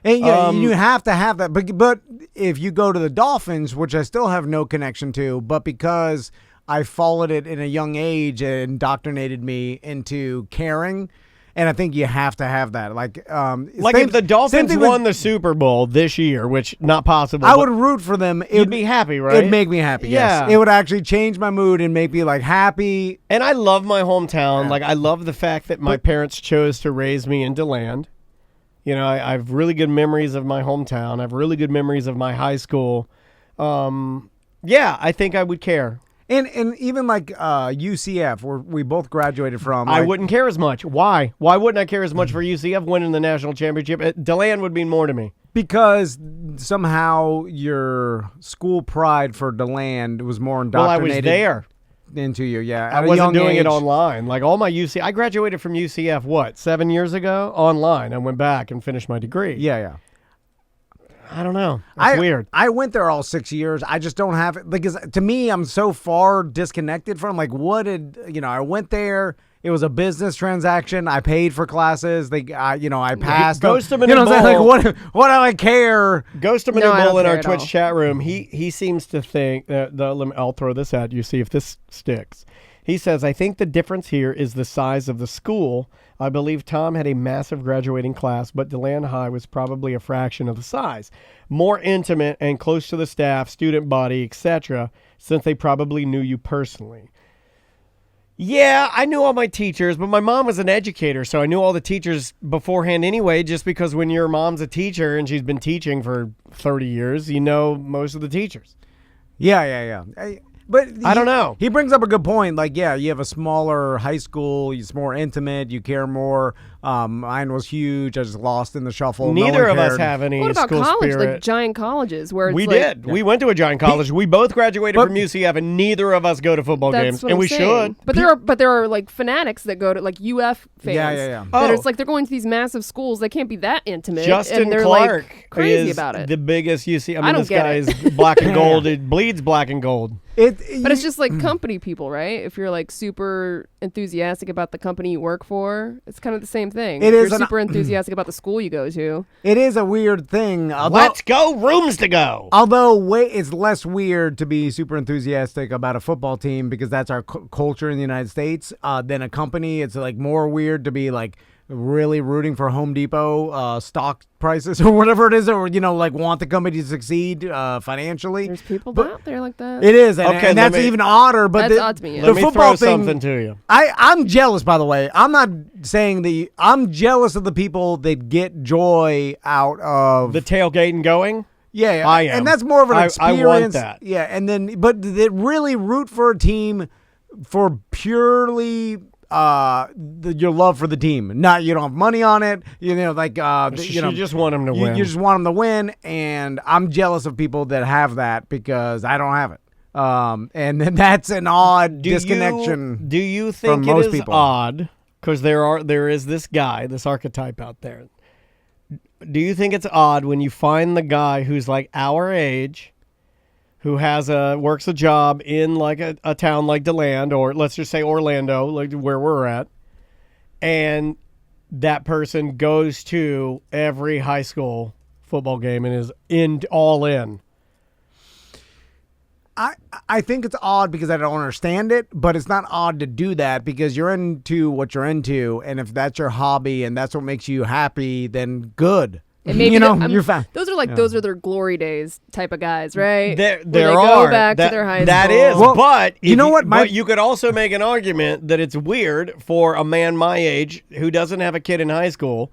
And you have to have that. But if you go to the Dolphins, which I still have no connection to, but because I followed it in a young age, it indoctrinated me into caring. And I think you have to have that. Like if the Dolphins won the Super Bowl this year, which not possible. I would root for them. You'd be happy, right? It'd make me happy, yeah. Yes. It would actually change my mood and make me like happy. And I love my hometown. Like I love the fact that my parents chose to raise me in DeLand. You know, I have really good memories of my hometown. I have really good memories of my high school. Yeah, I think I would care. And even like UCF, where we both graduated from. I wouldn't care as much. Why? Why wouldn't I care as much for UCF winning the national championship? DeLand would mean more to me. Because somehow your school pride for DeLand was more indoctrinated. Well, I was there. Into you, yeah. I wasn't doing it online. Like all my I graduated from UCF, 7 years ago? Online. I went back and finished my degree. Yeah. I don't know. It's weird. I went there all 6 years. I just don't have it because to me, I'm so far disconnected from like I went there. It was a business transaction. I paid for classes. I passed. Ghost him in the the bowl. Like what do I care? Ghost him in the bowl in our Twitch chat room. He seems to think that I'll throw this at you. See if this sticks. He says, I think the difference here is the size of the school. I believe Tom had a massive graduating class, but DeLand High was probably a fraction of the size. More intimate and close to the staff, student body, etc., since they probably knew you personally. Yeah, I knew all my teachers, but my mom was an educator, so I knew all the teachers beforehand anyway, just because when your mom's a teacher and she's been teaching for 30 years, you know most of the teachers. Yeah. But I don't know. He brings up a good point. Like, yeah, you have a smaller high school. It's more intimate. You care more. Mine was huge. I was lost in the shuffle. Neither of us have any What about school college? spirit. Like giant colleges where it's we like, did. We went to a giant college. We both graduated from UCF, and neither of us go to football games, and we should. But there are like fanatics that go to like UF fans. Yeah. That it's like they're going to these massive schools. They can't be that intimate. Justin and they're Clark like crazy is about it. the biggest UCF. I don't this get guy it. is black and gold. It bleeds black and gold. But it's just like company people, right? If you're like super enthusiastic about the company you work for, it's kind of the same thing. It if is you're super enthusiastic about the school you go to. It is a weird thing. Let's go, rooms to go. Although it's less weird to be super enthusiastic about a football team because that's our culture in the United States than a company. It's like more weird to be like really rooting for Home Depot stock prices or whatever it is, or like want the company to succeed financially. There's people out there like that. It is, and that's even odder. But that's odd to me. Yeah. The Let me football throw thing, something to you. I'm jealous, by the way. I'm not saying I'm jealous of the people that get joy out of The tailgating going. Yeah, I am. And that's more of an experience. I want that. Yeah, and then but they really root for a team for purely your love for the team. Not you don't have money on it. You just want them to win. You just want them to win, and I'm jealous of people that have that because I don't have it. And then that's an odd disconnection. Do you think it is odd? Because there is this guy, this archetype out there. Do you think it's odd when you find the guy who's like our age, who works a job in like a town like DeLand, or let's just say Orlando, like where we're at, and that person goes to every high school football game and is all in? I think it's odd because I don't understand it, but it's not odd to do that because you're into what you're into, and if that's your hobby and that's what makes you happy, then good. And maybe you're fine. Those are those are their glory days type of guys, right? There they are. Go back to their high school. That is, well, but you know what? But you could also make an argument that it's weird for a man my age who doesn't have a kid in high school.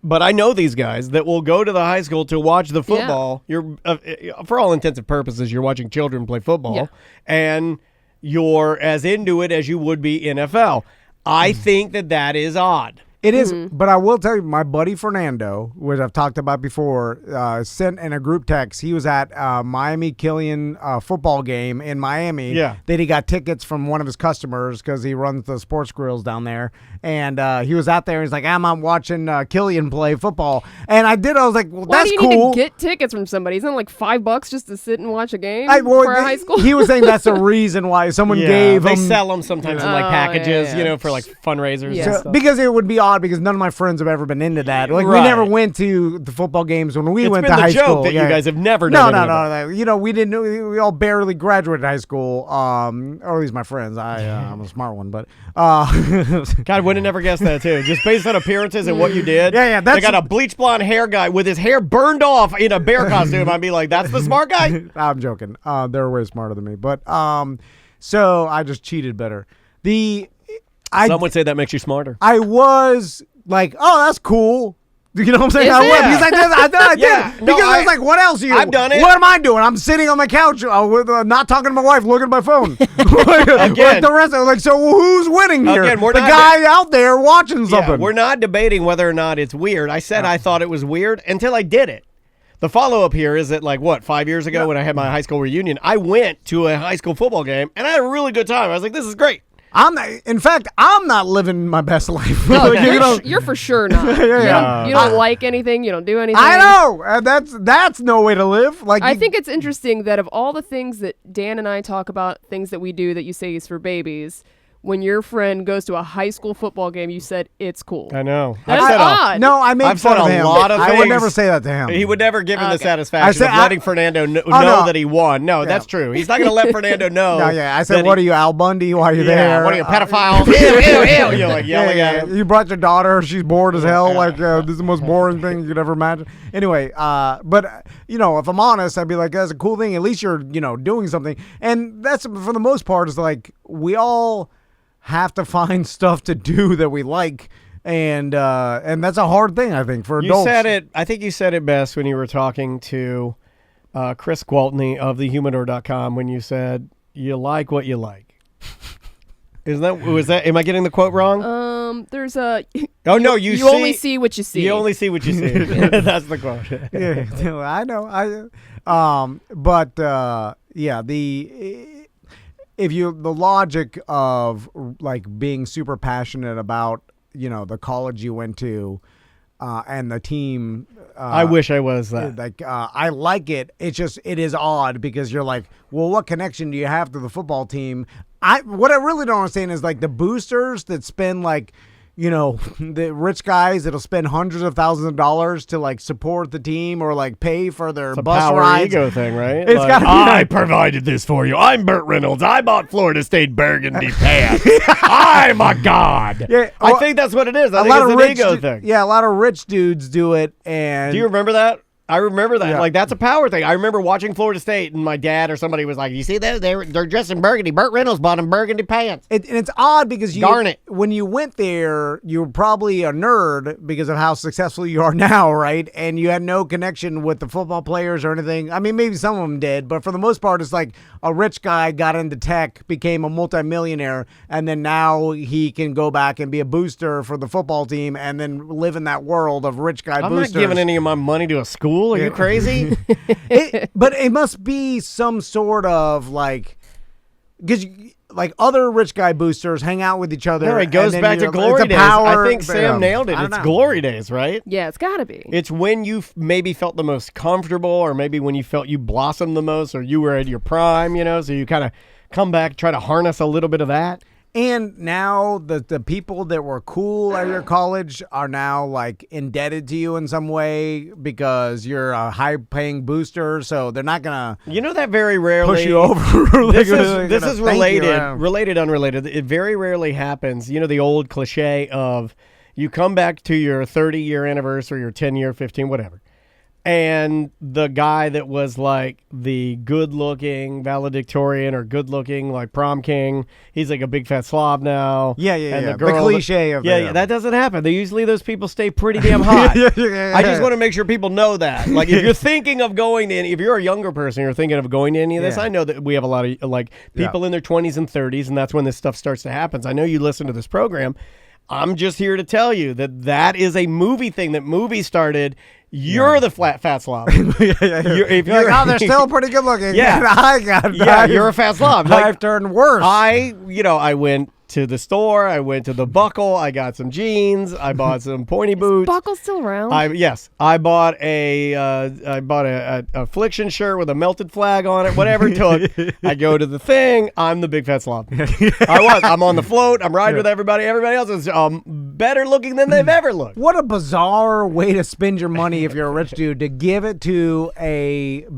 But I know these guys that will go to the high school to watch the football. Yeah. You're, for all intents and purposes, you're watching children play football, and you're as into it as you would be NFL. I think that is odd. It is, but I will tell you, my buddy Fernando, which I've talked about before, sent in a group text. He was at Miami Killian football game in Miami. Yeah. That he got tickets from one of his customers because he runs the sports grills down there. And he was out there. He's like, I'm watching Killian play football. And I was like, well, Why that's do you cool. need to get tickets from somebody? Isn't it like $5 just to sit and watch a game for a high school? He was saying that's the reason why someone gave they him. sell them sometimes in like packages, for like fundraisers. Yeah. And So, stuff. because it would be odd because none of my friends have ever been into that. Like we Right. never went to the football games when we It's went been to the high joke school. that you guys have never No, done. no. We didn't. We all barely graduated high school. Or at least my friends. I'm a smart one, but God, would have never guessed that too. Just based on appearances and what you did. Yeah. They got a bleach blonde hair guy with his hair burned off in a bear costume. I'd be like, that's the smart guy. I'm joking. They're way smarter than me, but so I just cheated better. Some would say that makes you smarter. I was like, oh, that's cool. You know what I'm saying? Is I it? was because I did. Yeah. Because No, I was like, what else? I've done it. What am I doing? I'm sitting on my couch, not talking to my wife, looking at my phone. Again. Like the rest of like, so who's winning here? Again, we're the not guy out there watching something. Yeah, we're not debating whether or not it's weird. I said I thought it was weird until I did it. The follow-up here is that, 5 years ago when I had my high school reunion, I went to a high school football game, and I had a really good time. I was like, this is great. In fact, I'm not living my best life. No, You know? you're for sure not. Yeah. You don't like anything. You don't do anything. I know. And that's no way to live. Like I think it's interesting that of all the things that Dan and I talk about, things that we do that you say is for babies, when your friend goes to a high school football game, you said it's cool. I know. That's I've said odd. No, I made I've fun said of a him. lot of I would things. never say that to him. He would never give him the Okay. satisfaction I said- of letting Fernando know no. that he won. No, that's true. He's not going to let Fernando know. No, yeah. I said, that what are you, Al Bundy? Why are you Yeah, there? what are you, pedophile? Ew, ew, ew. You're like yelling at him. You brought your daughter. She's bored as hell. Like, this is the most boring thing you could ever imagine. Anyway, but, if I'm honest, I'd be like, that's a cool thing. At least you're, doing something. And that's, for the most part, is like, we all have to find stuff to do that we like. And that's a hard thing, I think, for adults. I think you said it best when you were talking to Chris Gwaltney of thehumidor.com when you said, you like what you like. Was that, am I getting the quote wrong? There's a. Oh, no, you only see what you see. You only see what you see. That's the quote. Yeah, I know. But the logic of like being super passionate about the college you went to and the team. I wish I was that. I like it. It is odd because you're like, well, what connection do you have to the football team? What I really don't understand is like the boosters that spend like, the rich guys that'll spend hundreds of thousands of dollars to like support the team or like pay for their It's a bus power rides. ego thing, right? It's gotta be I provided this for you. I'm Burt Reynolds. I bought Florida State burgundy pants. I'm a god. Yeah, I think that's what it is. I a think lot it's of an rich ego thing. Yeah, a lot of rich dudes do it. And Do you remember that? I remember that. Yeah. Like, that's a power thing. I remember watching Florida State, and my dad or somebody was like, you see that? They're dressed in burgundy. Burt Reynolds bought them burgundy pants. And it's odd because Darn it. when you went there, you were probably a nerd because of how successful you are now, right? And you had no connection with the football players or anything. I mean, maybe some of them did, but for the most part, it's like a rich guy got into tech, became a multimillionaire, and then now he can go back and be a booster for the football team and then live in that world of rich guy I'm boosters. not giving any of my money to a school. Are you crazy? But it must be some sort of like, because like other rich guy boosters hang out with each other. No, it goes and then back to it's glory a days. power- I think Sam nailed it. I don't It's know. glory days, right? Yeah, it's got to be. It's when you maybe felt the most comfortable, or maybe when you felt you blossomed the most, or you were at your prime, so you kind of come back, try to harness a little bit of that. And now the people that were cool at your college are now like indebted to you in some way because you're a high paying booster. So they're not going to That very rarely push you over. This They're is gonna thank you. related, unrelated. It very rarely happens. The old cliche of you come back to your 30-year anniversary or 10-year, 15, whatever. And the guy that was like the good-looking valedictorian or good-looking like prom king, he's like a big fat slob now. Yeah. And The girl cliche of yeah, that doesn't happen. Usually those people stay pretty damn hot. Yeah. I just want to make sure people know that. Like, if you're thinking of going to if you're a younger person, you're thinking of going to any of this, Yeah. I know that we have a lot of like people in their 20s and 30s, and that's when this stuff starts to happen. So I know you listen to this program. I'm just here to tell you that is a movie thing that movie started. You're the fat slob. You're like, oh, they're still pretty good looking. Yeah. You're a fat slob. Like, I've turned worse. I went to the store. I went to the Buckle. I got some jeans. I bought some pointy boots. Buckle's still around? I bought a Affliction shirt with a melted flag on it. Whatever it took. I go to the thing. I'm the big fat slob. I'm on the float. I'm riding with everybody. Everybody else is better looking than they've ever looked. What a bizarre way to spend your money if you're a rich dude, to give it to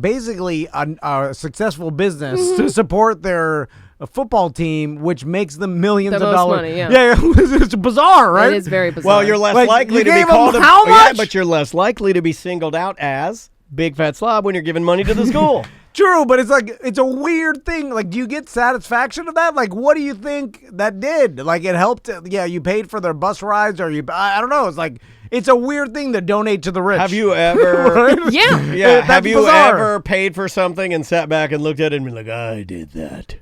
basically a successful business to support their football team, which makes them millions The of most dollars. money, yeah. It's bizarre, right? It is very bizarre. Well, you're less Like, likely you to be gave called them how much? Yeah, but you're less likely to be singled out as big fat slob when you're giving money to the school. True, but it's a weird thing. Like, do you get satisfaction of that? Like, what do you think that did? Like, it helped. Yeah, you paid for their bus rides, or I don't know. It's like, it's a weird thing to donate to the rich. Have you ever? Right? Yeah. Have you bizarre. ever paid for something and sat back and looked at it and been like, I did that?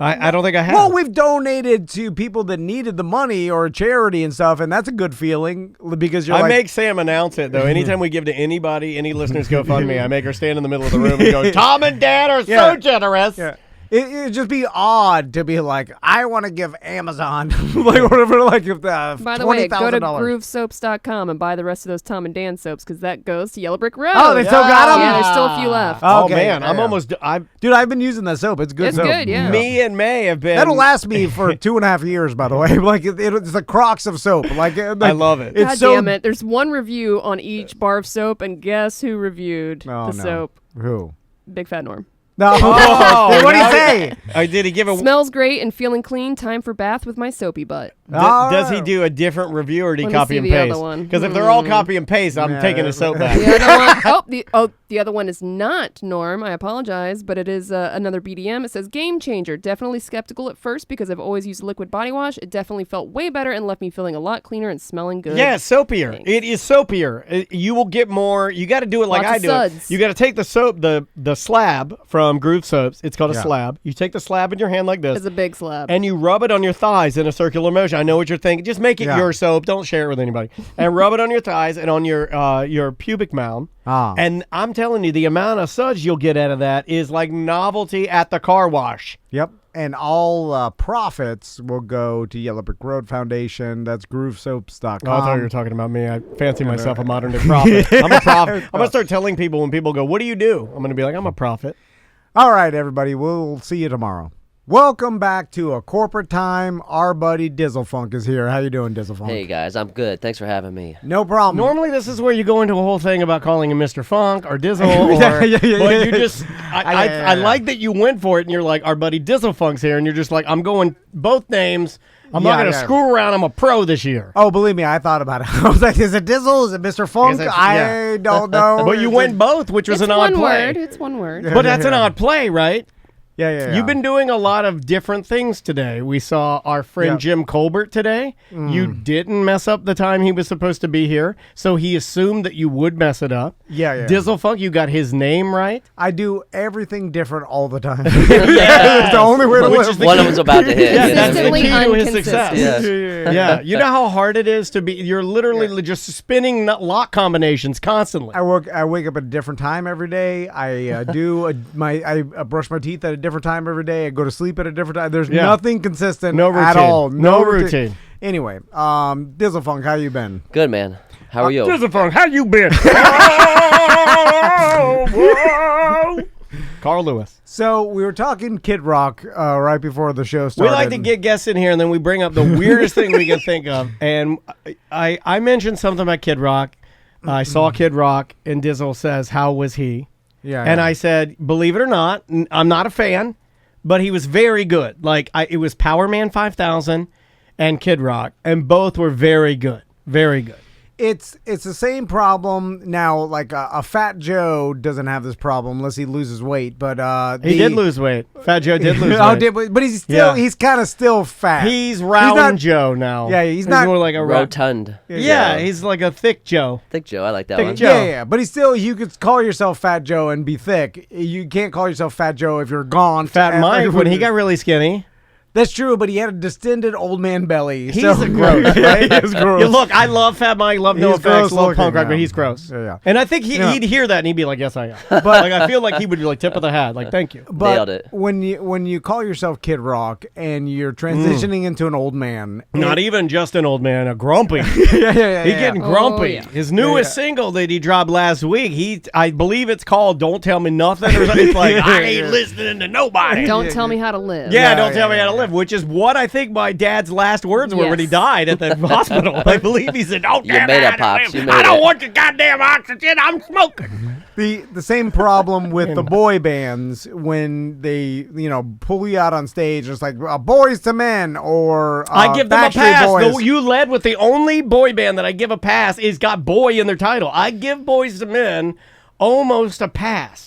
I don't think I have. Well, we've donated to people that needed the money or charity and stuff, and that's a good feeling because you're I like, make Sam announce it, though. Anytime we give to anybody, any listeners GoFundMe, I make her stand in the middle of the room and go, Tom and Dad are so generous. Yeah. It'd just be odd to be like, I want to give Amazon, like whatever, like if By the way, go to $20,000. groovesoaps.com and buy the rest of those Tom and Dan soaps, because that goes to Yellow Brick Road. Oh, they still got 'em? Yeah, there's still a few left. Oh, Okay, man. I'm yeah. almost... Dude, I've been using that soap. It's good It's soap. good, yeah. Me and May have been... That'll last me for 2.5 years, by the way. Like it's the Crocs of soap. Like I love it. It's God so damn it. There's one review on each bar of soap, and guess who reviewed Oh, the no. soap? Who? Big Fat Norm. No. Oh, What do you now- say? Did he give a... Smells great and feeling clean. Time for bath with my soapy butt. Does he do a different review, or did he Let me copy see and the other paste? one. Because if they're all copy and paste, I'm Yeah, taking the soap back. The other one, the other one is not Norm. I apologize, but it is another BDM. It says game changer. Definitely skeptical at first because I've always used liquid body wash. It definitely felt way better and left me feeling a lot cleaner and smelling good. Yeah, soapier. Thanks. It is soapier. You will get more. You got to do it like Lots I of do suds. it. You got to take the soap, the slab from Groove Soaps. It's called a Yeah. slab. You take the slab in your hand like this, It's a big slab. and you rub it on your thighs in a circular motion. I know what you're thinking. Just make it Yeah. your soap. Don't share it with anybody. And rub it on your thighs and on your pubic mound. Ah. And I'm telling you, the amount of suds you'll get out of that is like novelty at the car wash. Yep. And all profits will go to Yellow Brick Road Foundation. That's groovesoaps.com. Oh, I thought you were talking about me. I fancy myself a modern day prophet. I'm a prophet. I'm going to start telling people when people go, what do you do? I'm going to be like, I'm a prophet. All right, everybody. We'll see you tomorrow. Welcome back to A Corporate Time. Our buddy Dizzle Funk is here. How you doing, Dizzle Funk? Hey guys, I'm good. Thanks for having me. No problem. Normally, this is where you go into a whole thing about calling him Mr. Funk or Dizzle. Or, Yeah, but you just, Yeah. I like that you went for it and you're like, our buddy Dizzle Funk's here. And you're just like, I'm going both names. I'm not Yeah, going to yeah. screw around. I'm a pro this year. Oh, believe me, I thought about it. I was like, is it Dizzle? Is it Mr. Funk? Is it- I yeah. don't know. But you went both, which was it's an odd one play. word. It's one word. But that's an odd play, right? Yeah. You've been doing a lot of different things today. We saw our friend Yeah. Jim Colbert today. You didn't mess up the time he was supposed to be here, so he assumed that you would mess it up. Yeah. Dizzle Funk, you got his name right. I do everything different all the time. It's the only way to Which live. is the One of them's about to hit. Yeah, you that's the know? key Consistently to his success. inconsistent. Yeah. You know how hard it is to be. You're literally just spinning lock combinations constantly. I wake up at a different time every day. I I brush my teeth at a different time every day. I go to sleep at a different time. There's Yeah. nothing consistent No routine. at all. No routine. Anyway, Dizzle Funk, how you been? Good man. How are you? Dizzle Funk, how you been? Carl Lewis. So we were talking Kid Rock right before the show We started. like to get guests in here, and then we bring up the weirdest thing we can think of. And I mentioned something about Kid Rock. I saw Kid Rock, and Dizzle says, how was he? Yeah, And yeah. I said, believe it or not, I'm not a fan, but he was very good. Like, it was Power Man 5000 and Kid Rock, and both were very good. Very good. It's the same problem now. Like a Fat Joe doesn't have this problem unless he loses weight. But He did lose weight. Fat Joe did lose Oh, weight. but he's still Yeah. he's kind of still fat. He's round not- Joe now. Yeah, he's not- more like a Rotund. Yeah, he's like a thick Joe. Thick Joe. I like that Thick one. Joe. Yeah, but he's still. You could call yourself Fat Joe and be thick. You can't call yourself Fat Joe if you're gone. Fat Mike, when he got really skinny. That's true, but he had a distended old man belly. He's so- a gross, right? He is gross. Yeah, look, I love Fat Mike, love No He's Effects, gross love looking, punk rock, but yeah. he's gross. Yeah. And I think Yeah. he'd hear that and he'd be like, yes, I am. But like, I feel like he would be like, tip of the hat, like, thank you. But Nailed it. when you call yourself Kid Rock and you're transitioning into an old man, Not even just an old man, a grumpy. yeah. He's getting Oh, grumpy. yeah. His newest single that he dropped last week, I believe it's called "Don't Tell Me Nothing." Or something. It's like I ain't listening to nobody. Don't tell me how to live. Yeah, don't tell me how to live, which is what I think my dad's last words were when he Yes. died at the hospital. I believe he said, "Don't You tell me made how it, to Pops. You live. made I don't it." want your goddamn oxygen. I'm smoking." The same problem with the boy bands when they pull you out on stage. It's like Boys to Men or I give them a Backstreet pass. Boys. Though you led with the only boy band that I give a pass is got boy in their title. I give Boys to Men almost a pass.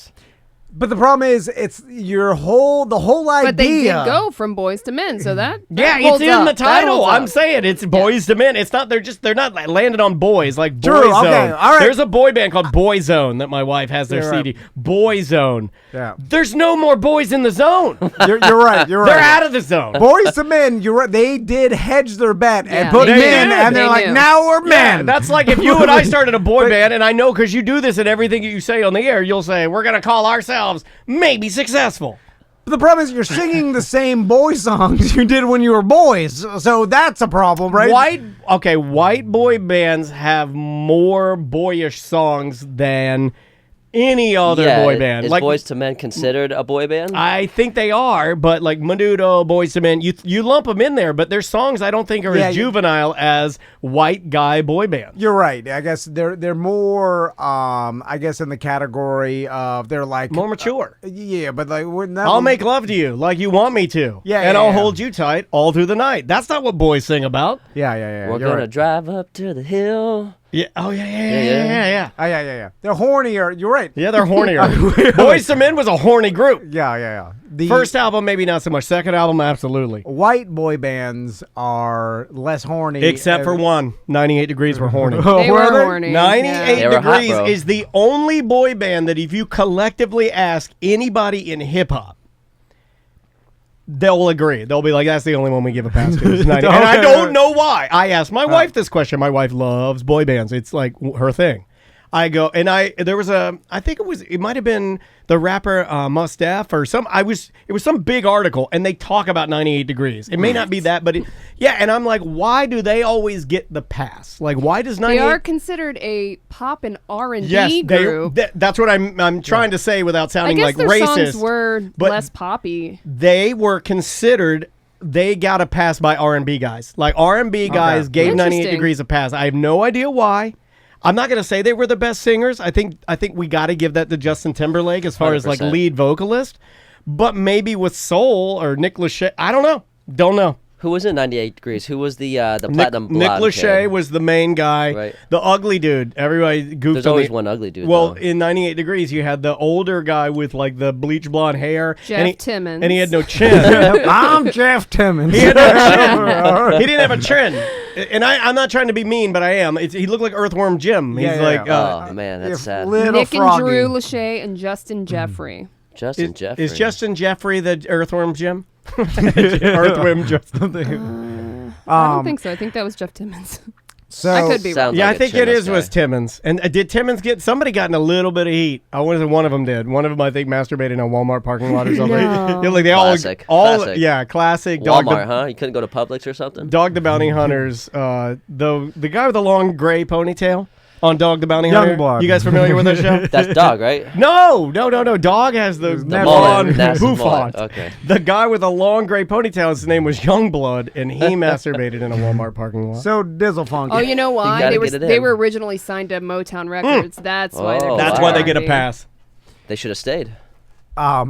But the problem is, it's the whole idea. But they did go from boys to men, so that Yeah, it's holds in up. the That title. holds I'm up. saying it's Boys to Men. It's not. They're not like landed on boys like True, Boyzone. okay, all right. There's a boy band called Boyzone that my wife has their You're right. CD. Boyzone. Yeah. There's no more boys in the zone. You're right. You're right. They're out of the zone. Boys to Men. You're right. They did hedge their bet and Yeah. put They men, did. and they're They like, knew. now we're Yeah, men. that's like if you and I started a boy band, and I know because you do this in everything you say on the air, you'll say, we're going to call ourselves maybe successful. The problem is you're singing the same boy songs you did when you were boys, so that's a problem, right? White boy bands have more boyish songs than any other boy band. Is Boys to Men considered a boy band? I think they are, but like Menudo, Boys to Men, you lump them in there, but their songs I don't think are as juvenile as white guy boy bands. You're right. I guess they're more, I guess, in the category of they're like More mature. yeah, but like wouldn't that I'll make love to you like you want me to. Yeah, and yeah, I'll yeah. hold you tight all through the night. That's not what boys sing about. Yeah. We're you're gonna right. drive up to the hill. Yeah. Oh yeah. Yeah. Oh, yeah. They're hornier. You're right. Yeah, they're hornier. Boys to Men was a horny group. Yeah. The First album, maybe not so much. Second album, absolutely. white boy bands are less horny, Except for one. 98 Degrees were horny. Oh, They were were they? horny. 98 They were hot, Degrees bro. is the only boy band that if you collectively ask anybody in hip hop, they'll agree. They'll be like, that's the only one we give a pass to. It's 90. And I don't know why. I asked my wife this question. My wife loves boy bands. It's like her thing. I go, and there was I think it might have been the rapper Mos Def or it was some big article, and they talk about 98 Degrees. It may not be that, but and I'm like, why do they always get the pass? Like, why does 98? They are considered a pop and R&B Yes, group. that's what I'm trying to say without I sounding guess like their racist. songs were but less poppy. they were considered. They got a pass by R&B guys. Like R&B guys gave 98 Interesting. Degrees a pass. I have no idea why. I'm not gonna say they were the best singers. I think we got to give that to Justin Timberlake as far as like 100%. lead vocalist. But maybe with soul or Nick Lachey, I don't know. Don't know. Who was in 98 Degrees? Who was the platinum Nick blonde Lachey kid? was the main guy. Right. The ugly dude. Everybody goofed There's on always the- one ugly dude. Well, though. in 98 Degrees, you had the older guy with like the bleach blonde hair. Jeff Timmons. And he had no chin. I'm Jeff Timmons. He had no chin. He didn't have a chin. And I'm not trying to be mean, but I am. He looked like Earthworm Jim. He's Yeah, like, yeah. Oh man, that's sad. Little Nick froggy. and Drew Lachey and Justin Jeffrey. Justin Jeffrey. is Justin Jeffrey the Earthworm Jim? Earthworm Justin. I don't think so. I think that was Jeff Timmons. So I could be wrong. Sounds Yeah, like I think a it is Chinese was guy. Timmons. And did Timmons somebody got in a little bit of heat? I want to say one of them did. One of them, I think, masturbated in a Walmart parking lot or something. No. Yeah, like they Classic. all Classic. yeah, classic. Dog Walmart, huh? You couldn't go to Publix or something? Dog the Bounty Hunters. The guy with the long gray ponytail on Dog the Bounty Young Hunter. blood. You guys familiar with that show? That's Dog, right? No. Dog has the mullet. blonde Massive bouffant. mullet. Okay. The guy with the long gray ponytail, his name was Youngblood, and he masturbated in a Walmart parking lot. So Dizzle Funk. Oh, you know why? gotta They get it they in. were originally signed to Motown Records. That's why they're Oh, That's wow. why they get a R&B. pass. They should have stayed. I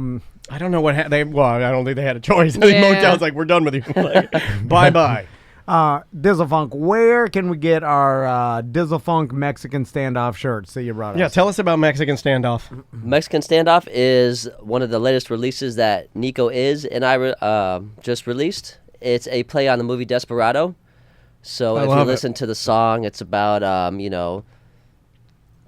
don't know what well, I don't think they had a choice. I think Yeah. Motown's like, we're done with you. Like, bye. Dizzle Funk. Where can we get our Dizzle Funk Mexican standoff shirts that you brought us? Yeah, tell us about Mexican Standoff. Mexican Standoff is one of the latest releases that Nico and I just released. It's a play on the movie Desperado. So I if you love it. listen to the song, it's about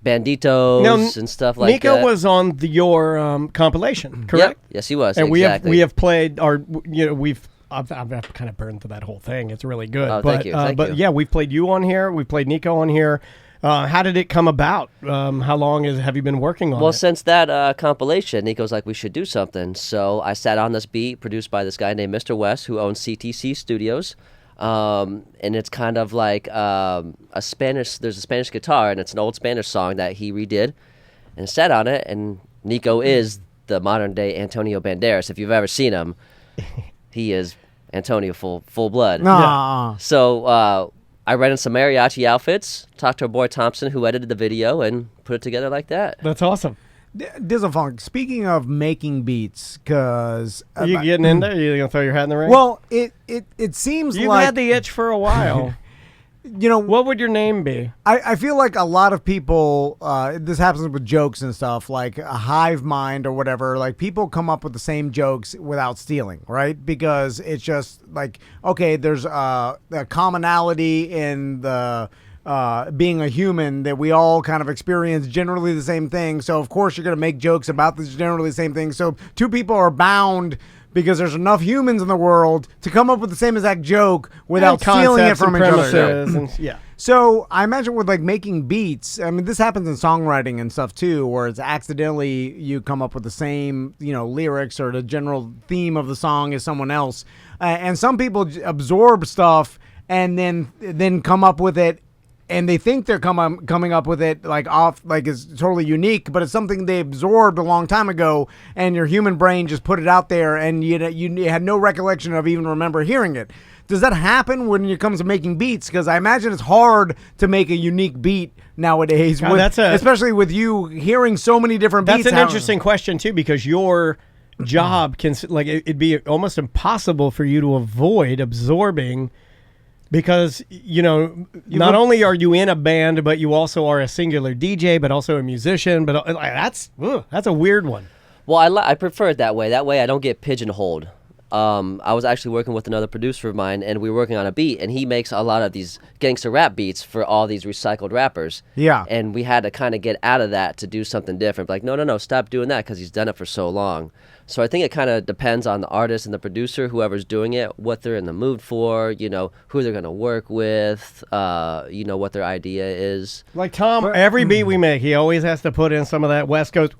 banditos and stuff like Nico that. was on your compilation, correct? Yep. Yes, he was. And exactly. we have played I've kind of burned through that whole thing. It's really good. Oh, but, thank you. Thank you. yeah, we've played you on here. We played Nico on here. How did it come about? How long have you been working on it? Well, since that compilation, Nico's like, we should do something. So I sat on this beat produced by this guy named Mr. West, who owns CTC Studios. And it's kind of like there's a Spanish guitar, and it's an old Spanish song that he redid and sat on it. And Nico is the modern day Antonio Banderas. If you've ever seen him, he is Antonio full blood. Nah. So I rented some mariachi outfits, talked to our boy Thompson, who edited the video, and put it together like that. That's awesome. Dizzle Funk, speaking of making beats, because... Are you getting in there? You going to throw your hat in the ring? Well, it seems You've like... had the itch for a while. You know, what would your name be? I feel like a lot of people, this happens with jokes and stuff, like a hive mind or whatever, like people come up with the same jokes without stealing, right? Because it's just like, okay, there's a commonality in the being a human that we all kind of experience generally the same thing. So, of course, you're going to make jokes about this generally the same thing. So two people are bound because there's enough humans in the world to come up with the same exact joke without stealing it from each other. Yeah. So I imagine with like making beats, I mean, this happens in songwriting and stuff too, where it's accidentally you come up with the same, lyrics or the general theme of the song as someone else. And some people absorb stuff and then come up with it. And they think they're coming up with it like it's totally unique, but it's something they absorbed a long time ago, and your human brain just put it out there, and you had no recollection of even remember hearing it. Does that happen when it comes to making beats? Because I imagine it's hard to make a unique beat nowadays, especially with you hearing so many different beats. That's an interesting question too, because your job can it'd be almost impossible for you to avoid absorbing. Because, not only are you in a band, but you also are a singular DJ, but also a musician. But that's a weird one. Well, I prefer it that way. That way I don't get pigeonholed. I was actually working with another producer of mine, and we were working on a beat, and he makes a lot of these gangster rap beats for all these recycled rappers. Yeah. And we had to kind of get out of that to do something different. Like, no, stop doing that, because he's done it for so long. So I think it kind of depends on the artist and the producer, whoever's doing it, what they're in the mood for, who they're going to work with, what their idea is. Like Tom, every beat we make, he always has to put in some of that West Coast.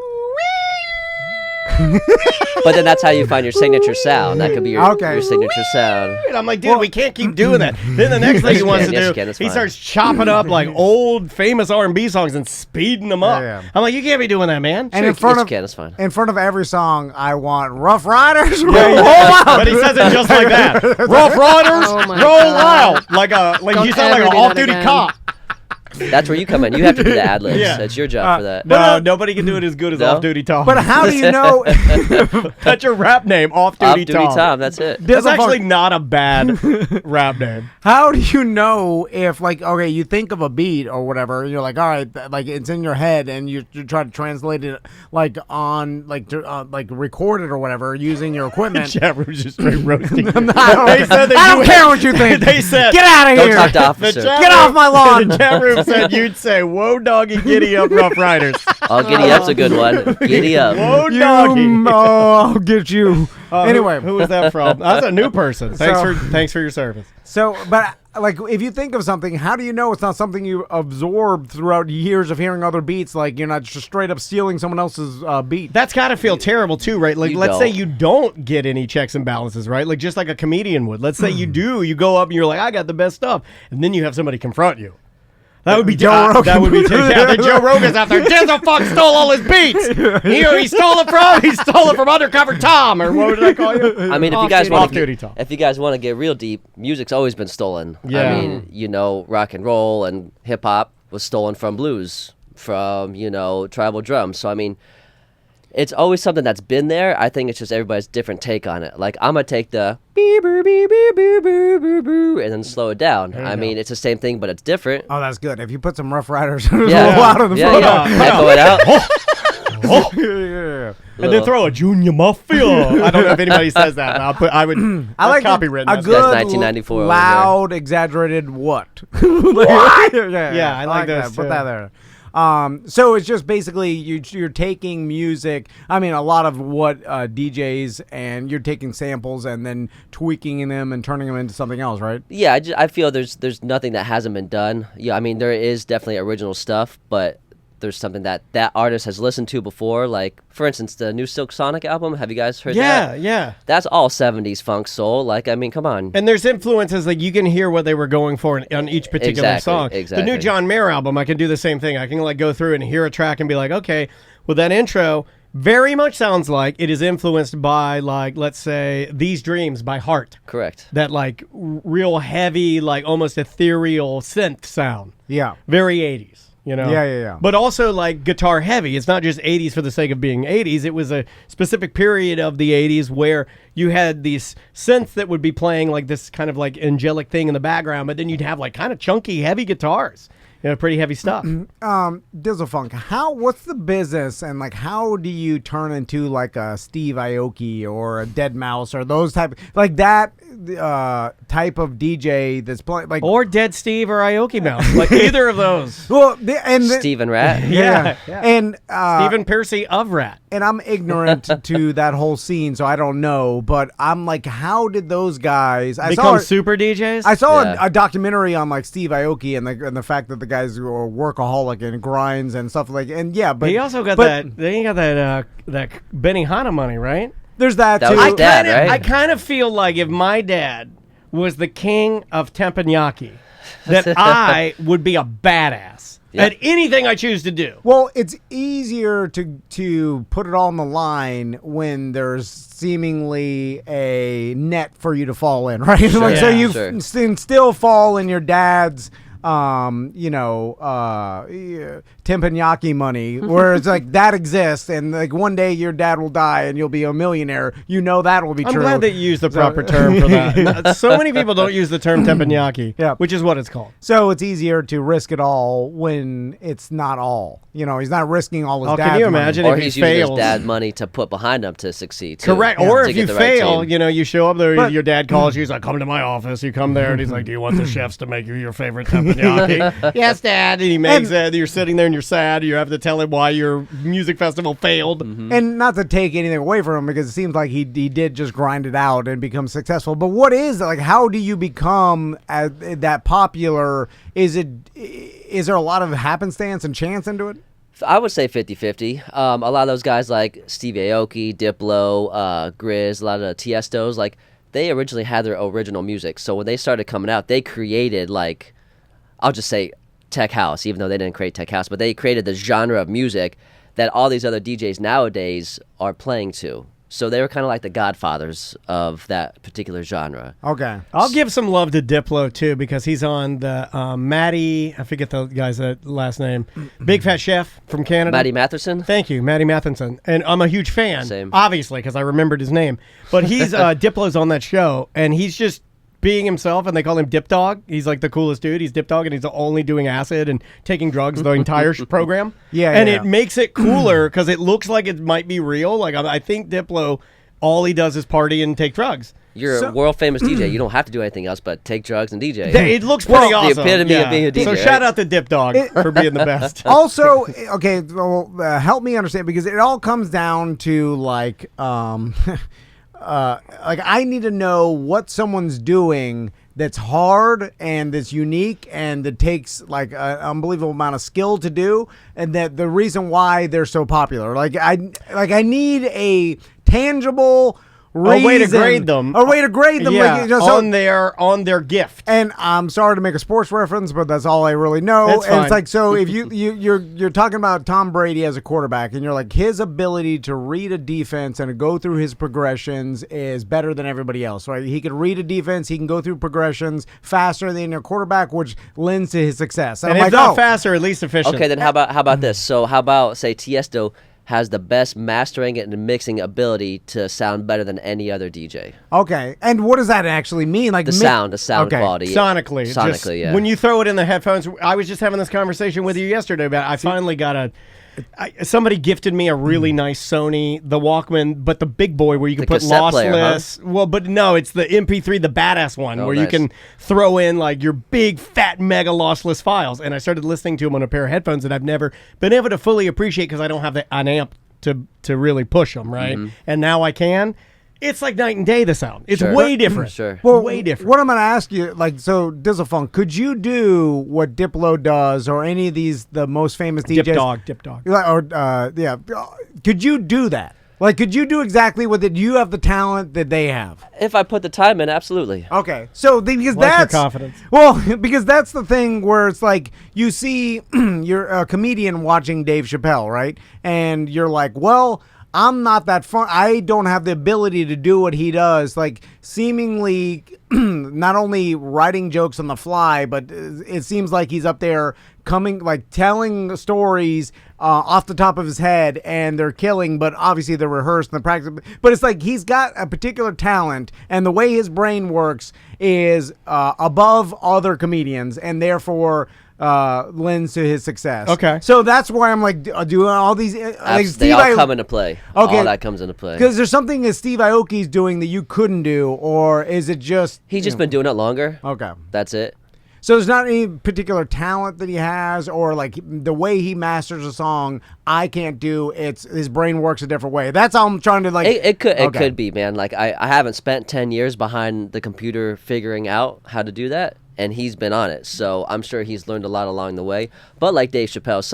But then that's how you find your signature sound. That could be your signature sound. And I'm like, dude, we can't keep doing that. Then the next thing he wants to do, he starts chopping up like old famous R&B songs and speeding them up. Yeah. I'm like, you can't be doing that, man. And in front of every song, I want Rough Riders. But he says it just like that. Rough Riders, roll out. Like you sound like an off-duty cop. That's where you come in. You have to do the ad-libs. Yeah. That's your job for that. No, nobody can do it as good as Off-Duty Tom. But how do you know? That's your rap name, Off-Duty Tom. Off-Duty Tom, that's it. That's actually not a bad rap name. How do you know if, you think of a beat or whatever, you're like, all right, it's in your head, and you try to translate it, record it or whatever using your equipment. Chat room's just straight roasting. I don't care what you think. They said, get out of here. Don't talk to officer. Get off my lawn. The chat room said you'd say, whoa, doggy, giddy up, Rough Riders. Oh, giddy up's a good one. Giddy up. Whoa, doggy. I'll get you. Anyway. Who was that from? That's a new person. Thanks for your service. So, but if you think of something, how do you know it's not something you absorbed throughout years of hearing other beats? Like, you're not just straight up stealing someone else's beat. That's got to feel terrible too, right? Like, let's say you don't get any checks and balances, right? Like, just like a comedian would. Let's say you do. You go up and you're like, I got the best stuff. And then you have somebody confront you. That would be Joe Rogan. That would be Joe Rogan's out there. Dizzlephunk stole all his beats. He stole it from Undercover Tom, or what did I call you? I mean, if you guys want to get real deep, music's always been stolen. Yeah. I mean, rock and roll and hip hop was stolen from blues, from tribal drums. So I mean, it's always something that's been there. I think it's just everybody's different take on it. Like, I'm gonna take the beep, beep, beep, beep, beep, beep, beep, and then slow it down. I mean, it's the same thing, but it's different. Oh, that's good. If you put some Rough Riders a little out of the photo. Echo it out. And then throw a Junior Mafia. I don't know if anybody says that. I like copywritten. A good 1994 loud, exaggerated what? Yeah, I like that. Put that there. So it's just basically you're taking music. I mean, a lot of what DJs, and you're taking samples and then tweaking them and turning them into something else, right? Yeah, I feel there's nothing that hasn't been done. Yeah, I mean there is definitely original stuff, but there's something that artist has listened to before. Like, for instance, the new Silk Sonic album. Have you guys heard that? Yeah. That's all 70s funk soul. Like, I mean, come on. And there's influences, like you can hear what they were going for on each particular song. Exactly. The new John Mayer album, I can do the same thing. I can like go through and hear a track and be like, okay, well that intro very much sounds like it is influenced by, like, let's say, These Dreams by Heart. Correct. That like real heavy, like almost ethereal synth sound. Yeah. Very 80s. You know? Yeah. But also like guitar heavy. It's not just 80s for the sake of being 80s. It was a specific period of the 80s where you had these synths that would be playing like this kind of like angelic thing in the background, but then you'd have like kind of chunky, heavy guitars. You know, pretty heavy stuff. Dizzle Funk, what's the business, and like how do you turn into like a Steve Aoki or a Dead Mouse or those type, like that type of DJ that's playing, like, or Dead Steve or Aoki Mouse, like either of those. Well, Steven Rat. Yeah. And Stephen Piercy of Rat. And I'm ignorant to that whole scene, so I don't know. But I'm like, how did those guys become super DJs? I saw a documentary on like Steve Aoki and the fact that the guy's a workaholic and grinds and stuff like. And yeah, but he also got that. They got that Benny Hanna money, right? There's that too. Was his dad, right? I kind of feel like if my dad was the king of teppanyaki, that I would be a badass. Yep. At anything I choose to do. Well, it's easier to put it all on the line when there's seemingly a net for you to fall in, right? Sure. Like, so you Sure. can still fall in your dad's teppanyaki money, where it's like that exists, and like one day your dad will die and you'll be a millionaire. You know that will be true. I'm glad that you used the proper term for that. So many people don't use the term teppanyaki, which is what it's called. So it's easier to risk it all when it's not all. You know, he's not risking all his dad's can you imagine Or if he's he using fails? his dad money to put behind him to succeed. Too. Correct. Yeah. Or To if get you the right fail, team. you know, you show up there, your dad calls you, he's like, come to my office. You come there, and he's like, do you want the chefs to make you your favorite teppanyaki? Yes, Dad. And he makes it. You're sitting there and you're sad. You have to tell him why your music festival failed. And not to take anything away from him, because it seems like he did just grind it out and become successful. But what is, like, how do you become that popular? Is there a lot of happenstance and chance into it? I would say 50-50. A lot of those guys like Steve Aoki, Diplo, Grizz, a lot of the Tiestos, like, they originally had their original music. So when they started coming out, they created, like, I'll just say tech house, even though they didn't create tech house, but they created the genre of music that all these other DJs nowadays are playing to. So they were kind of like the godfathers of that particular genre. Okay. I'll give some love to Diplo, too, because he's on the Matty, I forget the guy's last name, Big Fat Chef from Canada. Matty Matherson? Thank you, Matty Matheson. And I'm a huge fan, Same. obviously, because I remembered his name. But he's Diplo's on that show, and he's just being himself, and they call him Dip Dog. He's like the coolest dude. He's Dip Dog, and he's only doing acid and taking drugs the entire program. Yeah. It makes it cooler because it looks like it might be real. Like, I think Diplo, all he does is party and take drugs. You're a world famous DJ. You don't have to do anything else but take drugs and DJ. It looks pretty awesome. The epitome of being a DJ. So shout out to Dip Dog for being the best. Also, okay, well, help me understand, because it all comes down to like like I need to know what someone's doing that's hard and that's unique and that takes like an unbelievable amount of skill to do, and that the reason why they're so popular. Like I need a tangible reason, a way to grade them. Yeah, like, on their gift. And I'm sorry to make a sports reference, but that's all I really know. That's and fine. it's like, so if you're talking about Tom Brady as a quarterback, and you're like, his ability to read a defense and to go through his progressions is better than everybody else, right? He can read a defense, he can go through progressions faster than your quarterback, which lends to his success. And I'm if like, not faster, at least efficient. Okay, then how about this? So how about, say, Tiesto has the best mastering and mixing ability to sound better than any other DJ. Okay, and what does that actually mean? Like the sound okay. quality. Sonically, yeah. When you throw it in the headphones, I was just having this conversation with you yesterday about I finally got somebody gifted me a really nice Sony, the Walkman, but the big boy where you can The put cassette player, lossless. Well, but no, it's the MP3, the badass one, where you nice. can throw in like your big, fat, mega lossless files. And I started listening to them on a pair of headphones that I've never been able to fully appreciate because I don't have an amp to really push them, right? And now I can. It's like night and day, the sound. It's Sure. way different. Sure. Well, way different. What I'm going to ask you, like, so Dizzle Funk, could you do what Diplo does, or any of these the most famous DJs? Dip Dog. Yeah. Could you do that? Like, could you do exactly what do you have the talent that they have? If I put the time in, absolutely. Okay, so because Like your that's confidence. Well, because that's the thing where it's like you see you're a comedian watching Dave Chappelle, right? And you're like, well, I'm not that fun. I don't have the ability to do what he does. Like, seemingly not only writing jokes on the fly, but it seems like he's up there telling stories off the top of his head, and they're killing, but obviously they're rehearsed and the practice. But it's like he's got a particular talent, and the way his brain works is above other comedians, and therefore lends to his success. Okay. So that's why I'm like doing all these like They all come into play. Okay. All that comes into play. Because there's something that Steve Aoki's doing that you couldn't do, or is it just He's just been doing it longer. okay? That's it. So there's not any particular talent that he has, or like the way he masters a song, I can't do. It's his brain works a different way. That's how I'm trying to like. It Okay. could be, man. Like I haven't spent 10 years behind the computer figuring out how to do that, and he's been on it. So I'm sure he's learned a lot along the way. But like Dave Chappelle,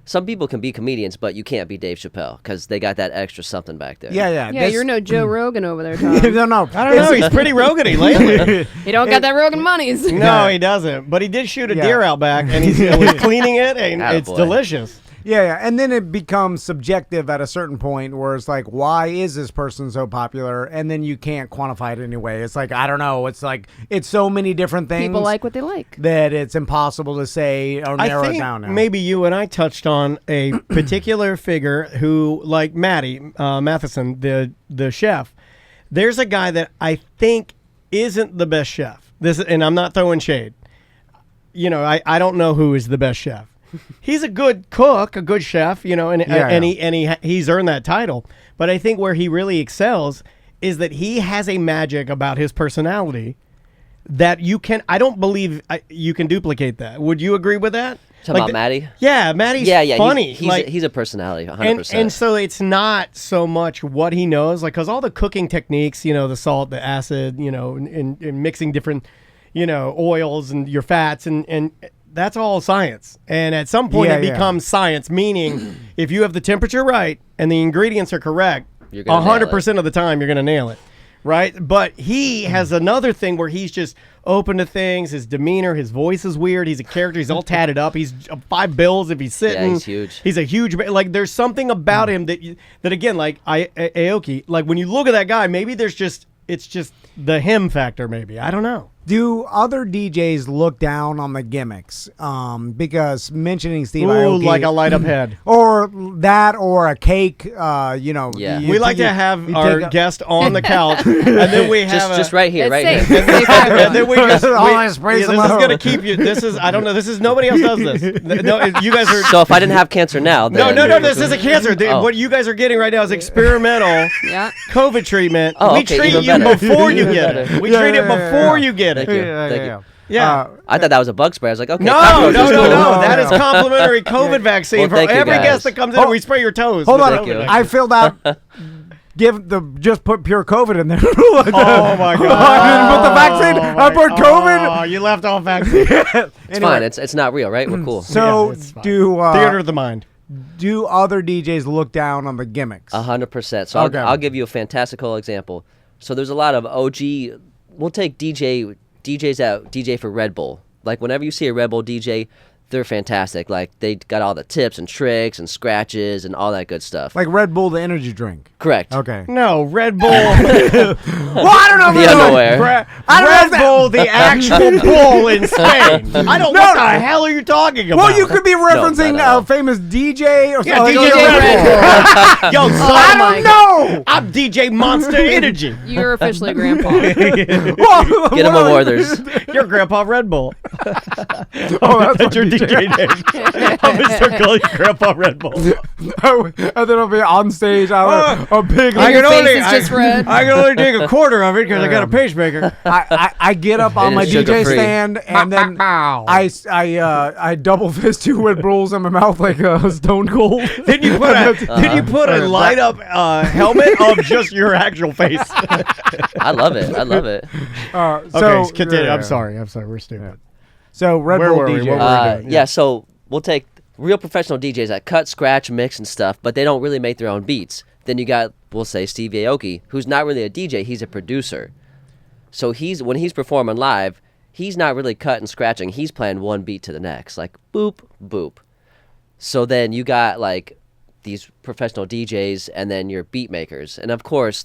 some people can be comedians, but you can't be Dave Chappelle because they got that extra something back there. Yeah. Yeah, you're no Joe Rogan over there, Tom. No. I don't know. He's pretty Rogany lately. You don't got that Rogan monies. No, he doesn't. But he did shoot a Yeah. deer out back, and he's cleaning it, and it's Attaboy. delicious. Yeah, and then it becomes subjective at a certain point where it's like, why is this person so popular? And then you can't quantify it anyway. It's like, I don't know. It's like, it's so many different things. People like what they like. that it's impossible to say or narrow I it think down now. maybe you and I touched on a particular figure who, like Maddie Matheson, the chef. There's a guy that I think isn't the best chef. And I'm not throwing shade. You know, I don't know who is the best chef. He's a good cook, a good chef, you know, and he's earned that title. But I think where he really excels is that he has a magic about his personality that I don't believe you can duplicate that. Would you agree with that? Talking about Maddie? Yeah, Maddie's funny. He's a personality, 100%. And so it's not so much what he knows, like, because all the cooking techniques, you know, the salt, the acid, you know, and mixing different, you know, oils and your fats and that's all science. And at some point it becomes science, meaning if you have the temperature right and the ingredients are correct, 100% of the time you're going to nail it. Right? But he has another thing where he's just open to things. His demeanor, his voice is weird. He's a character. He's all tatted up. He's 5 bills if he's sitting. Yeah, he's huge. He's a huge, like, there's something about him that again, like Aoki, like when you look at that guy, maybe it's just the him factor, maybe. I don't know. Do other DJs look down on the gimmicks? Because mentioning Steve Ooh, Aoki, like a light up head. or that, or a cake. You know, Yeah. We like to have our guest on the couch, and then we have just right here, right It's here. safe. Safe for everyone. and then we just Always praise this him is out. gonna keep you. This is I don't know. This is nobody else does this. No, you guys are. So if I didn't have cancer now, then No. This isn't cancer. Oh. What you guys are getting right now is experimental Yeah. COVID treatment. Oh, we okay, treat even you better. before you Even get better. it. We Yeah, treat it yeah, yeah, before yeah. you get it. Thank you. Yeah, Thank yeah, you. Yeah. I thought that was a bug spray. I was like, okay. No. cockroaches, cool. That is complimentary COVID vaccine Well, for thank you, every guys. guest that comes in. We spray your toes. Hold with on, Thank you. COVID. I filled out. Just put pure COVID in there. Oh my God! I didn't put the vaccine. I put COVID. Oh, you left off vaccine. It's fine. It's not real, right? We're cool. So Yeah, it's fine. do Theater of the mind. do other DJs look down on the gimmicks? 100%. So Okay. I'll give you a fantastical example. So there's a lot of OG. We'll take DJs out. DJ for Red Bull. Like whenever you see a Red Bull DJ, they're fantastic. Like they got all the tips and tricks and scratches and all that good stuff. Like Red Bull, the energy drink. Correct. Okay. No, Red Bull. Well, I don't know. The underwear. Red Bull, the actual bull in Spain. I don't know what the hell are you talking about? Well, you could be referencing not at all. a famous DJ or Yeah, something. DJ Red Bull. Yo, son, I don't know. I'm DJ Monster Energy. You're officially grandpa. Well, Get them awards. You're Grandpa Red Bull. Oh, that's That's your DJ name. Mr. Call you Grandpa Red Bull. And then I'll be on stage. A big. And your face is just red. I can only take a quarter of it because I got a pacemaker. I get up on It my is DJ sugar-free. stand and then I double fist 2 Red Bulls in my mouth like a Stone Cold. Then you put a light up helmet of just your actual face. I love it. I love it. Okay, continue. I'm sorry. We're stupid. So Red Where Bull were we? DJ. What were we doing? Yeah, so we'll take real professional DJs that cut, scratch, mix, and stuff, but they don't really make their own beats. Then you got, we'll say, Steve Aoki, who's not really a DJ, he's a producer. So when he's performing live, he's not really cutting, scratching. He's playing one beat to the next, like boop, boop. So then you got like these professional DJs and then your beat makers. And of course,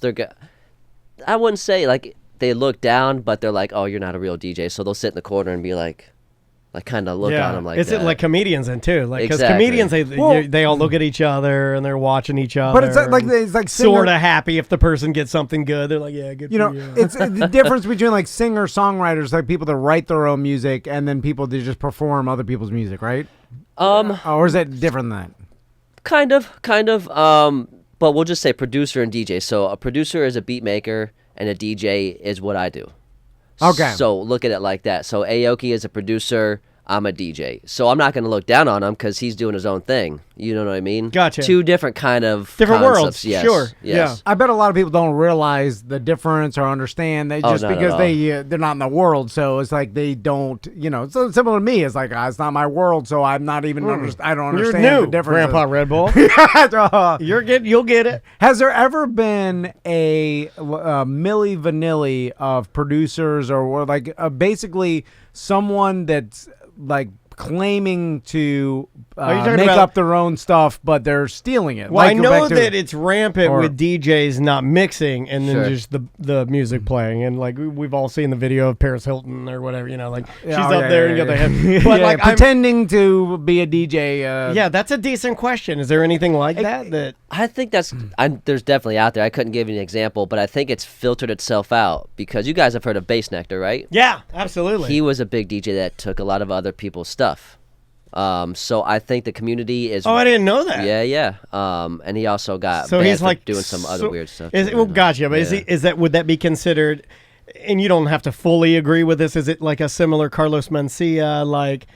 I wouldn't say like they look down, but they're like, oh, you're not a real DJ. So they'll sit in the corner and be like kind of look on them like it's that. like comedians then too, like because Exactly. comedians they all look at each other and they're watching each other. But it's like sort of happy if the person gets something good. They're like, yeah, good. You for know, you. it's the difference between like singer songwriters, like people that write their own music, and then people that just perform other people's music, right? Or is that different than that? Kind of. But we'll just say producer and DJ. So a producer is a beat maker, and a DJ is what I do. Okay. So look at it like that. So Aoki is a producer. I'm a DJ. So I'm not going to look down on him because he's doing his own thing. You know what I mean? Gotcha. Two different kind of Different concepts. worlds, Yes. sure. Yes. I bet a lot of people don't realize the difference or understand that just not at because all. they're not in the world. So it's like they don't, so similar to me. It's like it's not my world, so I'm not even. I don't You're understand new, the difference. Grandpa Red Bull. You'll get it. Has there ever been a Milli Vanilli of producers or like basically someone that's like claiming to talking make about- up their own stuff, but they're stealing it? Well, Like, I go know back to- that it's rampant or- with DJs not mixing and then Sure. just the music playing. And like we've all seen the video of Paris Hilton or whatever, like she's Yeah, up there and you got the head. But yeah, like I'm, pretending to be a DJ. yeah, that's a decent question. Is there anything like that? I think there's definitely out there. I couldn't give you an example, but I think it's filtered itself out because you guys have heard of Bass Nectar, right? Yeah, absolutely. He was a big DJ that took a lot of other people's stuff. So I think the community is. Oh, I didn't know that. Yeah. And he also got So banned he's for like doing some other weird stuff. Is, too, well, you know? gotcha. But Yeah. would that be considered? And you don't have to fully agree with this. Is it like a similar Carlos Mencia? Like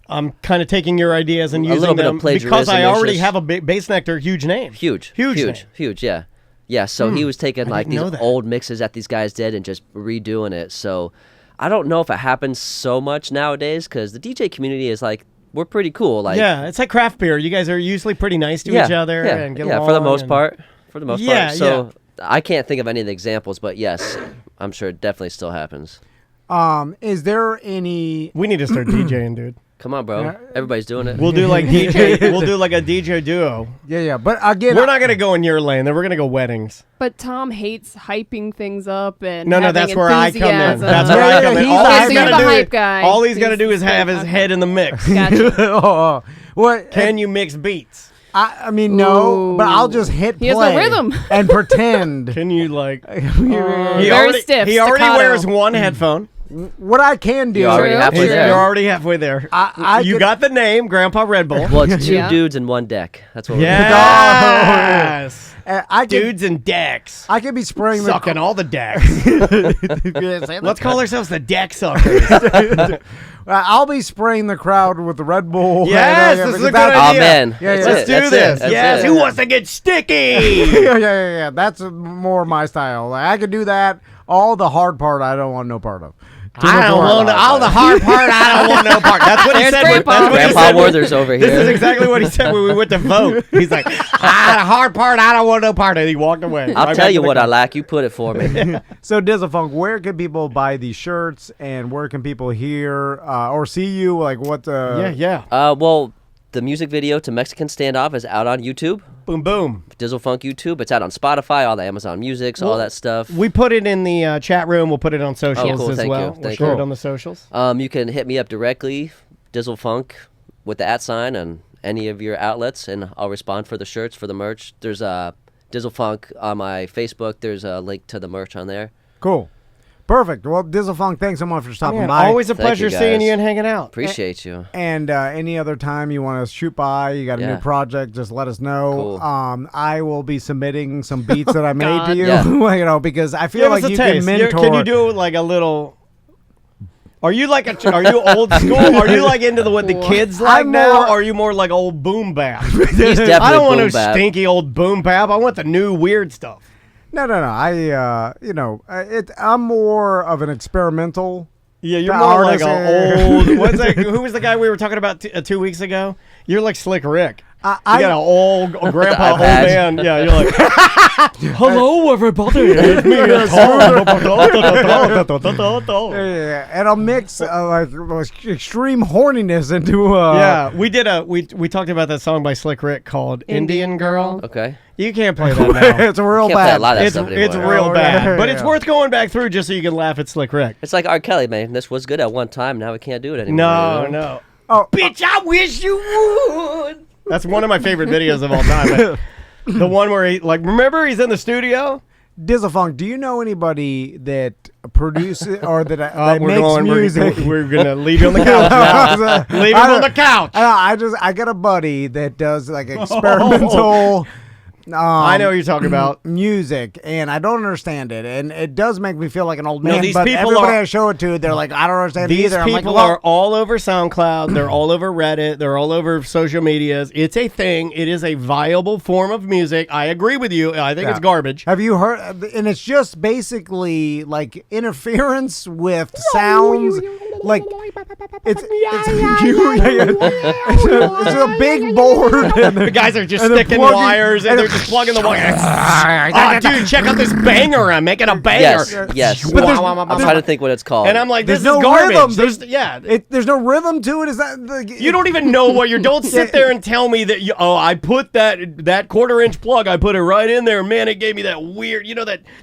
I'm kind of taking your ideas and using little bit of them because I plagiarism, already just- have a Bass Nectar huge name. Huge. Yeah. Yeah. So he was taking like didn't these know that. old mixes that these guys did and just redoing it. So I don't know if it happens so much nowadays because the DJ community is like. We're pretty cool. Like Yeah, it's like craft beer. You guys are usually pretty nice to each other and get along. for the most and- part. For the most Yeah, part. So I can't think of any of the examples, but yes, I'm sure it definitely still happens. Is there any? We need to start DJing, dude. Come on, bro. Everybody's doing it. We'll do like DJ. We'll do like a DJ duo. Yeah. But again, We're not gonna go in your lane. Then we're gonna go weddings. But Tom hates hyping things up and No, having that's where I come in. enthusiasm. That's where Yeah, I come in. he's All the he's hype gotta guy. do Hype guy. All he's got to He's- do is have his okay. head in the mix. Gotcha. What? Can you mix beats? I mean, no, but I'll just hit play He has no rhythm. and pretend. Can you like? Very stiff, He already staccato. wears one headphone. What I can do. You're already True, halfway true. there. You're already halfway there. I you could- got the name, Grandpa Red Bull. Well, it's two Yeah. dudes and one deck. That's what Yes. I could, Dudes and decks. I could be spraying the. Sucking all the decks. Let's call ourselves the deck suckers. I'll be spraying the crowd with the Red Bull. Yes, and, this is a good that's- Oh idea. man, Yeah, That's yeah. it. Let's do That's this. it. That's Yes. it. Who wants to get sticky? yeah. That's more my style. Like, I could do that. All the hard part, I don't want no part of. I don't want all the hard part. I don't want no part. That's what he There's said. Grandpa. That's what he Grandpa said. Werther's over This is here. exactly what he said when we went to vote. He's like, the hard part, I don't want no part. And he walked away. I'll Right tell back you to the what I car. lack. You put it for me. So Dizzlephunk, where can people buy these shirts, and where can people hear or see you? Like what? Yeah. Well, the music video to Mexican Standoff is out on YouTube. Boom, boom. Dizzlephunk YouTube. It's out on Spotify, all the Amazon Musics, all that stuff. We put it in the chat room. We'll put it on socials cool. as Thank well. you. We'll Thank share it you. on the socials. You can hit me up directly, Dizzlefunk, with the @ and any of your outlets, and I'll respond for the shirts, for the merch. There's Dizzlefunk on my Facebook. There's a link to the merch on there. Cool. Perfect. Well, Dizzle Funk, thanks so much for stopping Man, by. always a Thank pleasure you, seeing guys. you and hanging out. Appreciate you. And any other time you want to shoot by, you got a new Yeah. project, just let us know. Cool. I will be submitting some beats that I made to you, Yeah. because I feel Give like us a you taste. can mentor. Can you do like a little? Are you like are you old school? Are you like into what the kids like I'm now? more- Or are you more like old boom bap? He's definitely I don't want no boom bap. stinky old boom bap. I want the new weird stuff. No. I'm more of an experimental. Yeah, you're The more like artist, an old. What's that? Who was the guy we were talking about 2 weeks ago? You're like Slick Rick. You got an old grandpa, old badge. man. Yeah, you're like, hello everybody, it's me, Tom. Yeah, and I'll mix like extreme horniness into. Yeah, we did we talked about that song by Slick Rick called Indian Girl. Okay. You can't play that now. It's a real Can't play a bad. lot of that It's stuff anymore. real Oh, bad, yeah, but it's yeah. worth going back through just so you can laugh at Slick Rick. It's like R. Kelly, man. This was good at one time. Now we can't do it anymore. No, you know? no. Oh, Bitch, I wish you would. That's one of my favorite videos of all time. The one where he remember he's in the studio. Dizzle Funk, do you know anybody that produces or that makes music? We're gonna leave you on the couch now. Leave him on the couch. I got a buddy that does like experimental. I know what you're talking about. Music, and I don't understand it, and it does make me feel like an old man. these but people everybody are- I show it to, they're like, I don't understand it These either. I'm like, people well, are all over SoundCloud. They're all over Reddit. They're all over social medias. It's a thing. It is a viable form of music. I agree with you. I think it's garbage. Have you heard? And it's just basically like interference with sounds. Like it's a big board. The guys are just and they're sticking plugging- wires and they're just plugging the wires. Oh, dude, check out this banger. I'm making a banger. Yes. But there's- I'm trying to think what it's called. And I'm like, this There's is no garbage. rhythm. There's no rhythm to it. Is that You don't even know what you're. Don't sit there and tell me that. I put that 1/4-inch plug. I put it right in there. Man, it gave me that weird.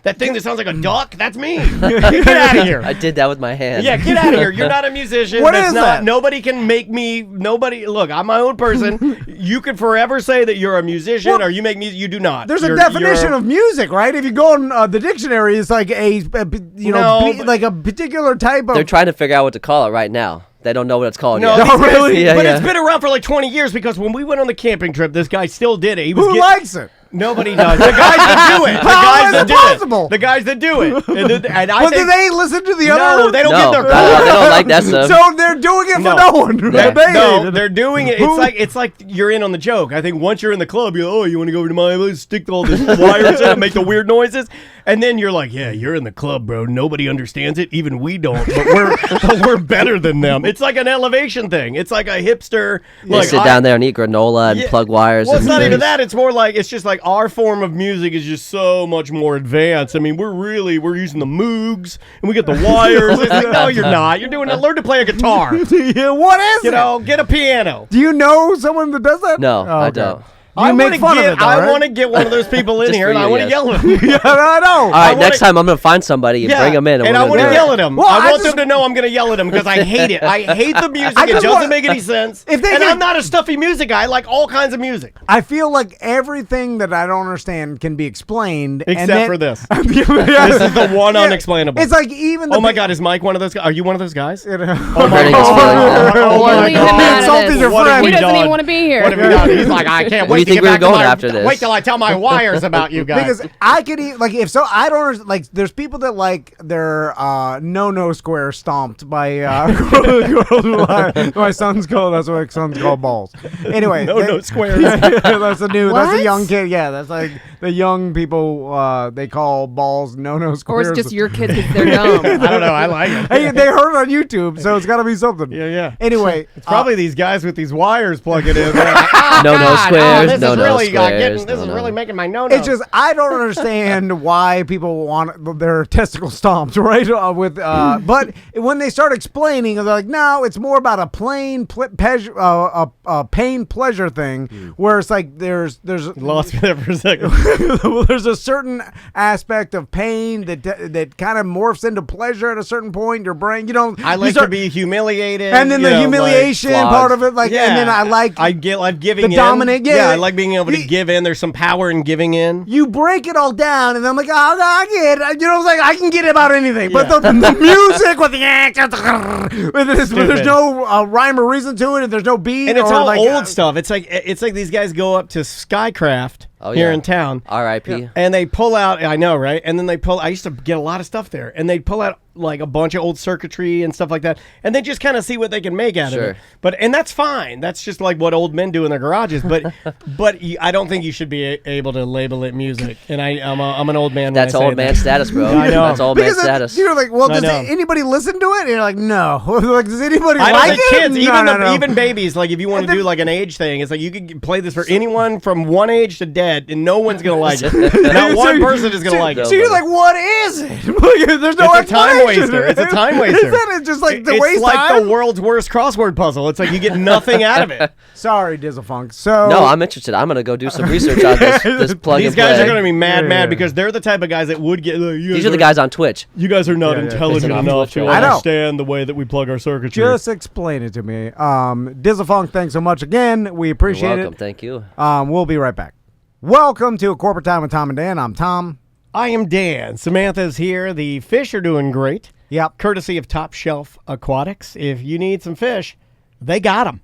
That thing that sounds like a duck. That's me. Get out of here. I did that with my hand. Yeah, get out of here. You're not a musician. What That's is not, that? Nobody can make me. Nobody. Look, I'm my own person. You can forever say that you're a musician or you make music. You do not. There's You're- a definition you're- of music, right? If you go on the dictionary, it's like like a particular type of. They're trying to figure out what to call it right now. They don't know what it's called No, yet. these guys- really? Yeah, but yeah. it's been around for like 20 years because when we went on the camping trip, this guy still did it. He was Who likes it? Nobody does. The guys that do it. The How guys is that it do possible? it. The guys that do it. And I But think, do they listen to the no, other? they don't No, get their they don't like that stuff. So they're doing it for No. no one. Yeah. No, they're doing it. It's like you're in on the joke. I think once you're in the club, you want to go over to my place, stick all this wires in and make the weird noises, and then you're like, yeah, you're in the club, bro. Nobody understands it, even we don't. But we're better than them. It's like an elevation thing. It's like a hipster. They sit down there and eat granola and Yeah. plug wires. Well, it's and not even things. that. It's more like it's just like our form of music is just so much more advanced. I mean, we're using the Moogs and we get the wires. It's like, no, you're not. You're doing it. Learn to play a guitar. Yeah, what is it? Get a piano. Do you know someone that does that? No, Oh, I okay. don't. You make fun of it, though, I right? want to get one of those people in Just here, for and I you, want to yes. yell at them. Yeah, I know. All right, wanna- next time I'm going to find somebody and bring them in. and I want to yell at them. Well, I I want just- them to know I'm going to yell at them because I hate it. I hate the music. I It just doesn't wanna- make any sense. If they and can- I'm not a stuffy music guy. I like all kinds of music. I feel like everything that I don't understand can be explained. and Except then- for this. this This is the one unexplainable. It's like even the Oh my God, is Mike one of those guys? Are you one of those guys? Oh hurting his feelings. Oh my Leave him God. out of Insulted this. your What have friend. we He doesn't done? even want to be here. What have we done? He's like, I can't Where wait do you to think get we were back to going my. after this? Wait till I tell my wires about you guys. Because I could eat like if so I don't understand, like there's people that like their no square stomped by girls my son's called that's what my son's called balls. Anyway, No squares. that's a new that's a What? young kid. Yeah, that's like the young people they call balls no Or squares. it's just your kids because they're dumb. I don't know. I like it. Hey, they heard it on YouTube, so it's got to be something. Yeah. Anyway, It's probably these guys with these wires plugging in. No squares. This No is really squares. this is no. really making my no-no. it's just I don't understand why people want their testicle stomped, right? But when they start explaining, they're like, no, it's more about a pain pleasure thing, where it's like there's lost me there for a second. there's a certain aspect of pain that kind of morphs into pleasure at a certain point in your brain. I like to be humiliated, and then the humiliation part of it, and then I like giving the in. dominant. I like being able to give in. There's some power in giving in. You break it all down, and I'm like, oh, no, I get it. I can get about anything, but the music with the there's no rhyme or reason to it, and there's no beat, and it's or all like, old stuff. It's like these guys go up to Skycraft here in town. R.I.P. And they pull out, I know, right? And then I used to get a lot of stuff there, and they'd pull out like a bunch of old circuitry and stuff like that, and they just kind of see what they can make out of it. And that's fine. That's just like what old men do in their garages. But I don't think you should be able to label it music. And I'm an old man. That's old man status, bro. I know. That's old man status. You're like, well, does anybody listen to it? And you're like, no. Like, does anybody I like don't think it? kids, even babies. Like, if you want to do like an age thing, it's like you can play this for anyone from one age to dead, and no one's gonna like it. Not one person is gonna like it. So you're like, what is it? There's no It's a time waster. It's a time waster. Is that just like the it's waste like time? the world's worst crossword puzzle. It's like you get nothing out of it. Sorry, Dizzle Funk. So no, I'm interested. I'm gonna go do some research on this plug These and play. guys are gonna be mad because they're the type of guys that would get. These are the guys on Twitch. You guys are not intelligent enough to I understand the way that we plug our circuitry. just explain it to me. Dizzle Funk, thanks so much again. We appreciate You're welcome. it. Thank you. We'll be right back. Welcome to A Corporate Time with Tom and Dan. I'm Tom. I am Dan. Samantha's here. The fish are doing great. Yep. Courtesy of Top Shelf Aquatics. If you need some fish, they got them.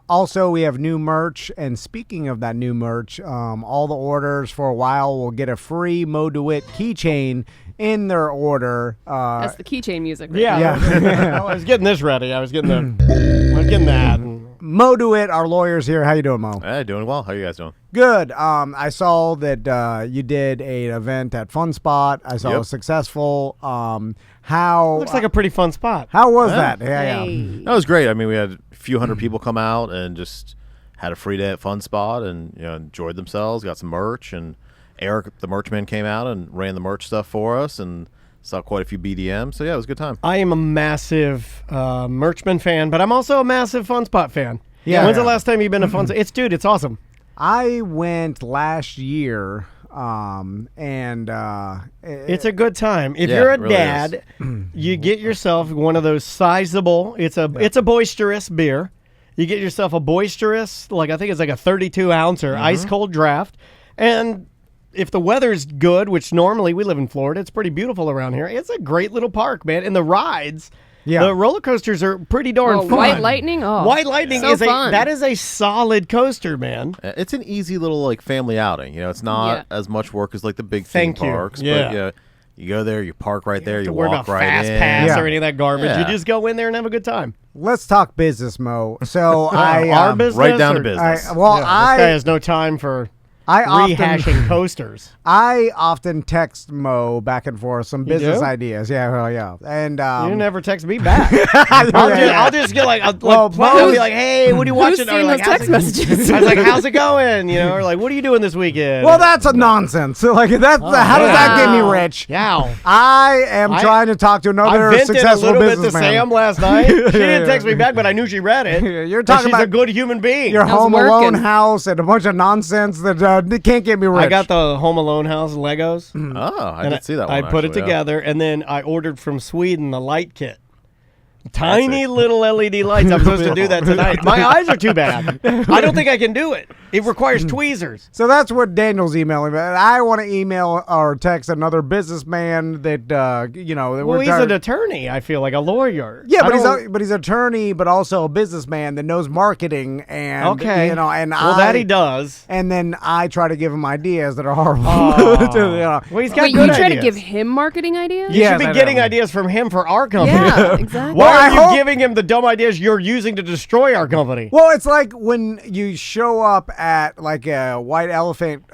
Also, we have new merch, and speaking of that new merch, all the orders for a while will get a free Moe Dewitt keychain in their order. That's the keychain music. Right? Yeah. I was getting this ready. I was getting that. Moe Dewitt, our lawyer's here. How you doing, Mo? Hey, doing well. How are you guys doing? Good. I saw that you did an event at Fun Spot. I saw it was successful. How Looks like a pretty fun spot. How was that? That was great. I mean, we had a few hundred people come out and just had a free day at Fun Spot and enjoyed themselves. Got some merch, and Eric, the merch man, came out and ran the merch stuff for us and saw quite a few BDMs. So yeah, it was a good time. I am a massive Merchman fan, but I'm also a massive Fun Spot fan. Yeah. When's the last time you've been to Fun Spot? It's awesome. I went last year. It's a good time. If you're a really dad, you get yourself one of those sizable. It's a boisterous beer. You get yourself a boisterous, I think it's like a 32 ouncer ice cold draft. And if the weather's good, which normally we live in Florida, it's pretty beautiful around here. It's a great little park, man. And the rides. Yeah. The roller coasters are pretty darn fun. White Lightning? Oh, White Lightning so fun. That is a solid coaster, man. It's an easy little family outing. It's not as much work as the big theme parks. But you go there, you park right there, you walk right fast in. Pass or any of that garbage. Yeah. You just go in there and have a good time. Let's talk business, Mo. So our business, right down to business. This guy has no time for rehashing coasters. I often text Mo back and forth some business ideas. Yeah. And you never text me back. I'll just get I'll be like, hey, what are you watching? Who's seen those text messages? I was like, how's it going? Or what are you doing this weekend? Well, that's a nonsense. So how does that get me rich? Yeah. I am trying to talk to another successful businessman. I vented a little bit to Sam last night. She didn't text me back, but I knew she read it. You're talking she's about a good human being. Your Home Alone house and a bunch of nonsense that can't get me rich. I got the Home Alone house Legos. Oh, I did see that one. I put it together, and then I ordered from Sweden the light kit. Tiny little LED lights. I'm supposed to do that tonight. My eyes are too bad. I don't think I can do it. It requires tweezers. So that's what Daniel's emailing. I want to email or text another businessman that Well, he's an attorney. I feel like a lawyer. Yeah, but he's an attorney, but also a businessman that knows marketing and that he does. And then I try to give him ideas that are horrible. Well, he's got Wait, good you try ideas. to give him marketing ideas? You should be getting ideas from him for our company. Yeah, exactly. Why are you giving him the dumb ideas you're using to destroy our company? Well, it's like when you show up at a white elephant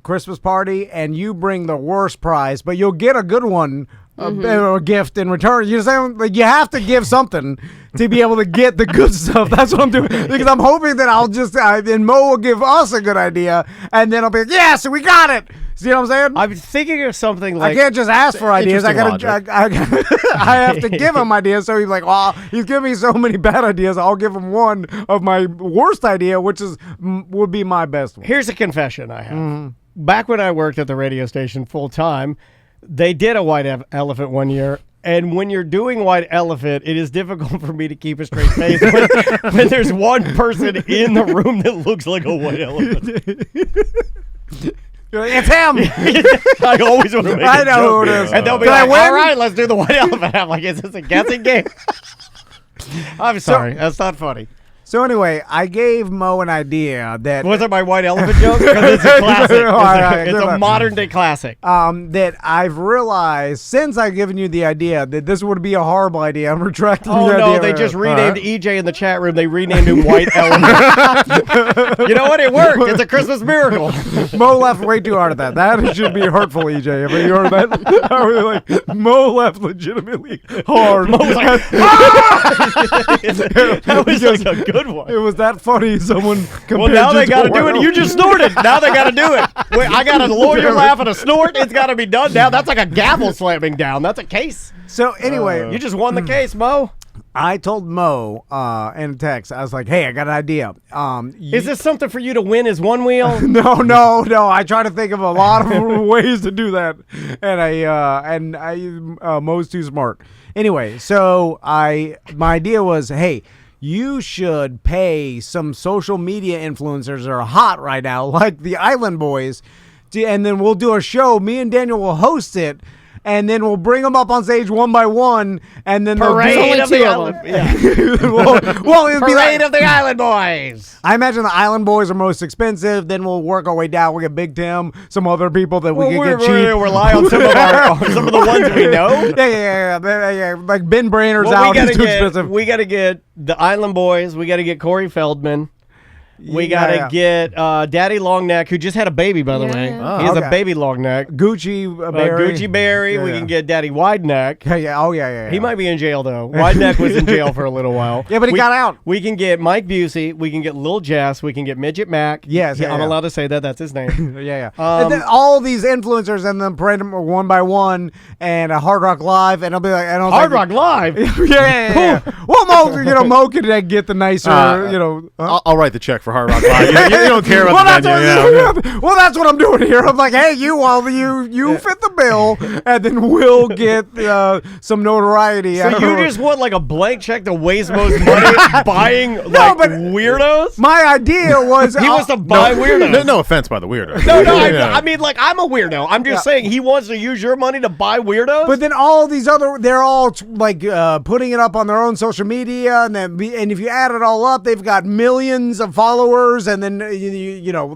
Christmas party and you bring the worst prize, but you'll get a good one. A gift in return. You're saying you have to give something to be able to get the good stuff. That's what I'm doing, because I'm hoping that I'll just and Mo will give us a good idea, and then I'll be like, yes, we got it. See what I'm saying? I'm thinking of something like, I can't just ask for ideas. I have to give him ideas. So he's like, well, he's giving me so many bad ideas. I'll give him one of my worst idea, which would be my best one. Here's a confession I have. back when I worked at the radio station full time, they did a white elephant one year. And when you're doing white elephant, it is difficult for me to keep a straight face when there's one person in the room that looks like a white elephant. It's him. I always want to make I a know joke. who it is. And they'll be Did I like, win? all right, let's do the white elephant. I'm like, is this a guessing game? I'm sorry. That's not funny. So anyway, I gave Mo an idea that Was it my white elephant joke? Because it's a classic. All right, It's good a one. modern day classic. that I've realized since I've given you the idea that this would be a horrible idea. I'm retracting Oh the no, idea. they just renamed EJ in the chat room. They renamed him White Elephant. You know what? It worked. It's a Christmas miracle. Mo laughed way too hard at that. That should be hurtful, EJ. If you heard that, I was like, Mo laughed legitimately hard. Mo was like, "Ah!" That was like a good one. It was that funny. Someone compared Well, now you they to got to a do it. whale. You just snorted. Now they got to do it. Wait, I got a lawyer laugh and a snort. It's got to be done now. That's like a gavel slamming down. That's a case. So anyway, You just won the case, Mo. I told Mo in a text. I was like, "Hey, I got an idea. Is this something for you to win as one wheel? No. I try to think of a lot of ways to do that, and Mo's too smart. Anyway, so my idea was, hey, you should pay some social media influencers that are hot right now, like the Island Boys, and then we'll do a show. Me and Daniel will host it. And then we'll bring them up on stage one by one, and then Parade of the Island. Yeah. well, it'd be like, Parade of the Island Boys. I imagine the Island Boys are most expensive. Then we'll work our way down. We'll get Big Tim, some other people that we can get cheap. We're rely on some of the ones we know. Yeah. Like Ben Brainer's Well, out. He's too expensive. We got to get the Island Boys. We got to get Corey Feldman. We got to get Daddy Longneck, who just had a baby, by the way. Yeah. He has okay. a baby Longneck. Gucci Berry. Gucci Berry. Yeah, we yeah. can get Daddy Wideneck. Yeah. He might be in jail, though. Wideneck was in jail for a little while. Yeah, but he got out. We can get Mike Busey. We can get Lil Jess. We can get Midget Mac. Yes, I'm yeah. allowed to say that. That's his name. Yeah. And then all these influencers, and then parade them one by one, and a Hard Rock Live, and I'll be like, Hard Rock Live. yeah. Well, Mo could get the nicer, I'll write the check for Hard Rock Live. You don't care about Well, the venue. well, that's what I'm doing here. I'm like, hey, you fit the bill, and then we'll get some notoriety. So you just want like a blank check to waste most money buying but weirdos? My idea was He wants to buy weirdos. No offense by the weirdo. No, Yeah. I mean, like, I'm a weirdo. I'm just saying he wants to use your money to buy weirdos. But then all these they're all putting it up on their own social media, and if you add it all up, they've got millions of followers, and then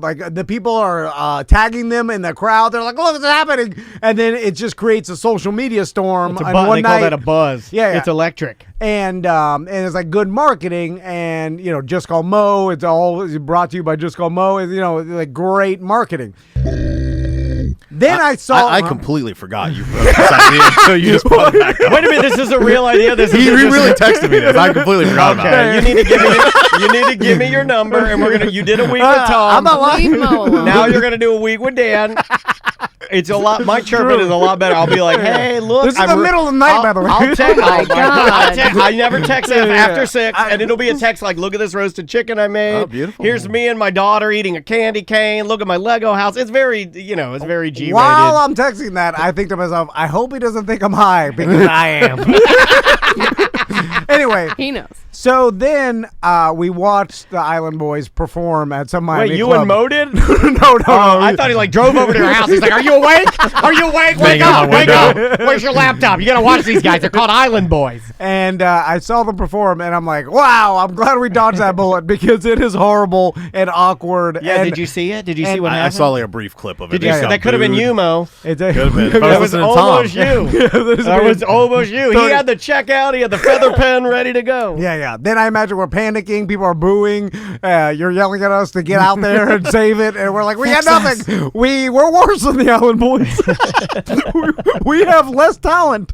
like the people are tagging them in the crowd. They're like, "Look, what's happening!" And then it just creates a social media storm. It's a And buzz. one They call night, that a buzz. Yeah. It's electric. and it's like good marketing, and Just Call Mo. It's all brought to you by Just Call Mo. It's, like great marketing. Then I saw. I completely forgot you wrote this idea until you just brought it back up. Wait a minute, this is a real idea. He really texted me this. I completely forgot about Okay, it. you need to give me your number, and you did a week with Tom. I'm not lying. Leave Mo alone. Now you're gonna do a week with Dan. It's a lot. My chirping is a lot better. I'll be like, hey, look. This is the middle of the night, by the way. I'll text. Oh my God. I never text after 6, and it'll be a text like, look at this roasted chicken I made. Oh, beautiful. Here's me and my daughter eating a candy cane. Look at my Lego house. It's very, it's very G-rated. While I'm texting that, I think to myself, I hope he doesn't think I'm high, because I am. Anyway, He knows. so then we watched the Island Boys perform at some Miami Wait, you club. and Mo did? No. I thought he drove over to your house. He's like, "Are you awake? Are you awake? Wake Banging on up! my Wake window. up! Where's your laptop? You gotta watch these guys. They're called Island Boys." And I saw them perform, and I'm like, wow, I'm glad we dodged that bullet, because it is horrible and awkward. Yeah, and did you see it? Did you see and what I happened? saw like a brief clip of it. Did you? They got That could have been booed. you, Mo. It's Could have been. If I That was listening to Tom. almost you. That was almost you. He had the checkout. He had the feather pen ready to go. Yeah. Then I imagine we're panicking. People are booing. You're yelling at us to get out there and save it. And we're like, we got nothing. We're worse than the Island Boys. we have less talent.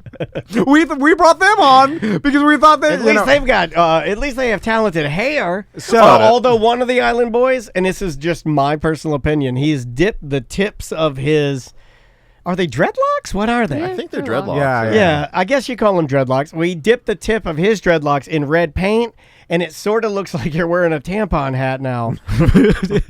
We brought them on because we thought they. At least they've got. At least they have talented hair. So- although one of the Island Boys, and this is just my personal opinion, he's dipped the tips of his Are they dreadlocks? What are they? I think they're dreadlocks. dreadlocks. Yeah, I guess you call them dreadlocks. We dipped the tip of his dreadlocks in red paint, and it sort of looks like you're wearing a tampon hat now.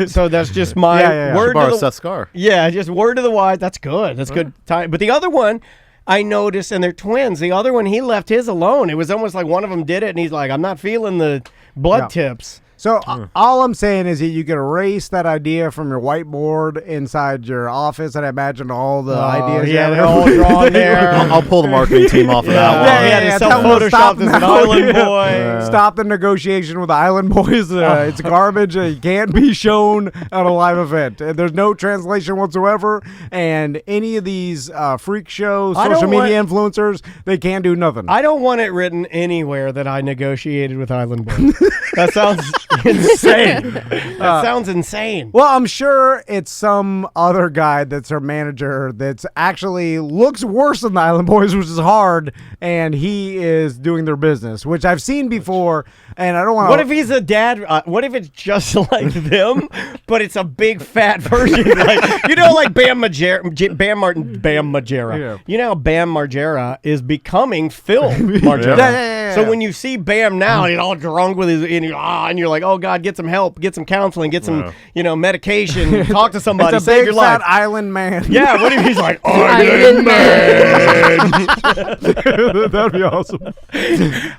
So that's just my word to the Scar. Yeah, just word to the wise. That's good. That's good time. But the other one, I noticed, and they're twins. The other one, he left his alone. It was almost like one of them did it, and he's like, I'm not feeling the blood tips. So all I'm saying is that you can erase that idea from your whiteboard inside your office, and I imagine all the ideas. Yeah, they're all drawn there. I'll pull the marketing team off of that one. Yeah, self-photoshopped as an island boy. Stop the negotiation with the island boys. It's garbage. It can't be shown at a live event. There's no translation whatsoever, and any of these freak shows, social media influencers, they can't do nothing. I don't want it written anywhere that I negotiated with island boys. That sounds insane. That sounds insane. Well, I'm sure it's some other guy that's her manager that's actually looks worse than the Island Boys, which is hard, and he is doing their business, which I've seen before, and I don't want to... What if he's a dad? What if it's just like them, but it's a big fat version? Like, you know, like Bam Margera. Yeah. You know how Bam Margera is becoming Phil Margera. Yeah. So when you see Bam now, he's all drunk with his... And you're like, oh, God, get some help, get some counseling, get some, medication, talk to somebody, it's a save big your life. fat island man. Yeah, what if he's like, Island Man? That'd be awesome.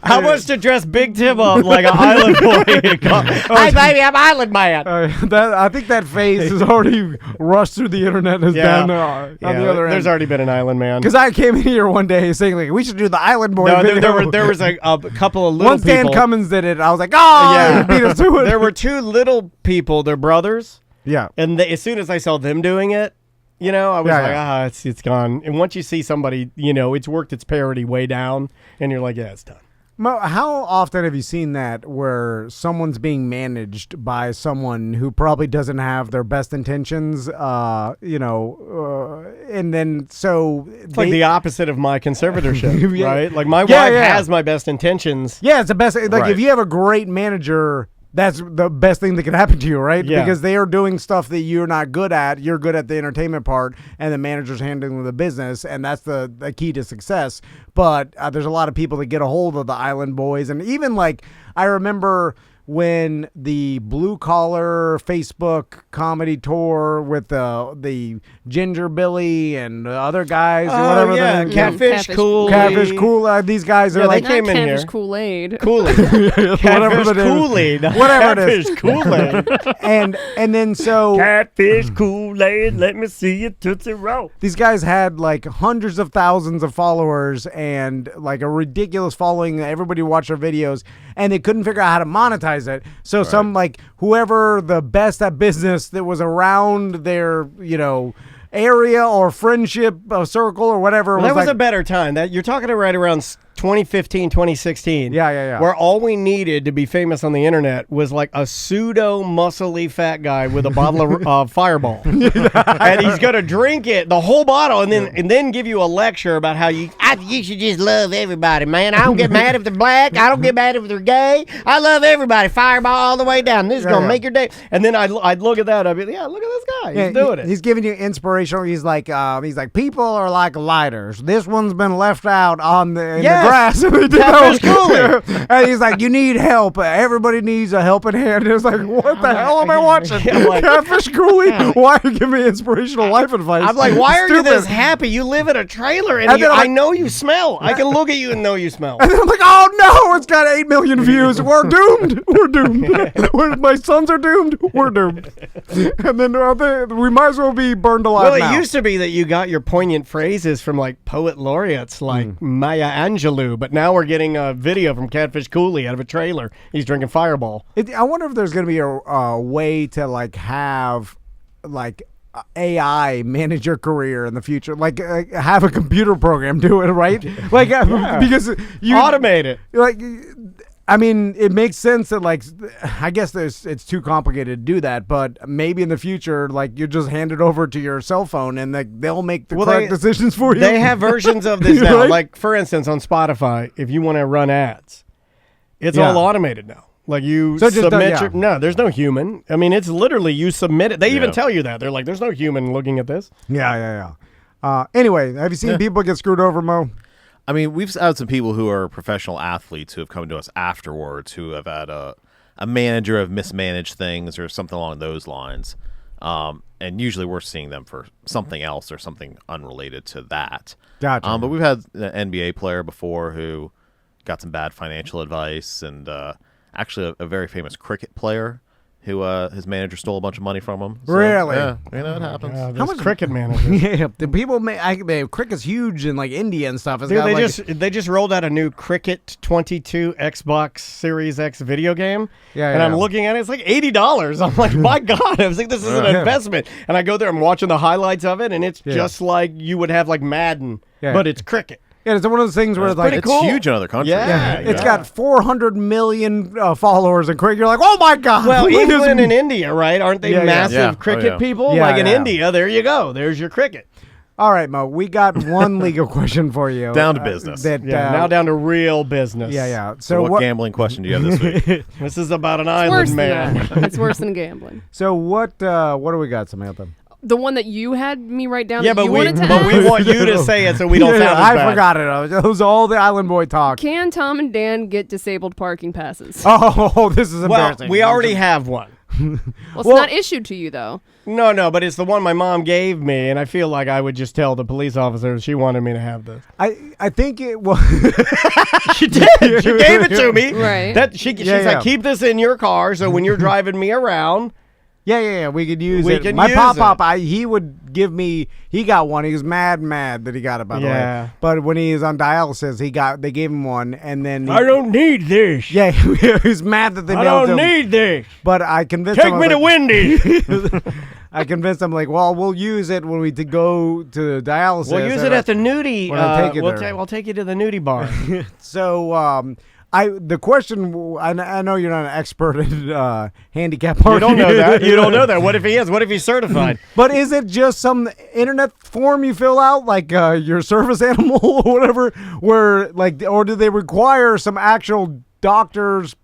How much to dress Big Tim up like an island boy? Hi, baby, I'm Island Man. I think that phase has already rushed through the internet and has been on the other end. There's already been an Island Man. Because I came in here one day saying, like, we should do the Island Boy video. There was a couple of little Once Dan people. Cummins did it, I was like, oh, beat us to it. There were two little people, they're brothers. Yeah. And as soon as I saw them doing it, I was it's gone. And once you see somebody, it's worked its parody way down, and you're like, yeah, it's done. Mo, how often have you seen that where someone's being managed by someone who probably doesn't have their best intentions, and then so... It's like the opposite of my conservatorship, right? Like my wife has my best intentions. Yeah, it's the best. Like if you have a great manager... That's the best thing that could happen to you, right? Yeah. Because they are doing stuff that you're not good at. You're good at the entertainment part, and the manager's handling the business, and that's the key to success. But there's a lot of people that get a hold of the Island Boys, and even like I remember when the Blue Collar Facebook comedy tour with the Ginger Billy and the other guys, whatever the name. Catfish Cooley. Catfish Cooley. These guys are like they came in here. Catfish Kool-Aid. Kool-Aid. Whatever it is. Kool-Aid. Whatever it is. Catfish Kool-Aid. and then so Catfish Kool-Aid, let me see you Tootsie Roll. these guys had like hundreds of thousands of followers and like a ridiculous following. Everybody watched their videos, and they couldn't figure out how to monetize it. So some like whoever the best at business that was around their area or friendship circle or whatever. Well, that was a better time. That you're talking right around 2015, 2016. Yeah. Where all we needed to be famous on the internet was like a pseudo muscly fat guy with a bottle of Fireball, and he's gonna drink it, the whole bottle, and then give you a lecture about how you should just love everybody, man. I don't get mad if they're black. I don't get mad if they're gay. I love everybody. Fireball all the way down. This is gonna make your day. And then I'd look at that. I'd be look at this guy. He's doing it. He's giving you inspirational. He's like people are like lighters. This one's been left out on the grass. Catfish Cooley. And he's like, you need help. Everybody needs a helping hand. And it's like, what the hell am I watching? Catfish Cooley? Why are you giving me inspirational life advice? I'm like, why are you this happy? You live in a trailer, and I know you smell. I can look at you and know you smell. And then I'm like, oh no, it's got 8 million views. We're doomed. We're doomed. My sons are doomed. We're doomed. And then we might as well be burned alive now. Well, it used to be that you got your poignant phrases from like poet laureates like Maya Angelou, but now we're getting a video from Catfish Cooley out of a trailer. He's drinking Fireball. I wonder if there's going to be a way to like have like AI manage your career in the future, like have a computer program do it, right? Like because you automate it. Like, I mean, it makes sense that like, I guess it's too complicated to do that, but maybe in the future, like you just hand it over to your cell phone and they'll make the correct decisions for you. They have versions of this now. Right? Like for instance, on Spotify, if you want to run ads, it's all automated now. Like you submit no, there's no human. I mean, it's literally you submit it. They even tell you that. They're like, there's no human looking at this. Yeah. Anyway, have you seen people get screwed over, Mo? I mean, we've had some people who are professional athletes who have come to us afterwards who have had a manager have mismanaged things or something along those lines. And usually we're seeing them for something else or something unrelated to that. Gotcha. But we've had an NBA player before who got some bad financial advice, and actually a very famous cricket player who his manager stole a bunch of money from him. So, Really? Yeah, it happens. How much cricket managers? Yeah, the people cricket's huge in like India and stuff. It's Dude, got, they just rolled out a new Cricket 22 Xbox Series X video game. Yeah, and I'm looking at it, it's like $80. I'm like, my God. I was like, this is an investment. And I go there, I'm watching the highlights of it, and it's just like you would have like Madden, but it's cricket. Yeah, it's one of those things where it's like it's huge in other countries. Yeah, it's got 400 million followers in cricket. You're like, oh my God. Well, England and India, right? Aren't they massive cricket people? Yeah, like in India, there you go. There's your cricket. All right, Mo, we got one legal question for you. Down to business. Now down to real business. Yeah. So what gambling question do you have this week? This is about an island man. It's worse than gambling. So what do we got, Samantha? The one that you had me write down. Yeah, that but you wanted to we ask? want you to say it so we don't sound as I bad. forgot it. It was all the Island Boy talk. Can Tom and Dan get disabled parking passes? Oh, this is Well, embarrassing. we already have one. Well, it's not issued to you though. No, but it's the one my mom gave me, and I feel like I would just tell the police officer she wanted me to have this. I think it was. She did. She gave it to me. Right. She's like, keep this in your car, so when you're driving me around. Yeah. We could use We it. can My use pop, he would give me. He got one. He was mad that he got it. By the way, but when he was on dialysis, they gave him one, and then I don't need this. Yeah, he was mad that they. I don't need this. But I convinced Take him. me to Wendy's. I convinced him like, well, we'll use it when we go to dialysis. We'll use it at the nudie. When I take you there. We'll take you to the nudie bar. So. The question, I know you're not an expert in handicap parking. You don't know that. You don't know that. What if he is? What if he's certified? But is it just some internet form you fill out, like your service animal or whatever, or do they require some actual doctor's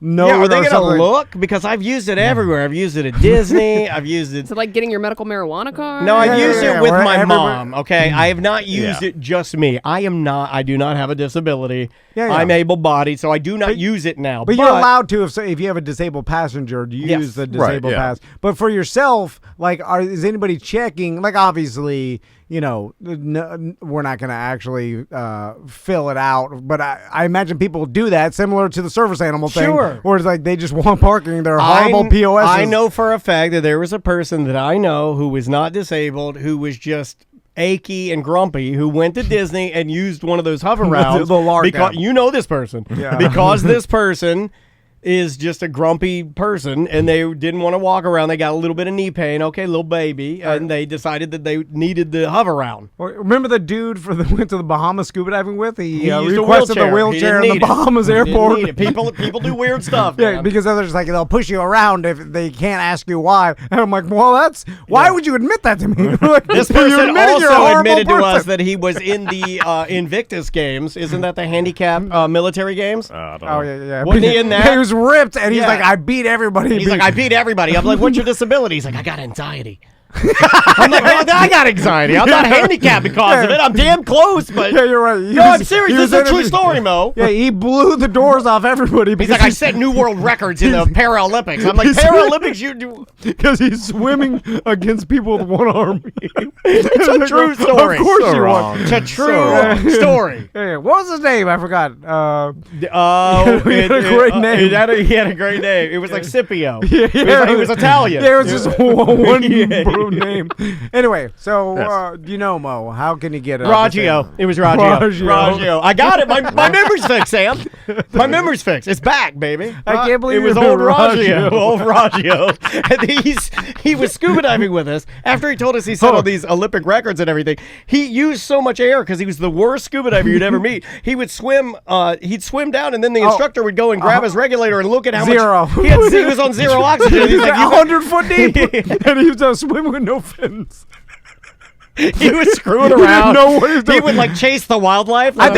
note? Yeah, are they or going to something? look? Because I've used it everywhere. I've used it at Disney. I've used it. So like getting your medical marijuana card? No, I've used it with my everywhere. mom. Okay, I have not used it just me. I do not have a disability. I'm able-bodied, so I do not use it now. But you're allowed to if you have a disabled passenger to use the disabled pass. But for yourself, like, is anybody checking? Like, obviously, we're not going to actually fill it out. But I imagine people do that, similar to the service animal thing. Sure. Where it's like they just want parking. They're horrible POSs. I know for a fact that there was a person that I know who was not disabled, who was just achy and grumpy, who went to Disney and used one of those hover rounds. Because you know this person. Yeah. Because this person is just a grumpy person, and they didn't want to walk around. They got a little bit of knee pain. Okay, little baby, and they decided that they needed the hover round. Remember the dude went to the Bahamas scuba diving with? He used requested a wheelchair in the Bahamas airport. People do weird stuff. Yeah, man. because others like they'll push you around if they can't ask you why. And I'm like, well, why would you admit that to me? Like, this person also admitted to us that he was in the Invictus Games. Isn't that the handicap military games? Oh yeah. Wasn't he in that? He was ripped, and he's like, I beat everybody. He's like, I beat everybody. I'm like, what's your disability? He's like, I got anxiety. I'm like, well, I got anxiety. I'm not handicapped because of it. I'm damn close, but yeah, you're right. No, I'm serious. This is a true story, Mo. Yeah, he blew the doors off everybody. He's like, I set new world records in the Paralympics. I'm like, Paralympics, you do because he's swimming against people with one arm. It's a true story. Of course, you won. It's a true story. Yeah. What was his name? I forgot. He had a great name. He had a great name. It was like Scipio. Yeah. He was Italian. There was just one name. Anyway, so do you know, Mo? How can you get it? Raggio. It was Raggio. I got it. My memory's fixed, Sam. My memory's fixed. It's back, baby. I can't believe it was old Raggio. Old Raggio. And he was scuba diving with us. After he told us he set all these Olympic records and everything, he used so much air because he was the worst scuba diver you'd ever meet. He would swim. He'd swim down, and then the instructor would go and grab his regulator and look at how much he was on zero oxygen. He's like 100 foot deep, and he was swimming with no fins. He was screwing around. know what he was doing. He would like chase the wildlife. I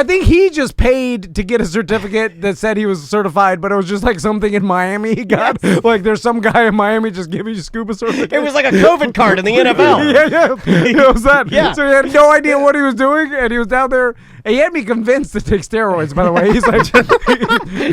think he just paid to get a certificate that said he was certified, but it was just like something in Miami he got. Like there's some guy in Miami just giving you scuba certificate. It was like a COVID card in the NFL. It was that. Yeah. So he had no idea what he was doing, and he was down there. And he had me convinced to take steroids, by the way. He's like,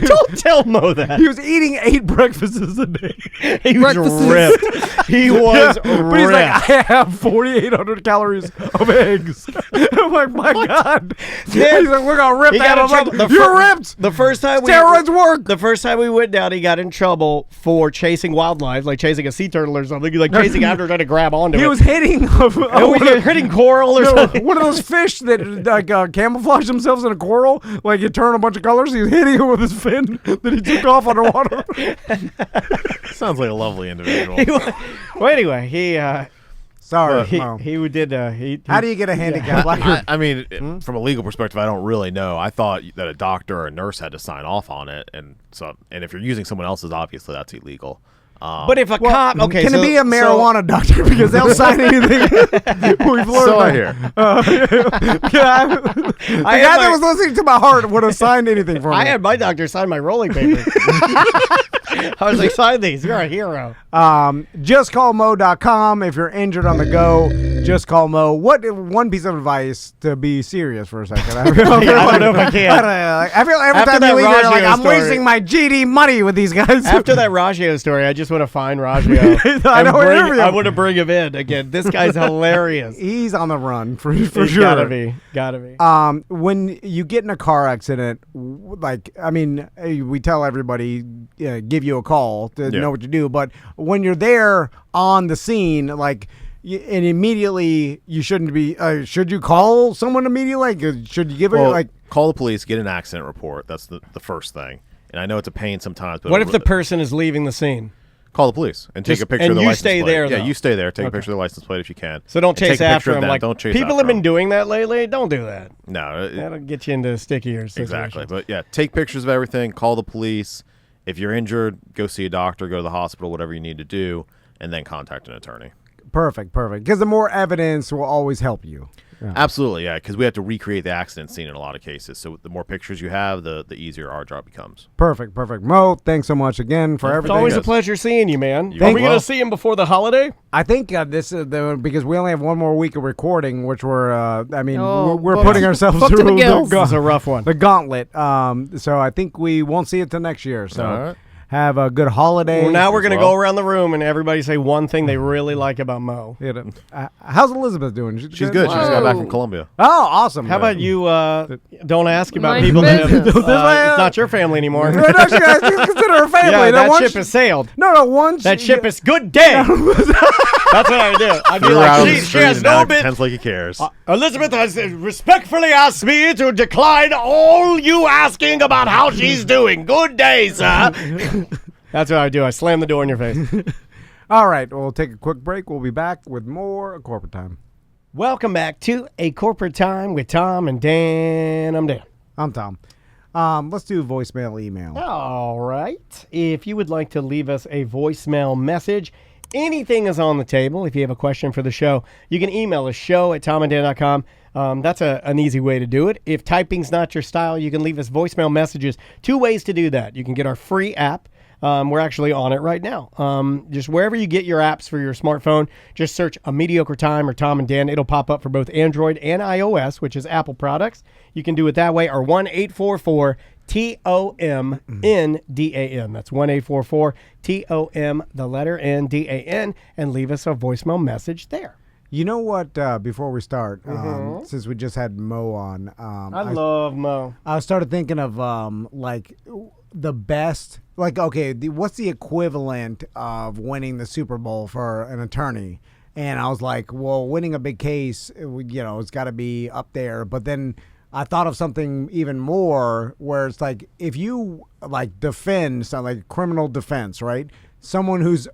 Don't tell Mo that. he was eating 8 breakfasts a day. He was ripped. He was ripped. But he's like, I have 4,800 calories of eggs. I'm like, my God. He's like, we're going to rip He that. got in I'm trouble. like, you're ripped. The first time Steroids work. The first time we went down, he got in trouble for chasing wildlife, like chasing a sea turtle or something. He like chasing after trying to grab onto it. He was hitting hitting coral or something. one of those fish that like camouflage themselves in a coral, like you turn a bunch of colors. He was hitting it with his fin that he took off underwater. Sounds like a lovely individual. Well, anyway, he Sorry, Mo. He did. How do you get a handicap? I mean, from a legal perspective, I don't really know. I thought that a doctor or a nurse had to sign off on it, and if you're using someone else's, obviously that's illegal. But if a cop, okay, can it be a marijuana doctor because they'll sign anything? We've learned So I that. hear. The guy that was listening to my heart would have signed anything for me. I had my doctor sign my rolling papers. I was like, sign these. You're a hero. JustCallMo.com. If you're injured on the go, just call Mo. What one piece of advice to be serious for a second? I feel I don't know if I can. I feel every After time that you leave here, like, Raggio I'm story- wasting my GD money with these guys. After that Raggio story, I just want to find Raggio. I know, interview him. I want to bring him in again. This guy's hilarious. He's on the run for He's sure. Gotta be. When you get in a car accident, we tell everybody, give you a call to know what to do. But when you're there on the scene, and immediately you shouldn't be. Should you call someone immediately? Like, should you give it call the police, get an accident report. That's the first thing. And I know it's a pain sometimes, but what if the person is leaving the scene? Call the police and take a picture of the you license stay plate. there, Yeah, though. you stay there. Take a picture of the license plate if you can. So don't And chase take a picture after of him. them. Like Don't chase people after have been them. doing that lately. Don't do that. No, That'll get you into stickier situations. exactly. But yeah, take pictures of everything. Call the police. If you're injured, go see a doctor. Go to the hospital. Whatever you need to do, and then contact an attorney. Perfect. Because the more evidence will always help you. Yeah. Absolutely, yeah, because we have to recreate the accident scene in a lot of cases. So the more pictures you have, the easier our job becomes. Perfect. Mo, thanks so much again for It's everything. always a pleasure seeing you, man. You Are as we well. going to see him before the holiday? I think this is because we only have one more week of recording, which we're we're booked- putting ourselves booked to through the gills. This is a rough one. the gauntlet. So I think we won't see it till next year. So All right. have a good holiday. Well, now we're going to well. go around the room and everybody say one thing they really like about Mo. How's Elizabeth doing? She's good. She just got back from Colombia. Oh, awesome. How about you don't ask about Mind people your that have, business. it's not your family anymore. No, she guys consider her family. Yeah, Now, that once ship has sailed. No, once That ship is good day. That's what I would do. I'd be Threw her out on like, the she street has and now no he bit. pretends like he cares. Elizabeth has respectfully asked me to decline all you asking about how she's doing. Good day, sir. That's what I do. I slam the door in your face. All right, we'll take a quick break. We'll be back with more Corporate Time. Welcome back to A Corporate Time with Tom and Dan. I'm Dan. I'm Tom. Let's do voicemail email. All right. If you would like to leave us a voicemail message, anything is on the table. If you have a question for the show, you can email us show@tomandan.com. That's an easy way to do it. If typing's not your style, you can leave us voicemail messages. 2 ways to do that. You can get our free app. We're actually on it right now. Just wherever you get your apps for your smartphone, just search A Mediocre Time or Tom and Dan. It'll pop up for both Android and iOS, which is Apple products. You can do it that way, or 1-844-TOMNDAN. That's 1-844-TOM, the letter N-D-A-N, and leave us a voicemail message there. You know what? Before we start, since we just had Mo on, I love Mo. I started thinking of the best. What's the equivalent of winning the Super Bowl for an attorney? And I was like, well, winning a big case, it's got to be up there. But then I thought of something even more, where it's like if you defend something like criminal defense, right? Someone who's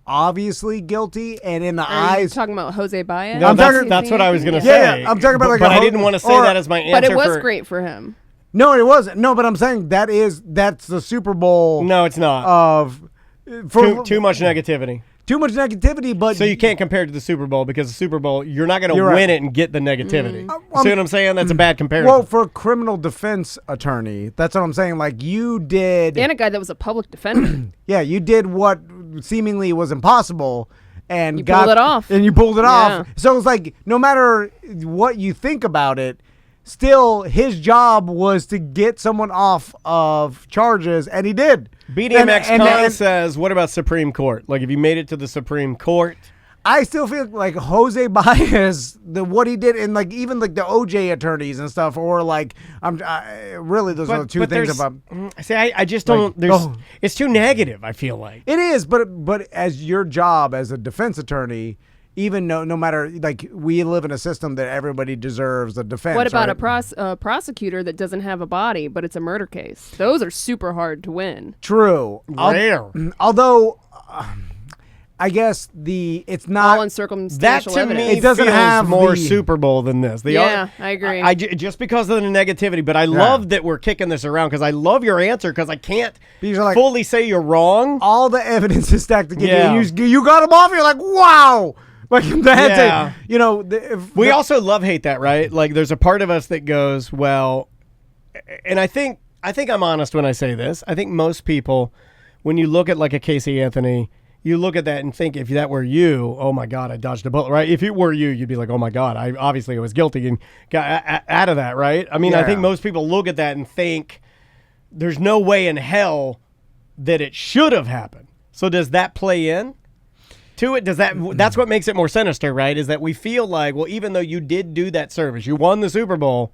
obviously guilty, and in the Are you eyes. talking about Jose Baez? No, that's what I was going to say. Yeah, I'm talking about but I didn't want to say that as my answer. But it was great for him. No, it wasn't. No, but I'm saying that's the Super Bowl. No, it's not. Of Too much negativity. too much negativity. But So you can't compare it to the Super Bowl because the Super Bowl, you're not going to You're win right. it and get the negativity. well, See what I'm saying? That's a bad comparison. Well, for a criminal defense attorney, that's what I'm saying. Like you did, And a guy that was a public defender. yeah, you did what seemingly was impossible, and You pulled it off. and you pulled it Yeah. off. So it's like no matter what you think about it, still his job was to get someone off of charges, and he did. BDMX And- Con and- says, what about Supreme Court? Like, if you made it to the Supreme Court, I still feel like Jose Baez, what he did, and like even like the OJ attorneys and stuff, or like really those are the two things there's- about. See, I just don't. It's too negative. I feel like. It is, but as your job as a defense attorney, even no matter, like, we live in a system that everybody deserves a defense. What about right? a prosecutor that doesn't have a body, but it's a murder case? Those are super hard to win. True. Rare. Although, I guess it's not. All in That circumstantial to evidence. me It doesn't feels have more the- Super Bowl than this. Yeah, I agree. Just because of the negativity, but I love that we're kicking this around because I love your answer because I can't Because you're like- fully say you're wrong. all the evidence is stacked against Yeah. you. You got him off. You're like, wow. Like that's Yeah. We also. also love hate that, right? Like there's a part of us that goes, well, and I think I'm honest when I say this. I think most people, when you look at like a Casey Anthony, you look at that and think if that were you, oh my God, I dodged a bullet, right? If it were you, you'd be like, oh my God, I obviously was guilty and got out of that, right? I mean, I think most people look at that and think there's no way in hell that it should have happened. So does that play in to it? That's what makes it more sinister, right? Is that we feel like, well, even though you did do that service, you won the Super Bowl,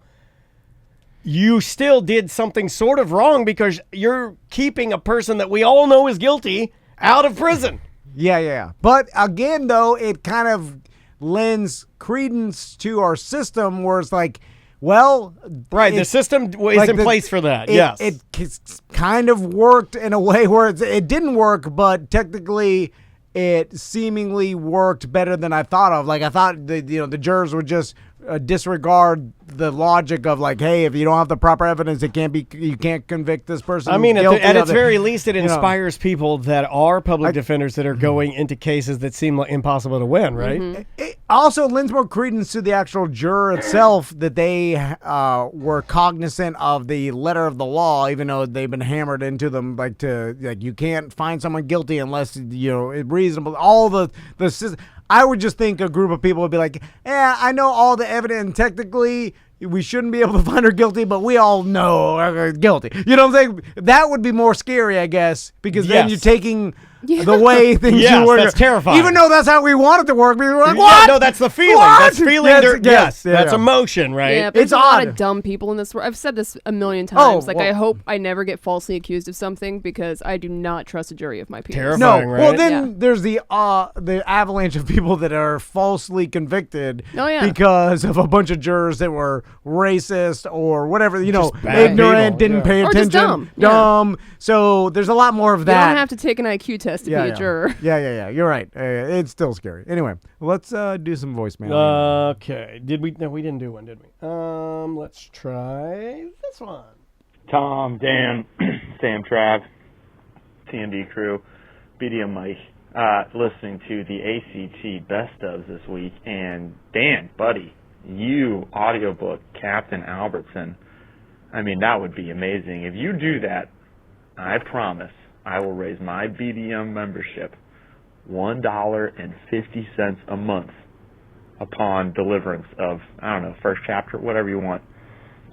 you still did something sort of wrong because you're keeping a person that we all know is guilty out of prison. Yeah. But again, though, it kind of lends credence to our system where it's like, well, Right, the system is like in place for that, it, yes. It kind of worked in a way where it didn't work, but technically it seemingly worked better than I thought of. Like I thought the jurors would just disregard the logic of like, hey, if you don't have the proper evidence, you can't convict this person. I mean, guilty at of its it. very least, it You know. inspires people that are public defenders that are going into cases that seem like impossible to win, right? It also lends more credence to the actual juror itself that they were cognizant of the letter of the law, even though they've been hammered into them, like you can't find someone guilty unless it's reasonable. All the I would just think a group of people would be like, yeah, I know all the evidence. And technically, we shouldn't be able to find her guilty, but we all know her guilty. You know what I'm saying? That would be more scary, I guess, because then you're taking the way things Yes, work. that's terrifying. Even though that's how we want it to work, we're like, Yeah, what? no, that's the feeling. What? That's feeling. Yes, That's yeah. emotion, right? Yeah, but there's It's a lot odd. of dumb people in this world. I've said this a million times. well- I hope I never get falsely accused of something because I do not trust a jury of my peers. Terrifying. No, right? well then Yeah. there's the avalanche of people that are falsely convicted Oh, yeah. because of a bunch of jurors that were racist or whatever, bad ignorant, people, didn't yeah. pay Or attention, just dumb. So there's a lot more of You that. don't have to take an IQ test to be a juror. Yeah. You're right. It's still scary. Anyway, let's do some voicemail. Okay. Did we? No, we didn't do one, did we? Let's try this one. Tom, Dan, Sam, Trav, TMD crew, BDM Mike, listening to the ACT best ofs this week, and Dan, buddy, you audiobook Captain Albertson. I mean, that would be amazing. If you do that, I promise I will raise my BDM membership $1.50 a month upon deliverance of, I don't know, first chapter, whatever you want.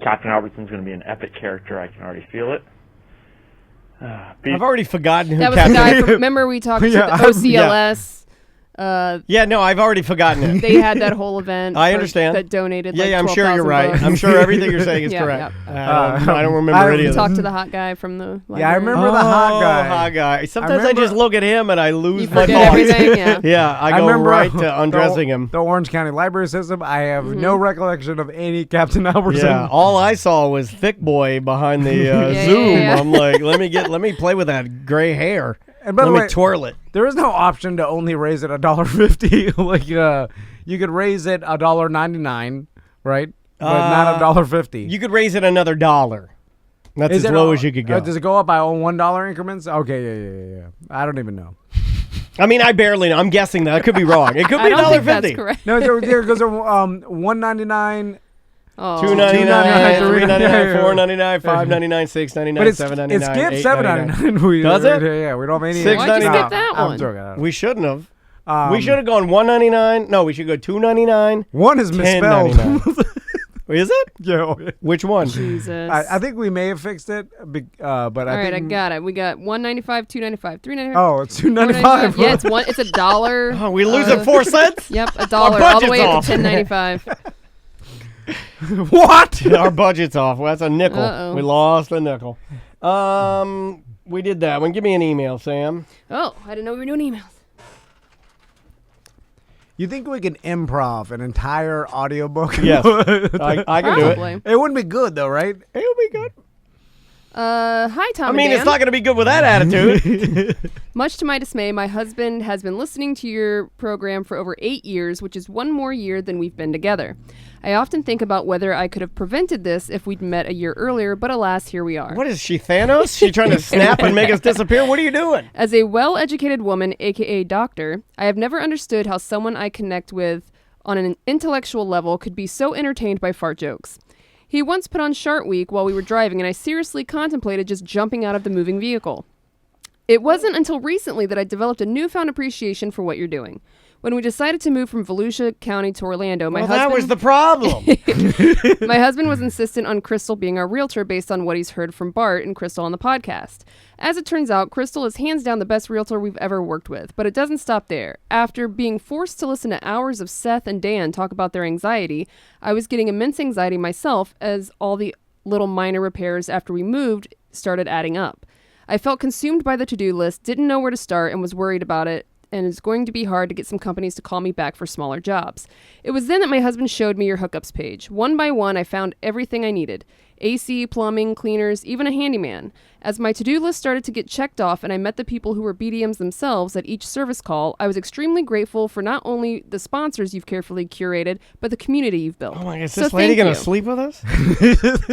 Captain Albertson's going to be an epic character. I can already feel it. I've already forgotten who That was the Captain. guy from, remember we talked to the OCLS? Yeah, no, I've already forgotten it. They had that whole event. I understand. That donated. Yeah, like I'm sure you're 12,000 right. bucks. I'm sure everything you're saying is Yeah, correct. yeah. I don't remember any We of talked this. to the hot guy from the. Library. Yeah, I remember the hot guy. Hot guy. Sometimes I remember- just look at him and I lose You my forget thoughts. everything. Yeah. Yeah, I go remember right to undressing him. The Orange County Library System. I have no recollection of any Captain Albertson. Yeah, all I saw was Thick Boy behind the Yeah, Zoom. yeah. I'm like, let me play with that gray hair. And by Let the me way, twirl it. there is no option to only raise it $1.50. Like you could raise it $1.99, right? But not $1.50. You could raise it another $1. That's as low as you could go. Does it go up by $1 increments? Okay, yeah. I don't even know. I mean, I barely know. I'm guessing that. I could be wrong. It could be I don't think that's $1.50. correct. No, there goes $1.99. Oh. $2.99, $3.99, $3.99, $4.99, $5.99, $6.99, But it's $7.99, it skipped $8.99. $7.99. Does it? Yeah, we don't have any. Why'd you $6.99. skip that I'm one? joking. We shouldn't have. We should have gone $1.99. No, we should go $2.99. One is misspelled. Is it? Yeah. Which one? Jesus. I think we may have fixed it, but All right, think I got it. We got $1.95, $2.95, $3.95. Oh, it's $2.95. Yeah, it's $1. Oh, we losing 4 cents? Yep, $1 all the way up off. to $10.95. What? Our budget's off. Well, that's a nickel. Uh-oh. We lost a nickel. We did that one. Give me an email, Sam. Oh, I didn't know we were doing emails. You think we can improv an entire audiobook? Yes. I can do it. Probably. It wouldn't be good though, right? It would be good. Hi, Tom. I mean, and Dan. it's not going to be good with that attitude. Much to my dismay, my husband has been listening to your program for over 8 years, which is one more year than we've been together. I often think about whether I could have prevented this if we'd met a year earlier, but alas, here we are. What is she, Thanos? She trying to snap and make us disappear? What are you doing? As a well-educated woman, aka doctor, I have never understood how someone I connect with on an intellectual level could be so entertained by fart jokes. He once put on Shark Week while we were driving, and I seriously contemplated just jumping out of the moving vehicle. It wasn't until recently that I developed a newfound appreciation for what you're doing. When we decided to move from Volusia County to Orlando, That was the problem. my husband was insistent on Crystal being our realtor based on what he's heard from Bart and Crystal on the podcast. As it turns out, Crystal is hands down the best realtor we've ever worked with, but it doesn't stop there. After being forced to listen to hours of Seth and Dan talk about their anxiety, I was getting immense anxiety myself as all the little minor repairs after we moved started adding up. I felt consumed by the to-do list, didn't know where to start, and was worried about it, and it's going to be hard to get some companies to call me back for smaller jobs. It was then that my husband showed me your hookups page. One by one, I found everything I needed. AC, plumbing, cleaners, even a handyman. As my to-do list started to get checked off and I met the people who were BDMs themselves at each service call, I was extremely grateful for not only the sponsors you've carefully curated, but the community you've built. Oh my God, is So this lady thank going you. to sleep with us?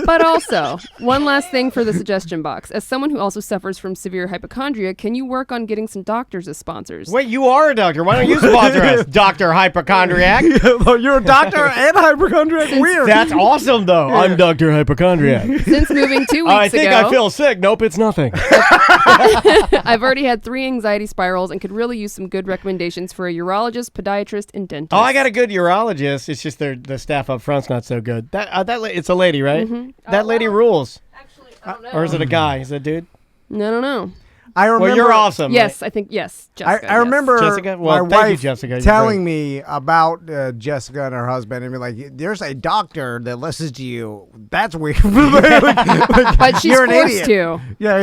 But also, one last thing for the suggestion box. As someone who also suffers from severe hypochondria, can you work on getting some doctors as sponsors? Wait, you are a doctor. Why don't you sponsor us, Dr. Hypochondriac? You're a doctor and hypochondriac. Weird. That's awesome, though. I'm Dr. Hypochondriac. Since moving 2 weeks I think ago, I feel sick. Nope, it's nothing. I've already had 3 anxiety spirals and could really use some good recommendations for a urologist, podiatrist, and dentist. Oh, I got a good urologist. It's just the staff up front's not so good. It's a lady, right? Mm-hmm. That lady rules. Actually, I don't know. Or is it a guy? Is it a dude? I don't know. I remember. Well, you're awesome. Yes, I think, yes. Jessica, I remember Jessica? Well, my thank you, wife Jessica. You're telling great. me about Jessica and her husband and be like, there's a doctor that listens to you. That's weird. But she's you're an forced idiot. to. Yeah.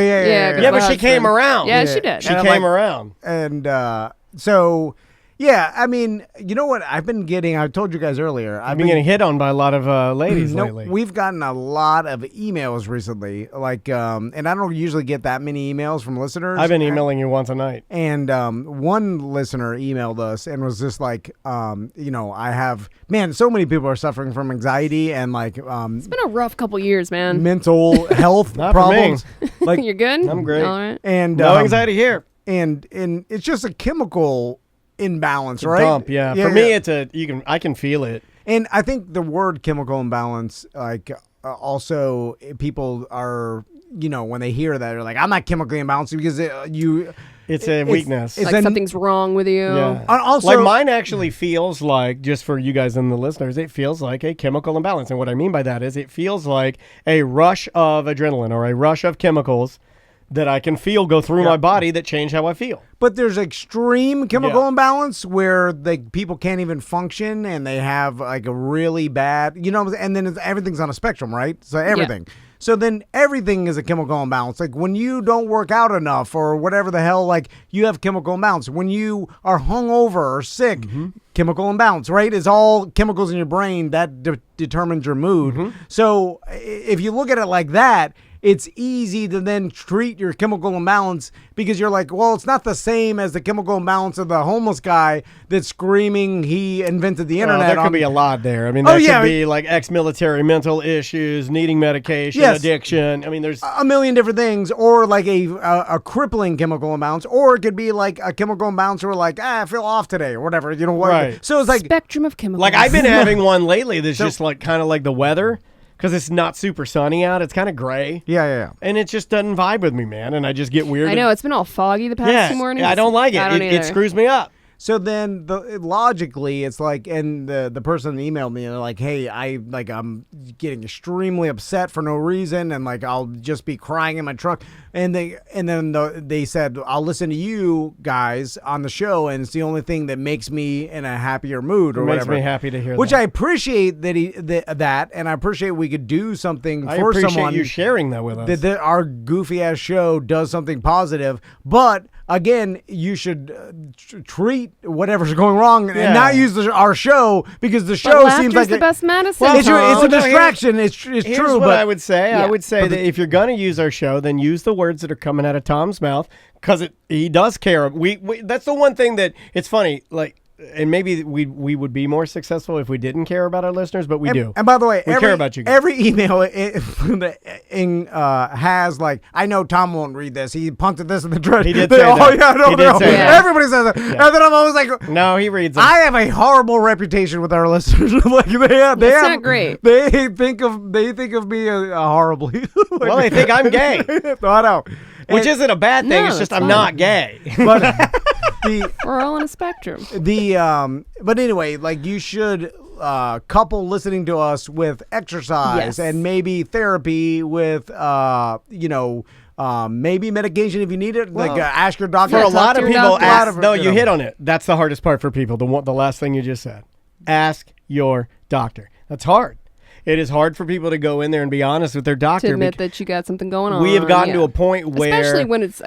Yeah, but she came around. Yeah, she did. She And I'm came like- around. And so, yeah, I mean, you know what? I've been getting, I told you guys earlier. I've been getting hit on by a lot of ladies No, lately. we've gotten a lot of emails recently, like, and I don't usually get that many emails from listeners. I've been emailing you once a night. And one listener emailed us and was just like, I have, so many people are suffering from anxiety and like It's been a rough couple years, man. mental health Not for me. problems. Like, You're good? I'm great. All right. and No anxiety here. and it's just a chemical imbalance, It's a right? dump, yeah. For me, I can feel it. And I think the word chemical imbalance, like, also people are, when they hear that, they're like, I'm not chemically imbalanced because It's a weakness. it's Like a- something's wrong with you. Yeah. And also, Like mine actually feels like, just for you guys and the listeners, it feels like a chemical imbalance. And what I mean by that is it feels like a rush of adrenaline or a rush of chemicals that I can feel go through my body that change how I feel. but there's extreme chemical Yeah. imbalance where people can't even function and they have like a really bad, and then everything's on a spectrum, right? So everything. So then everything is a chemical imbalance. Like when you don't work out enough or whatever the hell, like you have chemical imbalance. When you are hungover or sick, chemical imbalance, right? It's all chemicals in your brain that determines your mood. So if you look at it like that, it's easy to then treat your chemical imbalance because you're like, well, it's not the same as the chemical imbalance of the homeless guy that's screaming he invented the internet. There could be a lot there. I mean, there could be like ex-military mental issues, needing medication, addiction. I mean, there's a million different things, or like a crippling chemical imbalance, or it could be like a chemical imbalance where like, I feel off today or whatever. You know what? Right. So it's like spectrum of chemicals. Like I've been having one lately that's just like kind of like the weather. Because it's not super sunny out. It's kind of gray. Yeah. And it just doesn't vibe with me, man. And I just get weird. I know. It's been all foggy the past 2 mornings. I don't like it. It screws me up. So then, logically, it's like, and the person emailed me and they're like, "Hey, I'm getting extremely upset for no reason, and like I'll just be crying in my truck." And they said, "I'll listen to you guys on the show, and it's the only thing that makes me in a happier mood or whatever." Makes me happy to hear Which that. I appreciate that, and I appreciate we could do something for someone. I appreciate you sharing that with us. That our goofy ass show does something positive, but. Again, you should treat whatever's going wrong and not use our show because the show seems like the best medicine. Well, it's a distraction. It's true. Here's what I would say. I would say that if you're gonna use our show, then use the words that are coming out of Tom's mouth because he does care. We that's the one thing that it's funny. Like. And maybe we would be more successful if we didn't care about our listeners, but we do. And by the way, we care about you guys. Every email has like, I know Tom won't read this. He punted this in the trash. He did say that. Oh yeah, no, he did say that. Everybody says that. Yeah. And then I'm always like, no, he reads them. I have a horrible reputation with our listeners. Like they not great. They think of me horribly. Well, they think I'm gay. I know. Which isn't a bad thing. It's just I'm not gay. But we're all on a spectrum. But anyway, like you should couple listening to us with exercise and maybe therapy with maybe medication if you need it. Well, like ask your doctor. For a lot of people, you hit hit on it. That's the hardest part for people. The last thing you just said. Ask your doctor. That's hard. It is hard for people to go in there and be honest with their doctor. To admit that you got something going on. We have gotten to a point where... Especially when it's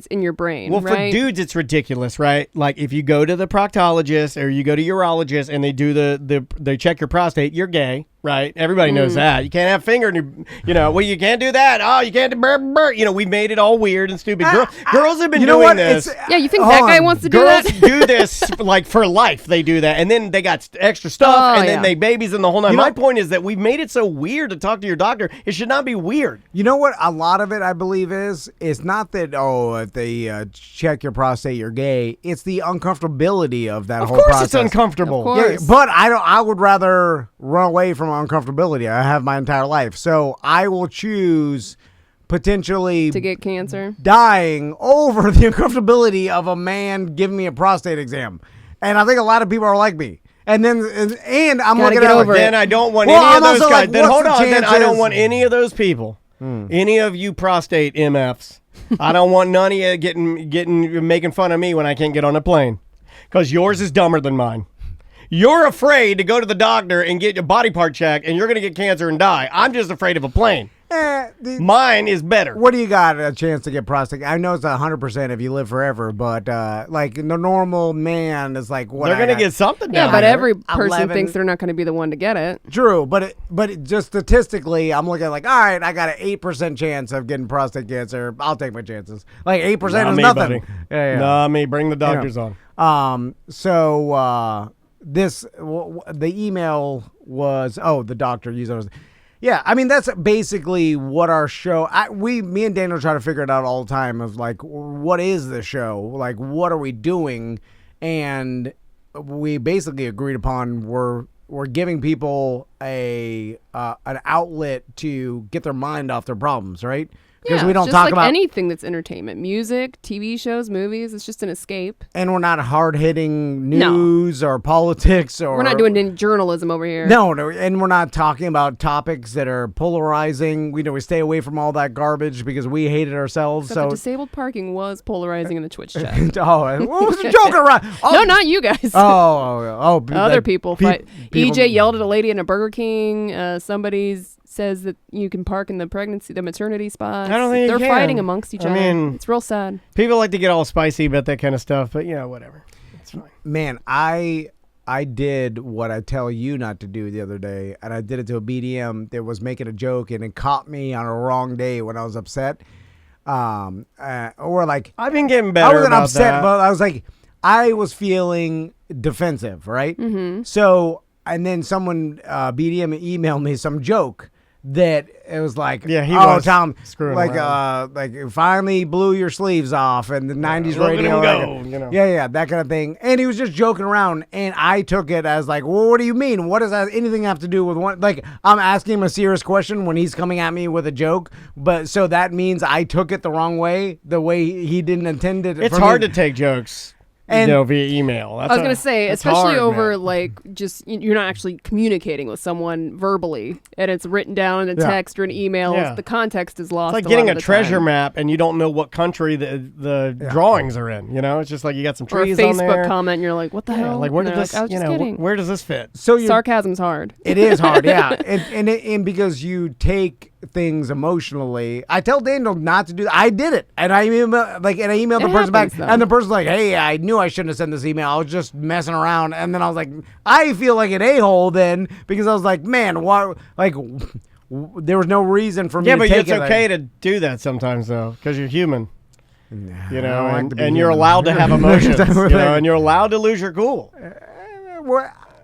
in your brain, Well, right? for dudes, it's ridiculous, right? Like, if you go to the proctologist or you go to urologist and they do they check your prostate, you're gay, right? Everybody knows that. You can't have finger in your... you can't do that. Oh, you can't do... we made it all weird and stupid. Girls have been doing this. You think that guy wants to do that? Girls do this, like, for life. They do that. And then they got extra stuff, and then they babies and the whole nine. My point is that we've made it so weird to talk to your doctor. It should not be weird. You know what? A lot of it, I believe, is it's not that if they check your prostate, you're gay. It's the uncomfortability of that whole process. Of course, it's uncomfortable. Of course. Yeah, but I would rather run away from uncomfortability. I have my entire life, so I will choose potentially to get cancer, dying over the uncomfortability of a man giving me a prostate exam. And I think a lot of people are like me. And then, I'm looking at over it. Then I don't want any of those guys. Like, then hold on. Then I don't want any of those people. Any of you prostate MFs. I don't want none of you making fun of me when I can't get on a plane. Because yours is dumber than mine. You're afraid to go to the doctor and get your body part checked, and you're going to get cancer and die. I'm just afraid of a plane. Mine is better. What do you got a chance to get prostate? I know it's 100% if you live forever, but like the normal man is like what they're going to get something. Yeah, but every person thinks they're not going to be the one to get it. True, but just statistically, I'm looking at like, all right, I got an 8% chance of getting prostate cancer. I'll take my chances. Like 8% is nothing. Buddy. Yeah. Nah, me. Bring the doctors on. So the email was the doctor used those. Yeah, I mean that's basically what our show. Me and Daniel try to figure it out all the time. Of like, what is the show? Like, what are we doing? And we basically agreed upon we're giving people an outlet to get their mind off their problems, right? Because we don't talk about anything that's entertainment, music, TV shows, movies. It's just an escape. And we're not hard-hitting news or politics, or we're not doing any journalism over here. No, and we're not talking about topics that are polarizing. We stay away from all that garbage because we hate it ourselves. Except the disabled parking was polarizing in the Twitch chat. What was the joke around? No, not you guys. Other like, people fight. EJ yelled at a lady in a Burger King. Somebody's says that you can park in the maternity spots. I don't think they're fighting amongst each other. Mean, it's real sad. People like to get all spicy about that kind of stuff, but whatever. It's fine. Man, I I did what I tell you not to do the other day, and I did it to a BDM that was making a joke, and it caught me on a wrong day when I was upset. Or like I've been getting better. I wasn't about upset, that. but I was like, I was feeling defensive, right? Mm-hmm. So, and then someone BDM emailed me some joke that it was like, Yeah, he oh, was Tom, screwing like you finally blew your sleeves off, and the '90s look at radio, him go, like, you know. yeah, that kind of thing. And he was just joking around, and I took it as like, well, what do you mean? What does that anything have to do with one? Like, I'm asking him a serious question when he's coming at me with a joke, but so that means I took it the wrong way, the way he didn't intend it. It's for hard me. to take jokes. And- Via email. I was going to say, that's especially hard, over man. like just you're not actually communicating with someone verbally, and it's written down in a Yeah. text or an email. Yeah. The context is lost. It's like a getting lot a of the treasure time. map and you don't know what country the drawings are in. You know, it's just like you got some Or a trees on there. Facebook comment, and you're like, "What the Yeah, hell?" like where And did they're this? Like, I was you just know, kidding. where does this fit? So you're Sarcasm's hard. It is hard, yeah, and because you take things emotionally. I tell Daniel not to do that. I did it, and I emailed the It person back, happens, though. and the person's like, "Hey, I knew I shouldn't have sent this email. I was just messing around." And then I was like, I feel like an a-hole then because I was like, man, why? Like, there was no reason for me. Yeah, to but take it's it. okay to do that sometimes though, because you're human. You I know, don't like and, to be and you're human. allowed to have emotions. You know, and you're allowed to lose your cool.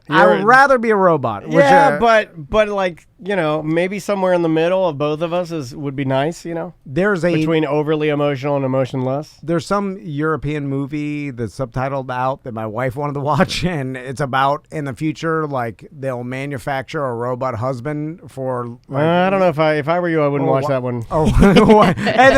I would rather be a robot. Which, Yeah, but like, you know, maybe somewhere in the middle of both of us would be nice, you know? there's Between overly emotional and emotionless. There's some European movie that's subtitled out that my wife wanted to watch, and it's about in the future, like they'll manufacture a robot husband for. Like, I don't know if I were you, I wouldn't watch that one. Oh, and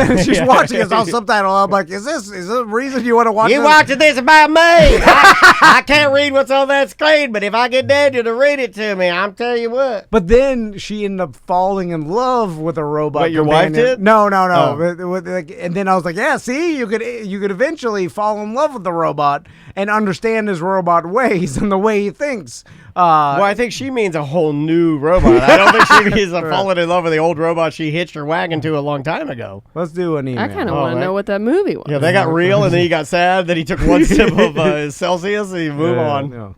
then she's watching it, it's all subtitled. I'm like, is this the reason you want to watch? You this? watching this about me? I can't read what's on that screen, but if I get Daniel to read it to me, I'm tell you what. But then she ended up falling in love with a robot. What, your wife companion. did? No. Oh. And then I was like, yeah, see, you could eventually fall in love with the robot and understand his robot ways and the way he thinks. Well, I think she means a whole new robot. I don't think she means falling in love with the old robot she hitched her wagon to a long time ago. Let's do an email. I kind of want to know what that movie was. Yeah, they got real, and then he got sad. Then he took one sip of his Celsius, and he moved on. No.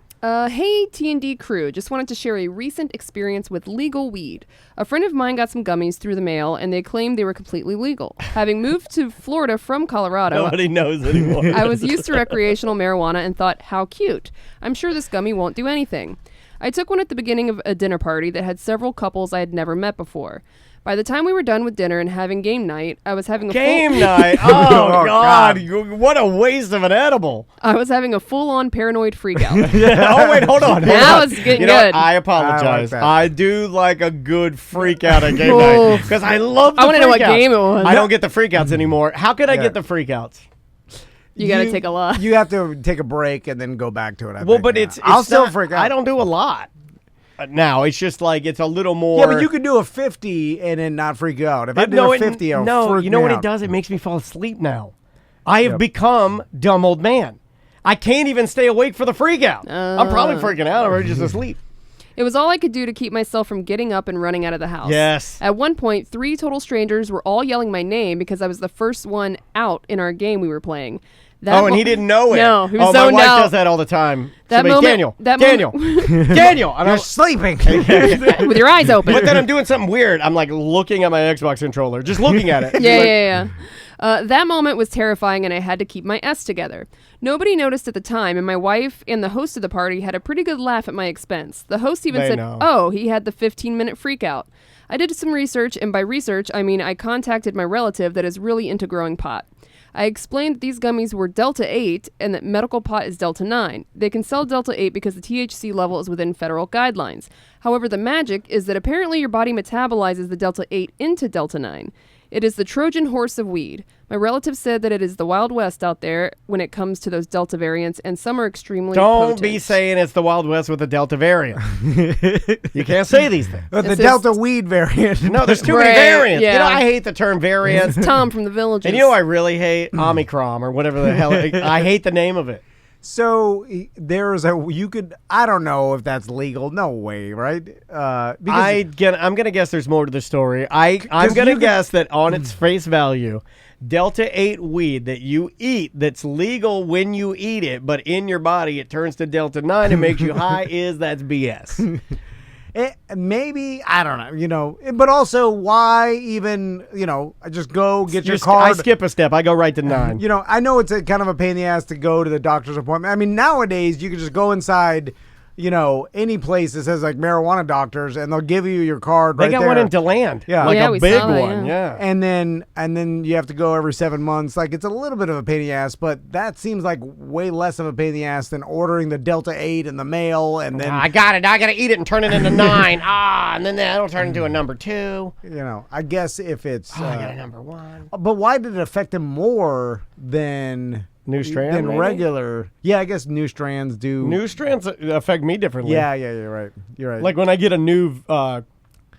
Hey, T&D crew. Just wanted to share a recent experience with legal weed. A friend of mine got some gummies through the mail, and they claimed they were completely legal. Having moved to Florida from Colorado, Nobody knows anymore. I was used to recreational marijuana and thought, how cute. I'm sure this gummy won't do anything. I took one at the beginning of a dinner party that had several couples I had never met before. By the time we were done with dinner and having game night, I was having a Game night? Oh, God. What a waste of an edible. I was having a full-on paranoid freakout. Oh, wait, hold on. Now it's getting you know good. What? I apologize. I like that. I do like a good freak out at game Oh. night because I love the I wanna know what freakouts. game it was. I don't get the freakouts anymore. How could I Yeah. get the freakouts? You got to take a lot. You have to take a break and then go back to it. Well, but it's I'll still not- freak out. I don't do a lot. Now it's just like it's a little more. Yeah, but you could do a 50 and then not freak out. If I do no, a 50, I'll no, freak you know me what out. it does? It makes me fall asleep now. I have become dumb old man. I can't even stay awake for the freak out. I'm probably freaking out. I'm already just asleep. It was all I could do to keep myself from getting up and running out of the house. Yes. At one point, 3 total strangers were all yelling my name because I was the first one out in our game we were playing. And he didn't know it. No, he was my zoned wife out. does that all the time. That She'll be, moment- Daniel, Daniel. And You're I'm, sleeping. with your eyes open. but then I'm doing something weird. I'm like looking at my Xbox controller, just looking at it. Yeah. That moment was terrifying, and I had to keep my S together. Nobody noticed at the time, and my wife and the host of the party had a pretty good laugh at my expense. The host even They said, know. oh, he had the 15-minute freak out. I did some research, and by research, I mean I contacted my relative that is really into growing pot. I explained that these gummies were Delta 8 and that medical pot is Delta 9. They can sell Delta 8 because the THC level is within federal guidelines. However, the magic is that apparently your body metabolizes the Delta 8 into Delta 9. It is the Trojan horse of weed. My relative said that it is the Wild West out there when it comes to those Delta variants, and some are extremely Don't be potent. saying it's the Wild West with the Delta variant. You can't say these things. But the It's Delta just- weed variant. No, there's too Right, many variants. You know, yeah. I hate the term variants. Tom from the Villages. And you know, I really hate Omicron or whatever the hell. I hate the name of it. So there's I don't know if that's legal. No way, right? Because I'm gonna guess there's more to the story. I'm gonna guess that on its face value, Delta 8 weed that you eat that's legal when you eat it, but in your body it turns to Delta 9 and makes you high that's BS. Maybe, I don't know, but also why even, just go get your card. I skip a step. I go right to 9. I know it's a kind of a pain in the ass to go to the doctor's appointment. I mean, nowadays you can just go inside, any place that says like marijuana doctors, and they'll give you your card right there. They got one in DeLand. Yeah. Like Yeah, a we big saw that, one. yeah. Yeah. And then you have to go every 7 months. Like, it's a little bit of a pain in the ass, but that seems like way less of a pain in the ass than ordering the Delta 8 in the mail, and then I got it. I got to eat it and turn it into 9. And then that'll turn into a number 2. I guess if it's I got a number 1. but why did it affect him more than New strand, than maybe? regular? Yeah, I guess new strands do. New strands affect me differently. Yeah, you're right. You're right. Like when I get a new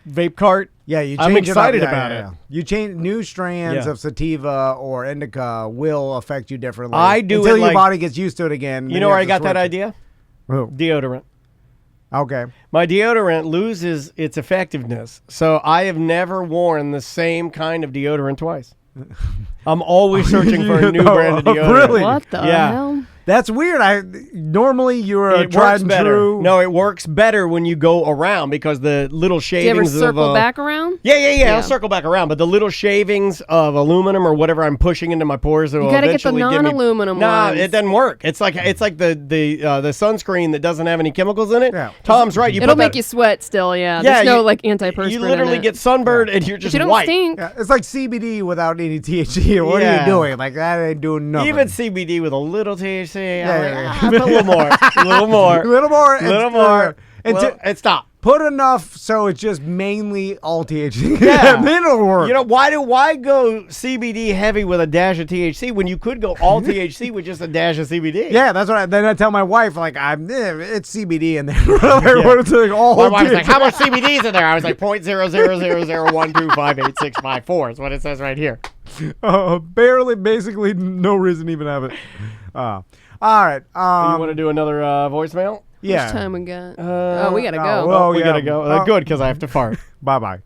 vape cart. Yeah, you I'm change excited it up. about Yeah. it. You change new strands Yeah. of sativa or indica will affect you differently. I do until it your like- body gets used to it again. You know where I got that idea? Who? Deodorant. Okay. My deodorant loses its effectiveness, so I have never worn the same kind of deodorant twice. I'm always searching for a new brand of deodorant. Really? What the hell? That's weird. Normally you're a It tried works and better. true. No, it works better when you go around because the little Do you ever shavings circle of back around? Yeah. I'll circle back around, but the little shavings of aluminum or whatever I'm pushing into my pores, it will gotta get the eventually give me. non-aluminum Nah, ones. it doesn't work. It's like the sunscreen that doesn't have any chemicals in it. Yeah. Tom's right. You It'll put make that- you sweat still, yeah. Yeah, There's no, you- antiperspirant You literally in it. get sunburned and you're But just you don't white. stink. Yeah, it's like CBD without any THC. What are Yeah. you doing? Like, that ain't doing nothing. Even CBD with a little THC. I'm Yeah, like, yeah. put a little more. A little more. a little more. A little more. And stop. Put enough so it's just mainly all THC. Yeah. Then it'll work. You know, why go CBD heavy with a dash of THC when you could go all THC with just a dash of CBD? Yeah, that's what then I tell my wife, like, it's CBD in there. It's like all My wife's THC. like, how much CBD is in there? I was like, 0.00001258654 is what it says right here. Barely, basically, no reason to even have it. All right. You want to do another voicemail? Yeah. Which time we got? We gotta go. well, We yeah. gotta go. Good, because I have to fart. Bye-bye.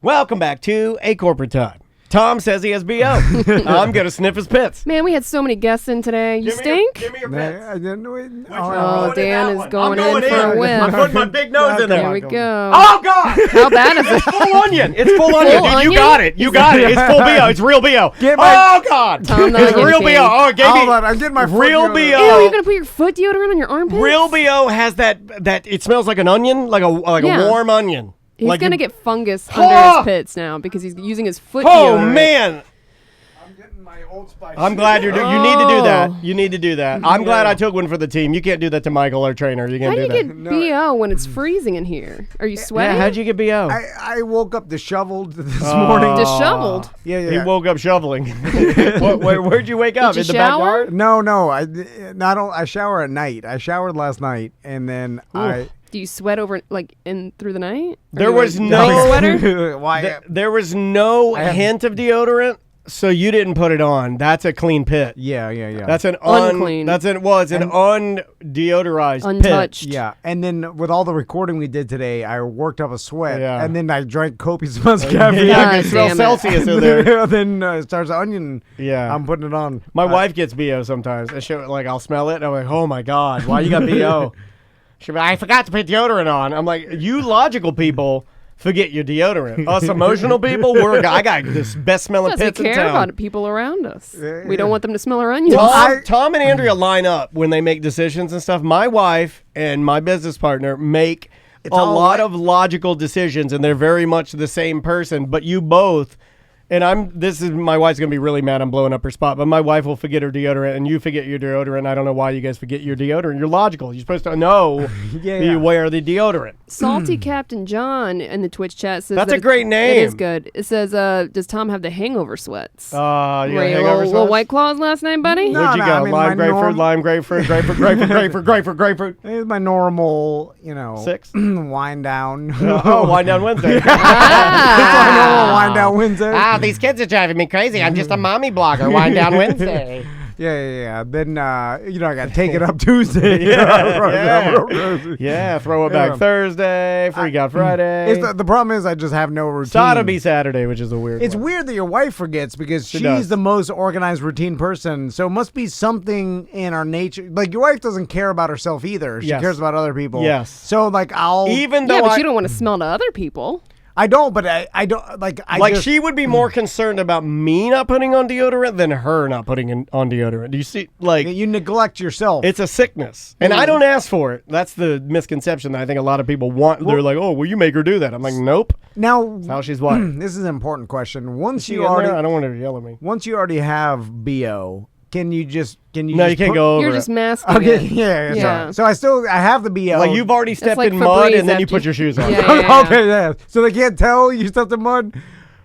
Welcome back to A Corporate Time. Tom says he has BO. I'm going to sniff his pits. Man, we had so many guests in today. You stink? Give me your Nah, pits. I didn't know it. Oh, Dan is going I'm in for a whiff. I'm putting my big nose in there. There we go. Oh, God. How bad is it? It's full onion. It's full onion. Dude, you onion? got it. You got it. It's full BO. It's real BO. Get my- Oh, God. Tom, the It's onion real king. BO. Oh, it gave Hold me on, I'm getting my foot real deodorant. BO. Ew, you're gonna put your foot deodorant on your armpits? Real BO has that it smells like an onion, like a Yeah. warm onion. He's like gonna you- get fungus Oh! under his pits now because he's using his foot Oh deodorant. man. I'm getting my Old Spice. I'm glad you're doing. You need to do that. Oh. You need to do that. I'm glad I took one for the team. You can't do that to Michael, our trainer. You How can't do do you that. get BO when it's freezing in here? Are you sweating? Yeah, how'd you get BO? I woke up disheveled this morning. Disheveled? Yeah. He woke up shoveling. Where'd you wake up? you In the shower? backyard? No. I shower at night. I showered last night, and then Do you sweat over in through the night? There Are you was a no- big sweater. Why? There was no I have- hint of deodorant, so you didn't put it on. That's a clean pit. Yeah. That's an Unclean. It's an undeodorized Untouched. Yeah, and then with all the recording we did today, I worked up a sweat, Yeah. and then I drank copious amounts of caffeine. Yeah, I God can smell damn it. Celsius in there. Then it starts onion. Yeah. I'm putting it on. My wife gets BO sometimes. I'll smell it, and I'm like, oh my God, why you got BO? She'll be like, I forgot to put deodorant on. I'm like, you logical people forget your deodorant. Us emotional people, I got this best smelling Because we pits in care town. about people around us. We don't want them to smell our onions. Tom and Andrea line up when they make decisions and stuff. My wife and my business partner make a lot of logical decisions, and they're very much the same person. But you both, and my wife's going to be really mad I'm blowing up her spot, but my wife will forget her deodorant, and you forget your deodorant. I don't know why you guys forget your deodorant. You're logical. You're supposed to know you wear the deodorant. Salty Captain John in the Twitch chat says That's that a great name. It is good. It says, does Tom have the hangover sweats? You Were got you hangover little sweats? White Claws last night, buddy? No. Where'd you go? I mean, Lime, my grapefruit, lime, grapefruit, grapefruit. It's my normal, 6? wind down. Wind down Wednesday. It's my normal Ah. wind down Wednesday. These kids are driving me crazy. I'm just a mommy blogger. Wind down Wednesday. Yeah. Then I got to take it up Tuesday. Yeah, throw it back Thursday, freak out Friday. The problem is I just have no routine. Sodomy Saturday, which is a weird It's one. weird that your wife forgets because she's does. the most organized routine person. So it must be something in our nature. Like your wife doesn't care about herself either. She cares about other people. Yes. So like Even though but you don't want to smell to other people. I don't, but I don't like. She would be more concerned about me not putting on deodorant than her not putting on deodorant. Do you see? Like you neglect yourself. It's a sickness, and I don't ask for it. That's the misconception that I think a lot of people want. They're like, "Oh, will you make her do that?" I'm like, "Nope." Now, that's how she's wired. This is an important question. Once She you in already, there? I don't want her to yell at me. Once you already have BO, can you just? No, you can't go over. You're it. just masking Okay, it. yeah. So I have the BO. Like you've already stepped like in mud Febreze and then you after put your shoes on. Okay, yeah. So they can't tell you stepped in mud.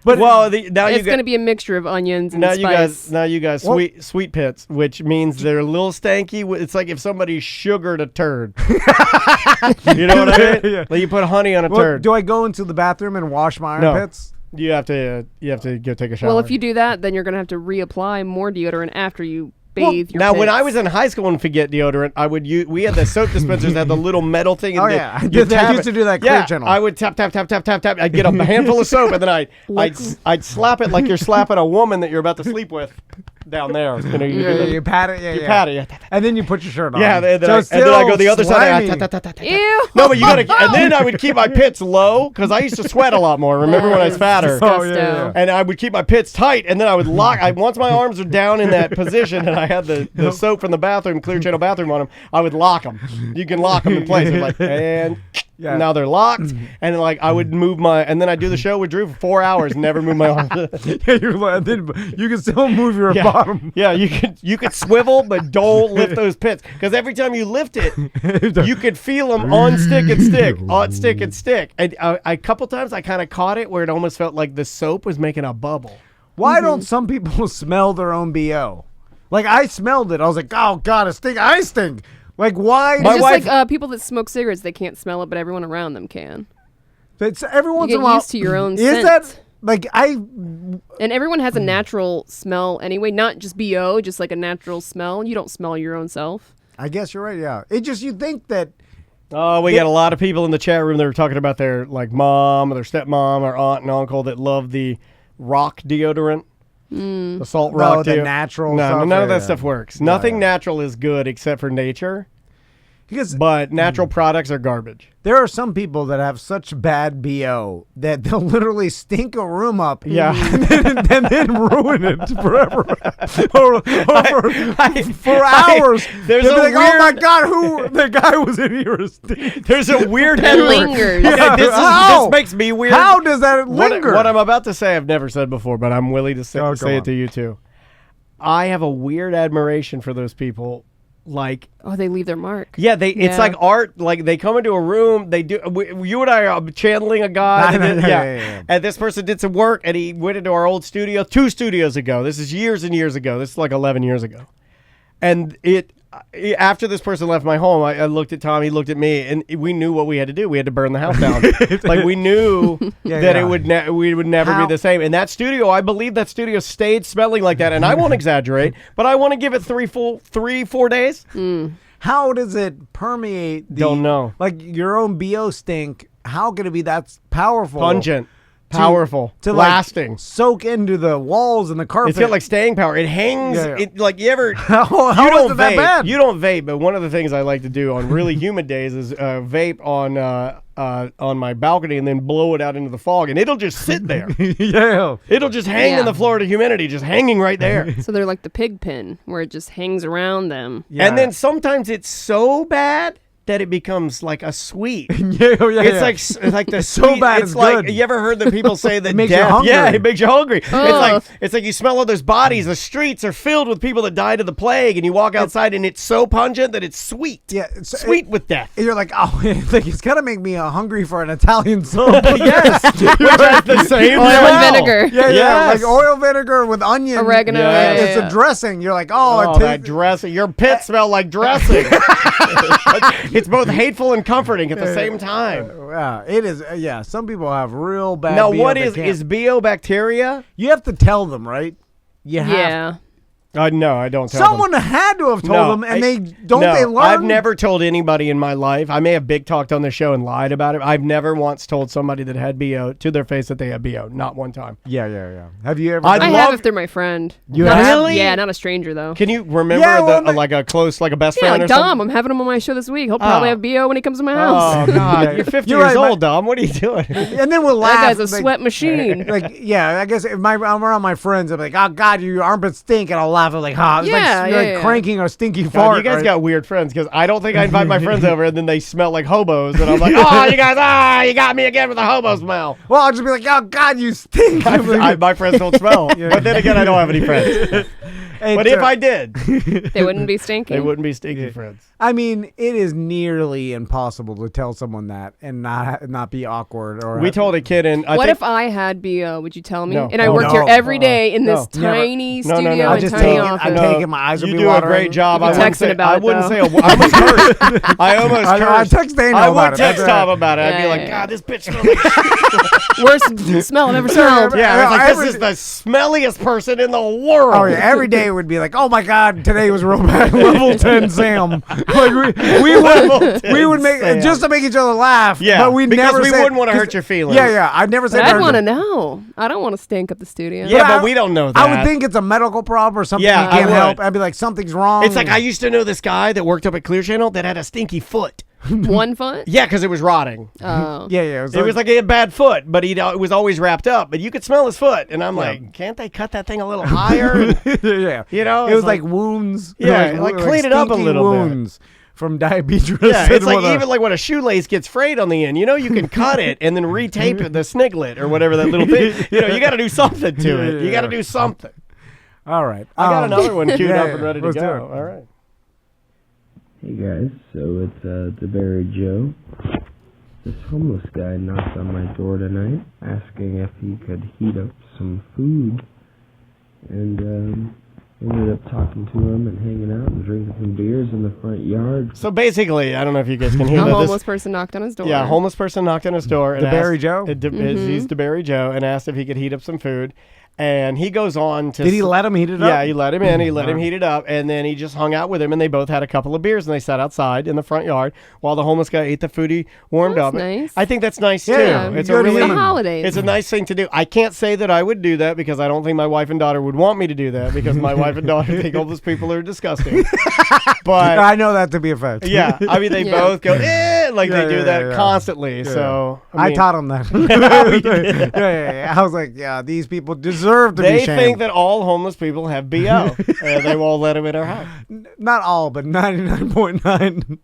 But now it's going to be a mixture of onions and spice. You guys, sweet pits, which means they're a little stanky. It's like if somebody sugared a turd. You know what I mean? Like you put honey on a turd. Do I go into the bathroom and wash my armpits? You have to go take a shower. Well, if you do that, then you're going to have to reapply more deodorant after you bathe your Now, when pits. I was in high school and forget deodorant, I would use. We had the soap dispensers that had the little metal thing. Oh yeah, I used to do that. Clear Channel. I would tap. I'd get a handful of soap and then I'd slap it like you're slapping a woman that you're about to sleep with down there. You know, you pat it. You pat it. And then you put your shirt on. Yeah, and then I go the other side. Ew. No, but you gotta. And then I would keep my pits low because I used to sweat a lot more. Remember when I was fatter? Oh yeah. And I would keep my pits tight, and then I would lock. Once my arms are down in that position, and I had the soap from the bathroom, Clear Channel bathroom on them, I would lock them. You can lock them in place. It's like, and now they're locked. And like I would move and then I do the show with Drew for 4 hours, and never move my arms. Then you can still move your bottom. Yeah, you could swivel, but don't lift those pits because every time you lift it, you could feel them on stick and stick. And a couple times I kind of caught it where it almost felt like the soap was making a bubble. Why don't some people smell their own BO? Like I smelled it. I was like, oh God, it stink. I stink. Like why? It's just like people that smoke cigarettes, they can't smell it, but everyone around them can. It's every once you in get a while. used to your own Is scent. that like And everyone has a natural smell anyway, not just BO, just like a natural smell. You don't smell your own self. I guess you're right. Yeah. It just you think that. Oh, we got a lot of people in the chat room that are talking about their like mom or their stepmom or aunt and uncle that love the rock deodorant. The salt rock the natural stuff. No, none of that stuff works. Nothing natural is good except for nature. But natural products are garbage. There are some people that have such bad BO that they'll literally stink a room up and then ruin it forever. for hours. There's They'll a be like, weird, oh my God, the guy was in here. There's a weird That lingers. This makes me weird. How does that linger? What I'm about to say I've never said before, but I'm willing to say it to you too. I have a weird admiration for those people. Like, they leave their mark. Yeah, it's like art. Like they come into a room, they do. You and I are channeling a guy. And this person did some work, and he went into our old studio 2 studios ago. This is years and years ago. This is like 11 years ago. And after this person left my home, I looked at Tom, he looked at me, and we knew what we had to do. We had to burn the house down. Like we knew that it would we would never be the same. And that studio, I believe that studio stayed smelling like that. And I won't exaggerate, but I want to give it 3-4 days. How does it permeate? Don't know. Like your own BO stink. How can it be that powerful? Pungent. Powerful, to lasting, like, soak into the walls and the carpet. It's got like staying power. It hangs. It like you ever. How you don't is it vape. that bad? You don't vape, but one of the things I like to do on really humid days is vape on my balcony and then blow it out into the fog, and it'll just sit there. It'll just hang in the Florida humidity, just hanging right there. So they're like the pig pen, where it just hangs around them. And then sometimes it's so bad that it becomes like a sweet. It's like the so sweet, bad it's it's like good. you ever heard that people say that It makes you death, hungry. Yeah, it makes you hungry. Ugh. It's like you smell all those bodies. The streets are filled with people that died of the plague, and you walk outside and it's so pungent that it's sweet. Yeah, sweet with death. You're like, oh, it's gonna make me hungry for an Italian soap. Yes, which has the same oil smell. and vinegar. Yeah, like oil vinegar with onion, oregano. It's a dressing. You're like, oh, that dressing. Your pits smell like dressing. It's both hateful and comforting at the same time. Yeah, it is. Yeah, some people have real bad. Now, BO what that is can't- BO bacteria? You have to tell them, right? You have. Yeah. No, I don't tell Someone them. had to have told No, them, and I- they learn? I've never told anybody in my life. I may have big talked on the show and lied about it. I've never once told somebody that had BO to their face that they had BO. Not one time. Yeah. Have you ever? I I have if they're my friend. You Not- have? Really? Yeah, not a stranger though. Can you remember Yeah, well, like a close, like a best Yeah, friend like or Dom. something? I'm having him on my show this week. He'll probably Oh. have BO when he comes to my house. Oh God, you're 50 You're years right, old, Dom. What are you doing? And then we'll laugh. That guy's a like- sweat machine. Like, yeah, I guess if I'm around my friends, I'm like, oh God, your armpits stink, and I'll laugh. I'm like, it's Yeah, like, yeah, you're yeah. like cranking a stinky God, fart. you guys right? got weird friends because I don't think I invite my friends over and then they smell like hobos and I'm like, oh, you guys, you got me again with the hobo smell. Well, I'll just be like, oh God, you stink. My friends don't smell, but then again, I don't have any friends. But if I did, They wouldn't be stinking. they wouldn't be stinky friends. I mean, it is nearly impossible to tell someone that and not be awkward. Or We told a kid, and What if I had BO? Would you tell me? No. And I No. worked here No. every day in this No. tiny No, no, studio no. I and just tiny take it. office. I'm taking my eyes would you be do watering. a great job. You I can wouldn't text say. it about I it, wouldn't though. say. I almost cursed. I almost I cursed. text Daniel I about would it. text That's Tom right. about it. I'd be Yeah, like, yeah. God, this bitch smells like Worst smell I've ever smelled. Yeah, I was like, Every- this is the smelliest person in the world. Oh yeah, every day it would be like, oh my God, today was real bad. Level 10 Sam. Like we would make Sam. just to make each other laugh. Yeah, but we because never we say- wouldn't want to 'cause- hurt your feelings. Yeah. I'd never say. But I'd want to know. I don't want to stink up the studio. Yeah, But but I- we don't know that. I would think it's a medical problem or something Yeah, you I can't would. help. I'd be like, something's wrong. It's like I used to know this guy that worked up at Clear Channel that had a stinky foot. 1 foot? Yeah, because it was rotting. Oh. Yeah. It was like he had bad foot, but it was always wrapped up. But you could smell his foot, and I'm like, can't they cut that thing a little higher? yeah. You know, It it's was like wounds. Yeah, like clean it up a stinky little bit. wounds from diabetes. Yeah, it's like with a- even like when a shoelace gets frayed on the end. You know, you can cut it and then retape the sniglet or whatever that little thing. You know, you got to do something to it. You got to do something. All right. I got another one queued yeah, up and ready to let's do go. it. All right. Hey guys, so it's DeBerry Joe. This homeless guy knocked on my door tonight, asking if he could heat up some food, and ended up talking to him and hanging out and drinking some beers in the front yard. So basically, I don't know if you guys can hear A that. homeless person knocked on his door. Yeah, a homeless person knocked on his door. And DeBerry asked- Joe? He's DeBerry Joe, and asked if he could heat up some food. And he goes on to. Did he let him heat it up? Yeah, he let him in. He let him heat it up, and then he just hung out with him, and they both had a couple of beers, and they sat outside in the front yard while the homeless guy ate the food he warmed That's up. nice. I think that's nice Yeah, too. It's good a really It's the holidays. It's a nice thing to do. I can't say that I would do that because I don't think my wife and daughter would want me to do that because my wife and daughter think homeless people are disgusting. But I know that to be a fact. yeah, I mean they Yeah. both go like Yeah, they do yeah, that yeah. constantly. Yeah. So I mean, taught him that. yeah. I was like, yeah, these people deserve to be they shamed. think that all homeless people have BO, and they won't let them in our house. Not all, but 99.9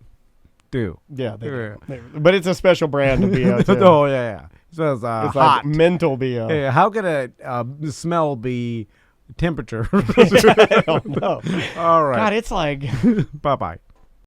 do. Yeah, Yeah. but it's a special brand of BO too. Oh yeah. So it's It's hot. like mental BO. Yeah, how could a smell be temperature? I don't know. All right. God, it's like Bye bye.